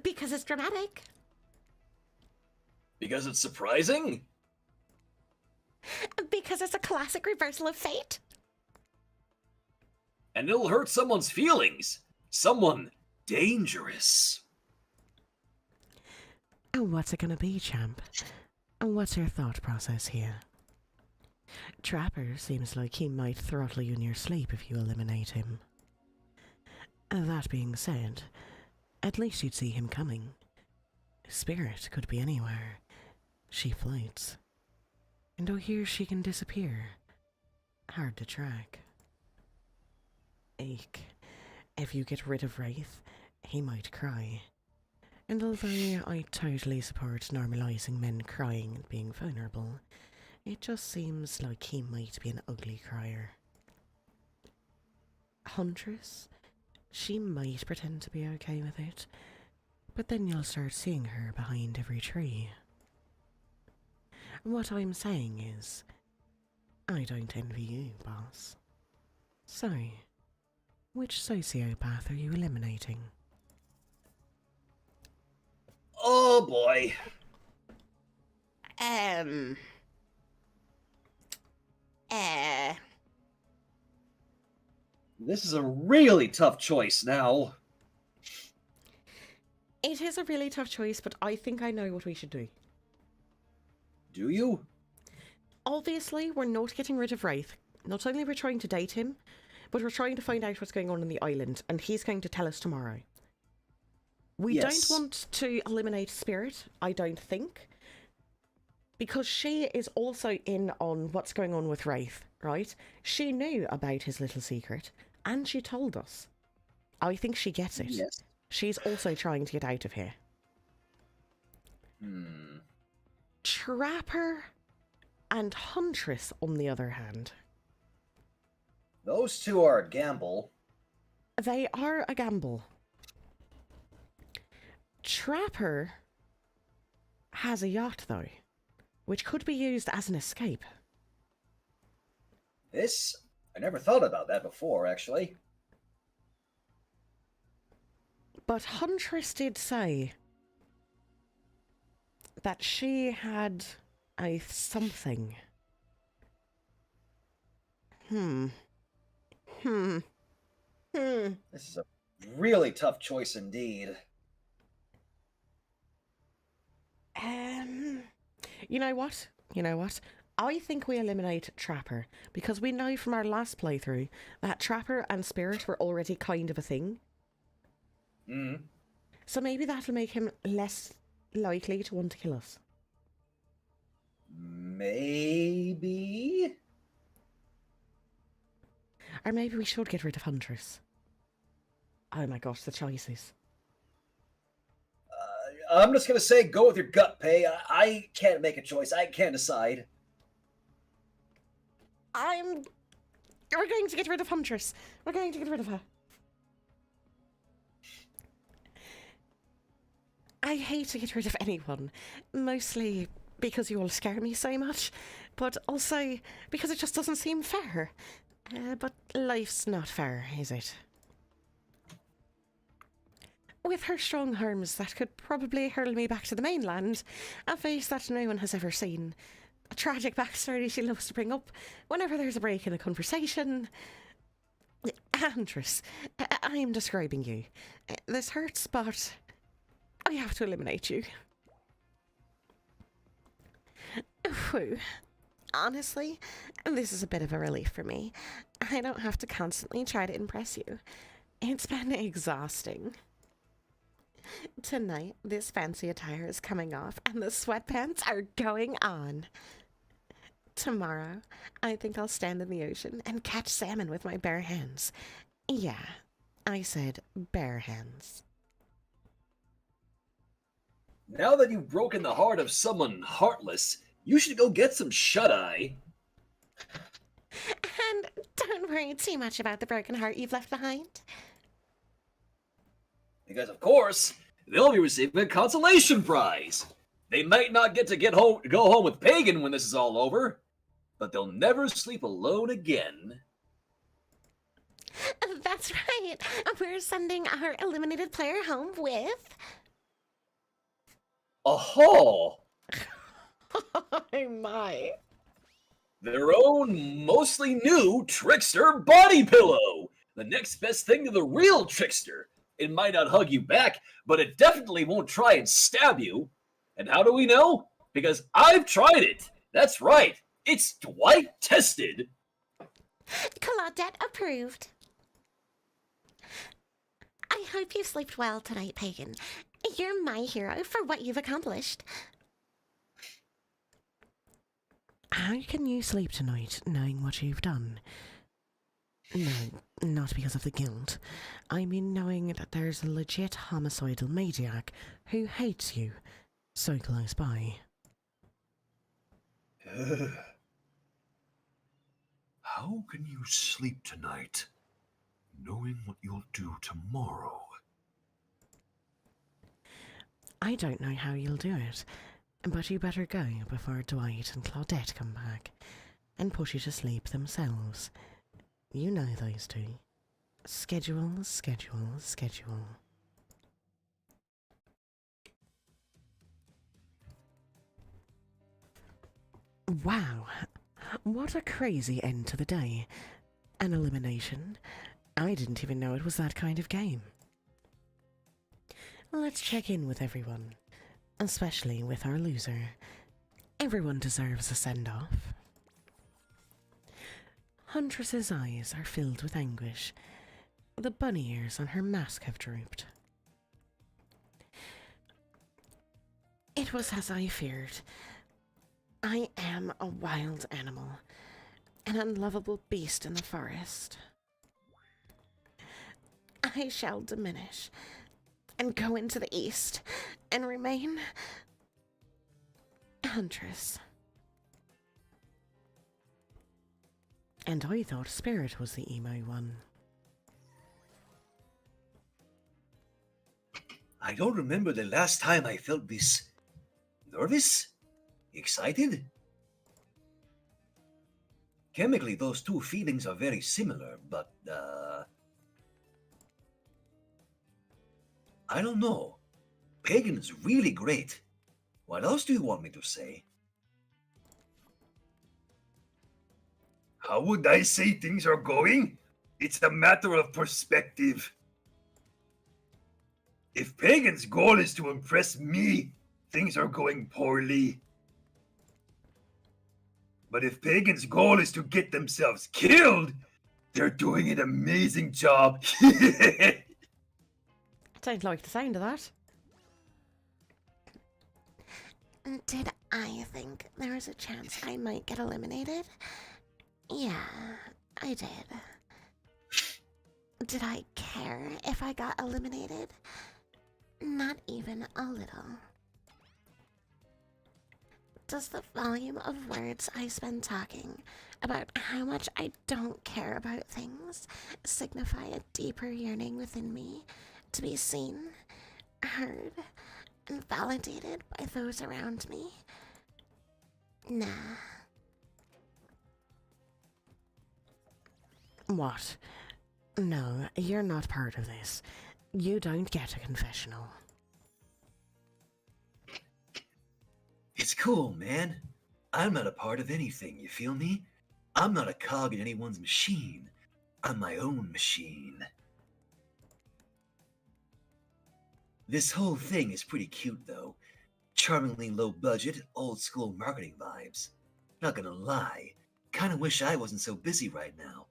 Because it's dramatic. Because it's surprising? Because it's a classic reversal of fate. And it'll hurt someone's feelings. Someone dangerous. And what's it gonna be, champ? And what's your thought process here? Trapper seems like he might throttle you in your sleep if you eliminate him. That being said, at least you'd see him coming. Spirit could be anywhere. She floats. And oh, here she can disappear. Hard to track. Eek. If you get rid of Wraith, he might cry. And although I totally support normalising men crying and being vulnerable, it just seems like he might be an ugly crier. Huntress? She might pretend to be okay with it, but then you'll start seeing her behind every tree. What I'm saying is, I don't envy you, boss. So, which sociopath are you eliminating? Oh boy. This is a really tough choice now. It is a really tough choice, but I think I know what we should do. Do you? Obviously, we're not getting rid of Wraith. Not only we're trying to date him, but we're trying to find out what's going on the island, and he's going to tell us tomorrow. We Yes. don't want to eliminate Spirit, I don't think, because she is also in on what's going on with Wraith, right? She knew about his little secret, and she told us. I think she gets it. Yes. She's also trying to get out of here. Trapper and Huntress, on the other hand. Those two are a gamble. They are a gamble. Trapper has a yacht, though, which could be used as an escape. I never thought about that before, actually. But Huntress did say that she had a something. This is a really tough choice indeed. You know what? I think we eliminate Trapper, because we know from our last playthrough that Trapper and Spirit were already kind of a thing. So maybe that'll make him less likely to want to kill us. Maybe? Or maybe we should get rid of Huntress. Oh my gosh, the choices. I'm just gonna say, go with your gut, Pay. I can't make a choice. I can't decide. We're going to get rid of Huntress. We're going to get rid of her. I hate to get rid of anyone. Mostly because you all scare me so much. But also because it just doesn't seem fair. But life's not fair, is it? with her strong arms that could probably hurl me back to the mainland, a face that no one has ever seen, a tragic backstory she loves to bring up whenever there's a break in a conversation. Huntress, I'm describing you. This hurts, but I have to eliminate you. Whew. Honestly, this is a bit of a relief for me. I don't have to constantly try to impress you. It's been exhausting. Tonight, this fancy attire is coming off and the sweatpants are going on. Tomorrow, I think I'll stand in the ocean and catch salmon with my bare hands. Yeah, I said bare hands. Now that you've broken the heart of someone heartless, you should go get some shut-eye. And don't worry too much about the broken heart you've left behind. Because, of course, they'll be receiving a consolation prize. They might not get to go home with Paegan when this is all over, but they'll never sleep alone again. That's right. We're sending our eliminated player home with... A haul. Oh my. Their own, mostly new Trickster body pillow. The next best thing to the real Trickster. It might not hug you back, but it definitely won't try and stab you. And how do we know? Because I've tried it. That's right. It's Dwight tested. Claudette approved. I hope you slept well tonight, Paegan. You're my hero for what you've accomplished. How can you sleep tonight knowing what you've done? No, not because of the guilt. I mean knowing that there's a legit homicidal maniac who hates you so close by. How can you sleep tonight, knowing what you'll do tomorrow? I don't know how you'll do it, but you better go before Dwight and Claudette come back and put you to sleep themselves. You know those two. Schedule, schedule, schedule. Wow, what a crazy end to the day. An elimination. I didn't even know it was that kind of game. Let's check in with everyone, especially with our loser. Everyone deserves a send-off. Huntress's eyes are filled with anguish. The bunny ears on her mask have drooped. It was as I feared. I am a wild animal, an unlovable beast in the forest. I shall diminish and go into the east and remain Huntress. And I thought Spirit was the emo one. I don't remember the last time I felt this nervous, excited. Chemically, those two feelings are very similar, but, I don't know. Paegan's really great. What else do you want me to say? How would I say things are going? It's a matter of perspective. If Paegan's goal is to impress me, things are going poorly. But if Paegan's goal is to get themselves killed, they're doing an amazing job. I don't like the sound of that. Did I think there was a chance I might get eliminated? Yeah, I did. Did I care if I got eliminated? Not even a little. Does the volume of words I spend talking about how much I don't care about things signify a deeper yearning within me to be seen, heard, and validated by those around me? Nah. What? No, you're not part of this. You don't get a confessional. It's cool, man. I'm not a part of anything, you feel me? I'm not a cog in anyone's machine. I'm my own machine. This whole thing is pretty cute, though. Charmingly low budget, old school marketing vibes. Not gonna lie, kinda wish I wasn't so busy right now.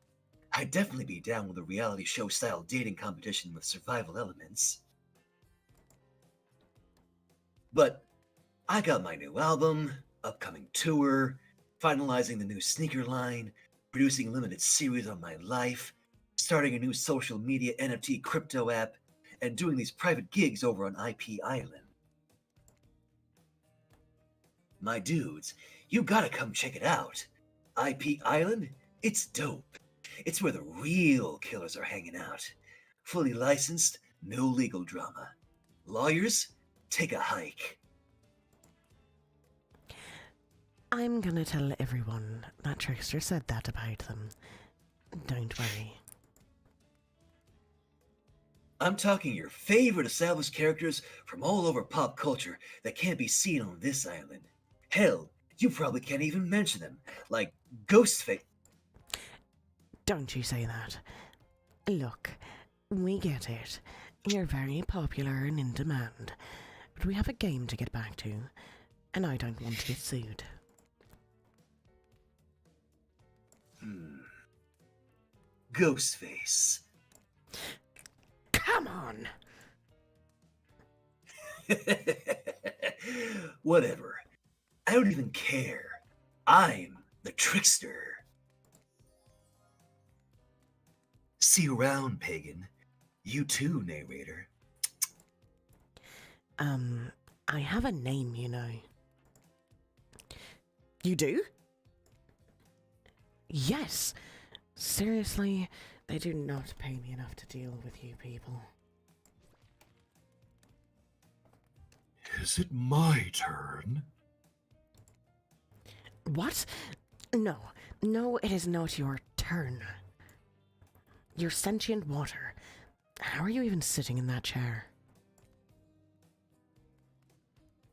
I'd definitely be down with a reality show style dating competition with survival elements. But I got my new album, upcoming tour, finalizing the new sneaker line, producing a limited series on my life, starting a new social media NFT crypto app, and doing these private gigs over on IP Island. My dudes, you gotta come check it out. IP Island? It's dope. It's where the real killers are hanging out. Fully licensed, no legal drama. Lawyers, take a hike. I'm gonna tell everyone that Trickster said that about them. Don't worry. I'm talking your favorite established characters from all over pop culture that can't be seen on this island. Hell, you probably can't even mention them, like Ghostface. Don't you say that. Look, we get it. You're very popular and in demand. But we have a game to get back to, and I don't want to get sued. Ghostface. Come on! Whatever. I don't even care. I'm the Trickster. See you around, Paegan. You too, narrator. I have a name, you know. You do? Yes. Seriously, they do not pay me enough to deal with you people. Is it my turn? What? No, it is not your turn. You're sentient water. How are you even sitting in that chair?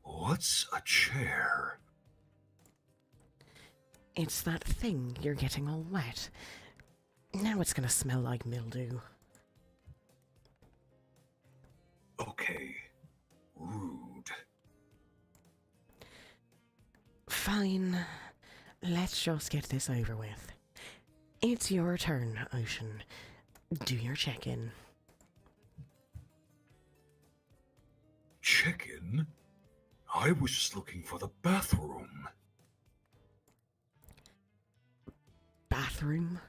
What's a chair? It's that thing you're getting all wet. Now it's gonna smell like mildew. Okay. Rude. Fine. Let's just get this over with. It's your turn, Ocean. Do your check-in. Check-in? I was just looking for the bathroom. Bathroom?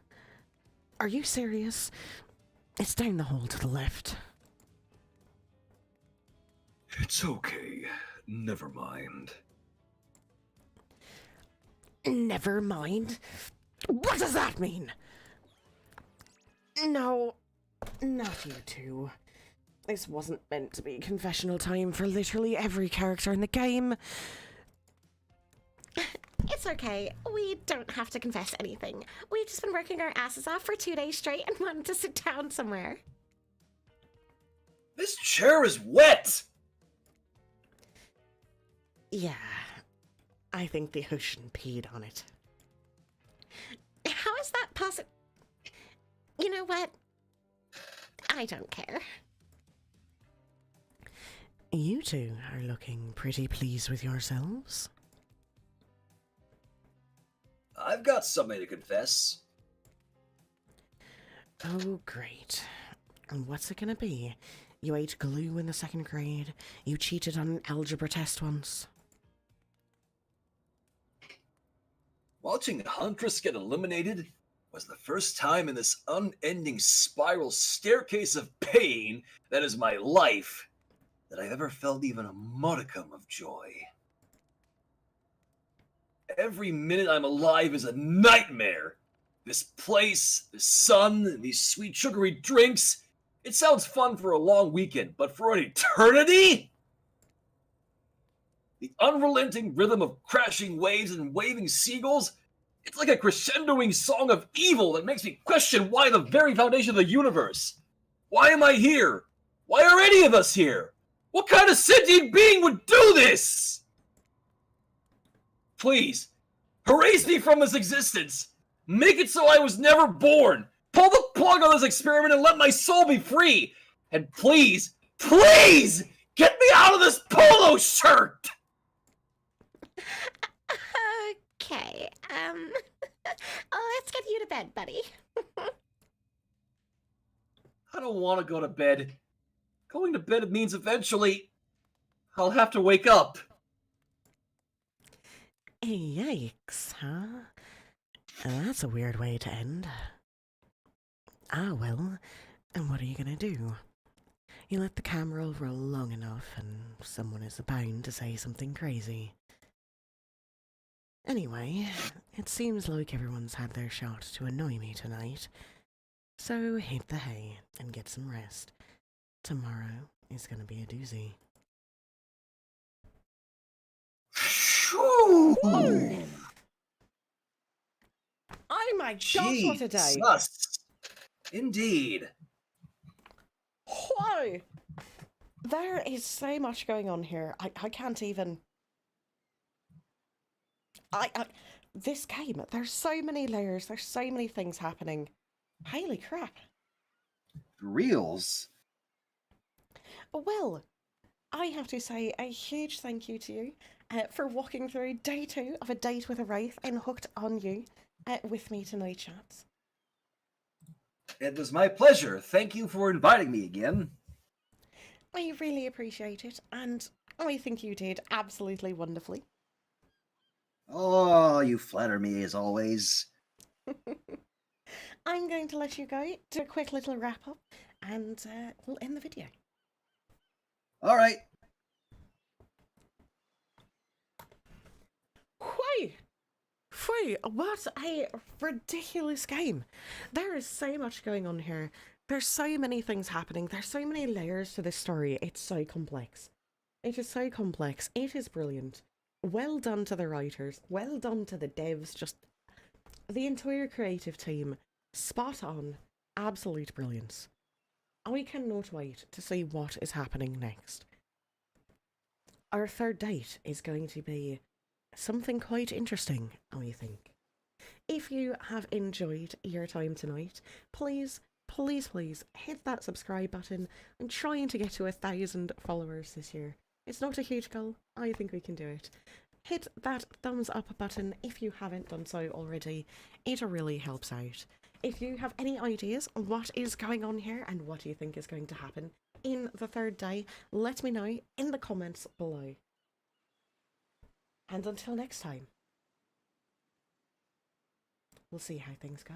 Are you serious? It's down the hall to the left. It's okay. Never mind. Never mind? What does that mean? No, not you two. This wasn't meant to be confessional time for literally every character in the game. It's okay. We don't have to confess anything. We've just been working our asses off for 2 days straight and wanted to sit down somewhere. This chair is wet! Yeah, I think the ocean peed on it. How is that possible? You know what? I don't care. You two are looking pretty pleased with yourselves. I've got something to confess. Oh, great. And what's it gonna be? You ate glue in the 2nd grade? You cheated on an algebra test once? Watching Huntress get eliminated was the first time in this unending spiral staircase of pain that is my life that I've ever felt even a modicum of joy. Every minute I'm alive is a nightmare. This place, the sun, these sweet sugary drinks. It sounds fun for a long weekend, but for an eternity? The unrelenting rhythm of crashing waves and waving seagulls, it's like a crescendoing song of evil that makes me question why the very foundation of the universe. Why am I here? Why are any of us here? What kind of sentient being would do this? Please, erase me from this existence. Make it so I was never born. Pull the plug on this experiment and let my soul be free. And please, please, get me out of this polo shirt! Okay, let's get you to bed, buddy. I don't want to go to bed. Going to bed means eventually I'll have to wake up. Yikes, huh? That's a weird way to end. Ah, well, and what are you gonna do? You let the camera roll long enough and someone is bound to say something crazy. Anyway, it seems like everyone's had their shot to annoy me tonight. So hit the hay and get some rest. Tomorrow is gonna be a doozy. Shoo! Oh my gosh, what a day! Jesus. Indeed. Whoa! There is so much going on here. I can't even... This game, there's so many layers, there's so many things happening. Holy crap. Reels? Well, I have to say a huge thank you to you for walking through day 2 of a date with a Wraith and hooked on you with me tonight, chats. It was my pleasure. Thank you for inviting me again. I really appreciate it, and I think you did absolutely wonderfully. Oh, you flatter me as always. I'm going to let you go, do a quick little wrap up, and we'll end the video. All right. Whee! Whee! What a ridiculous game. There is so much going on here. There's so many things happening. There's so many layers to this story. It's so complex. It is so complex. It is brilliant. Well done to the writers. Well done to the devs. Just the entire creative team. Spot on. Absolute brilliance. I cannot wait to see what is happening next. Our third date is going to be something quite interesting, I think. If you have enjoyed your time tonight, please hit that subscribe button. I'm trying to get to 1,000 followers this year. It's not a huge goal. I think we can do it. Hit that thumbs up button if you haven't done so already. It really helps out. If you have any ideas on what is going on here and what you think is going to happen in the third day, let me know in the comments below. And until next time, we'll see how things go.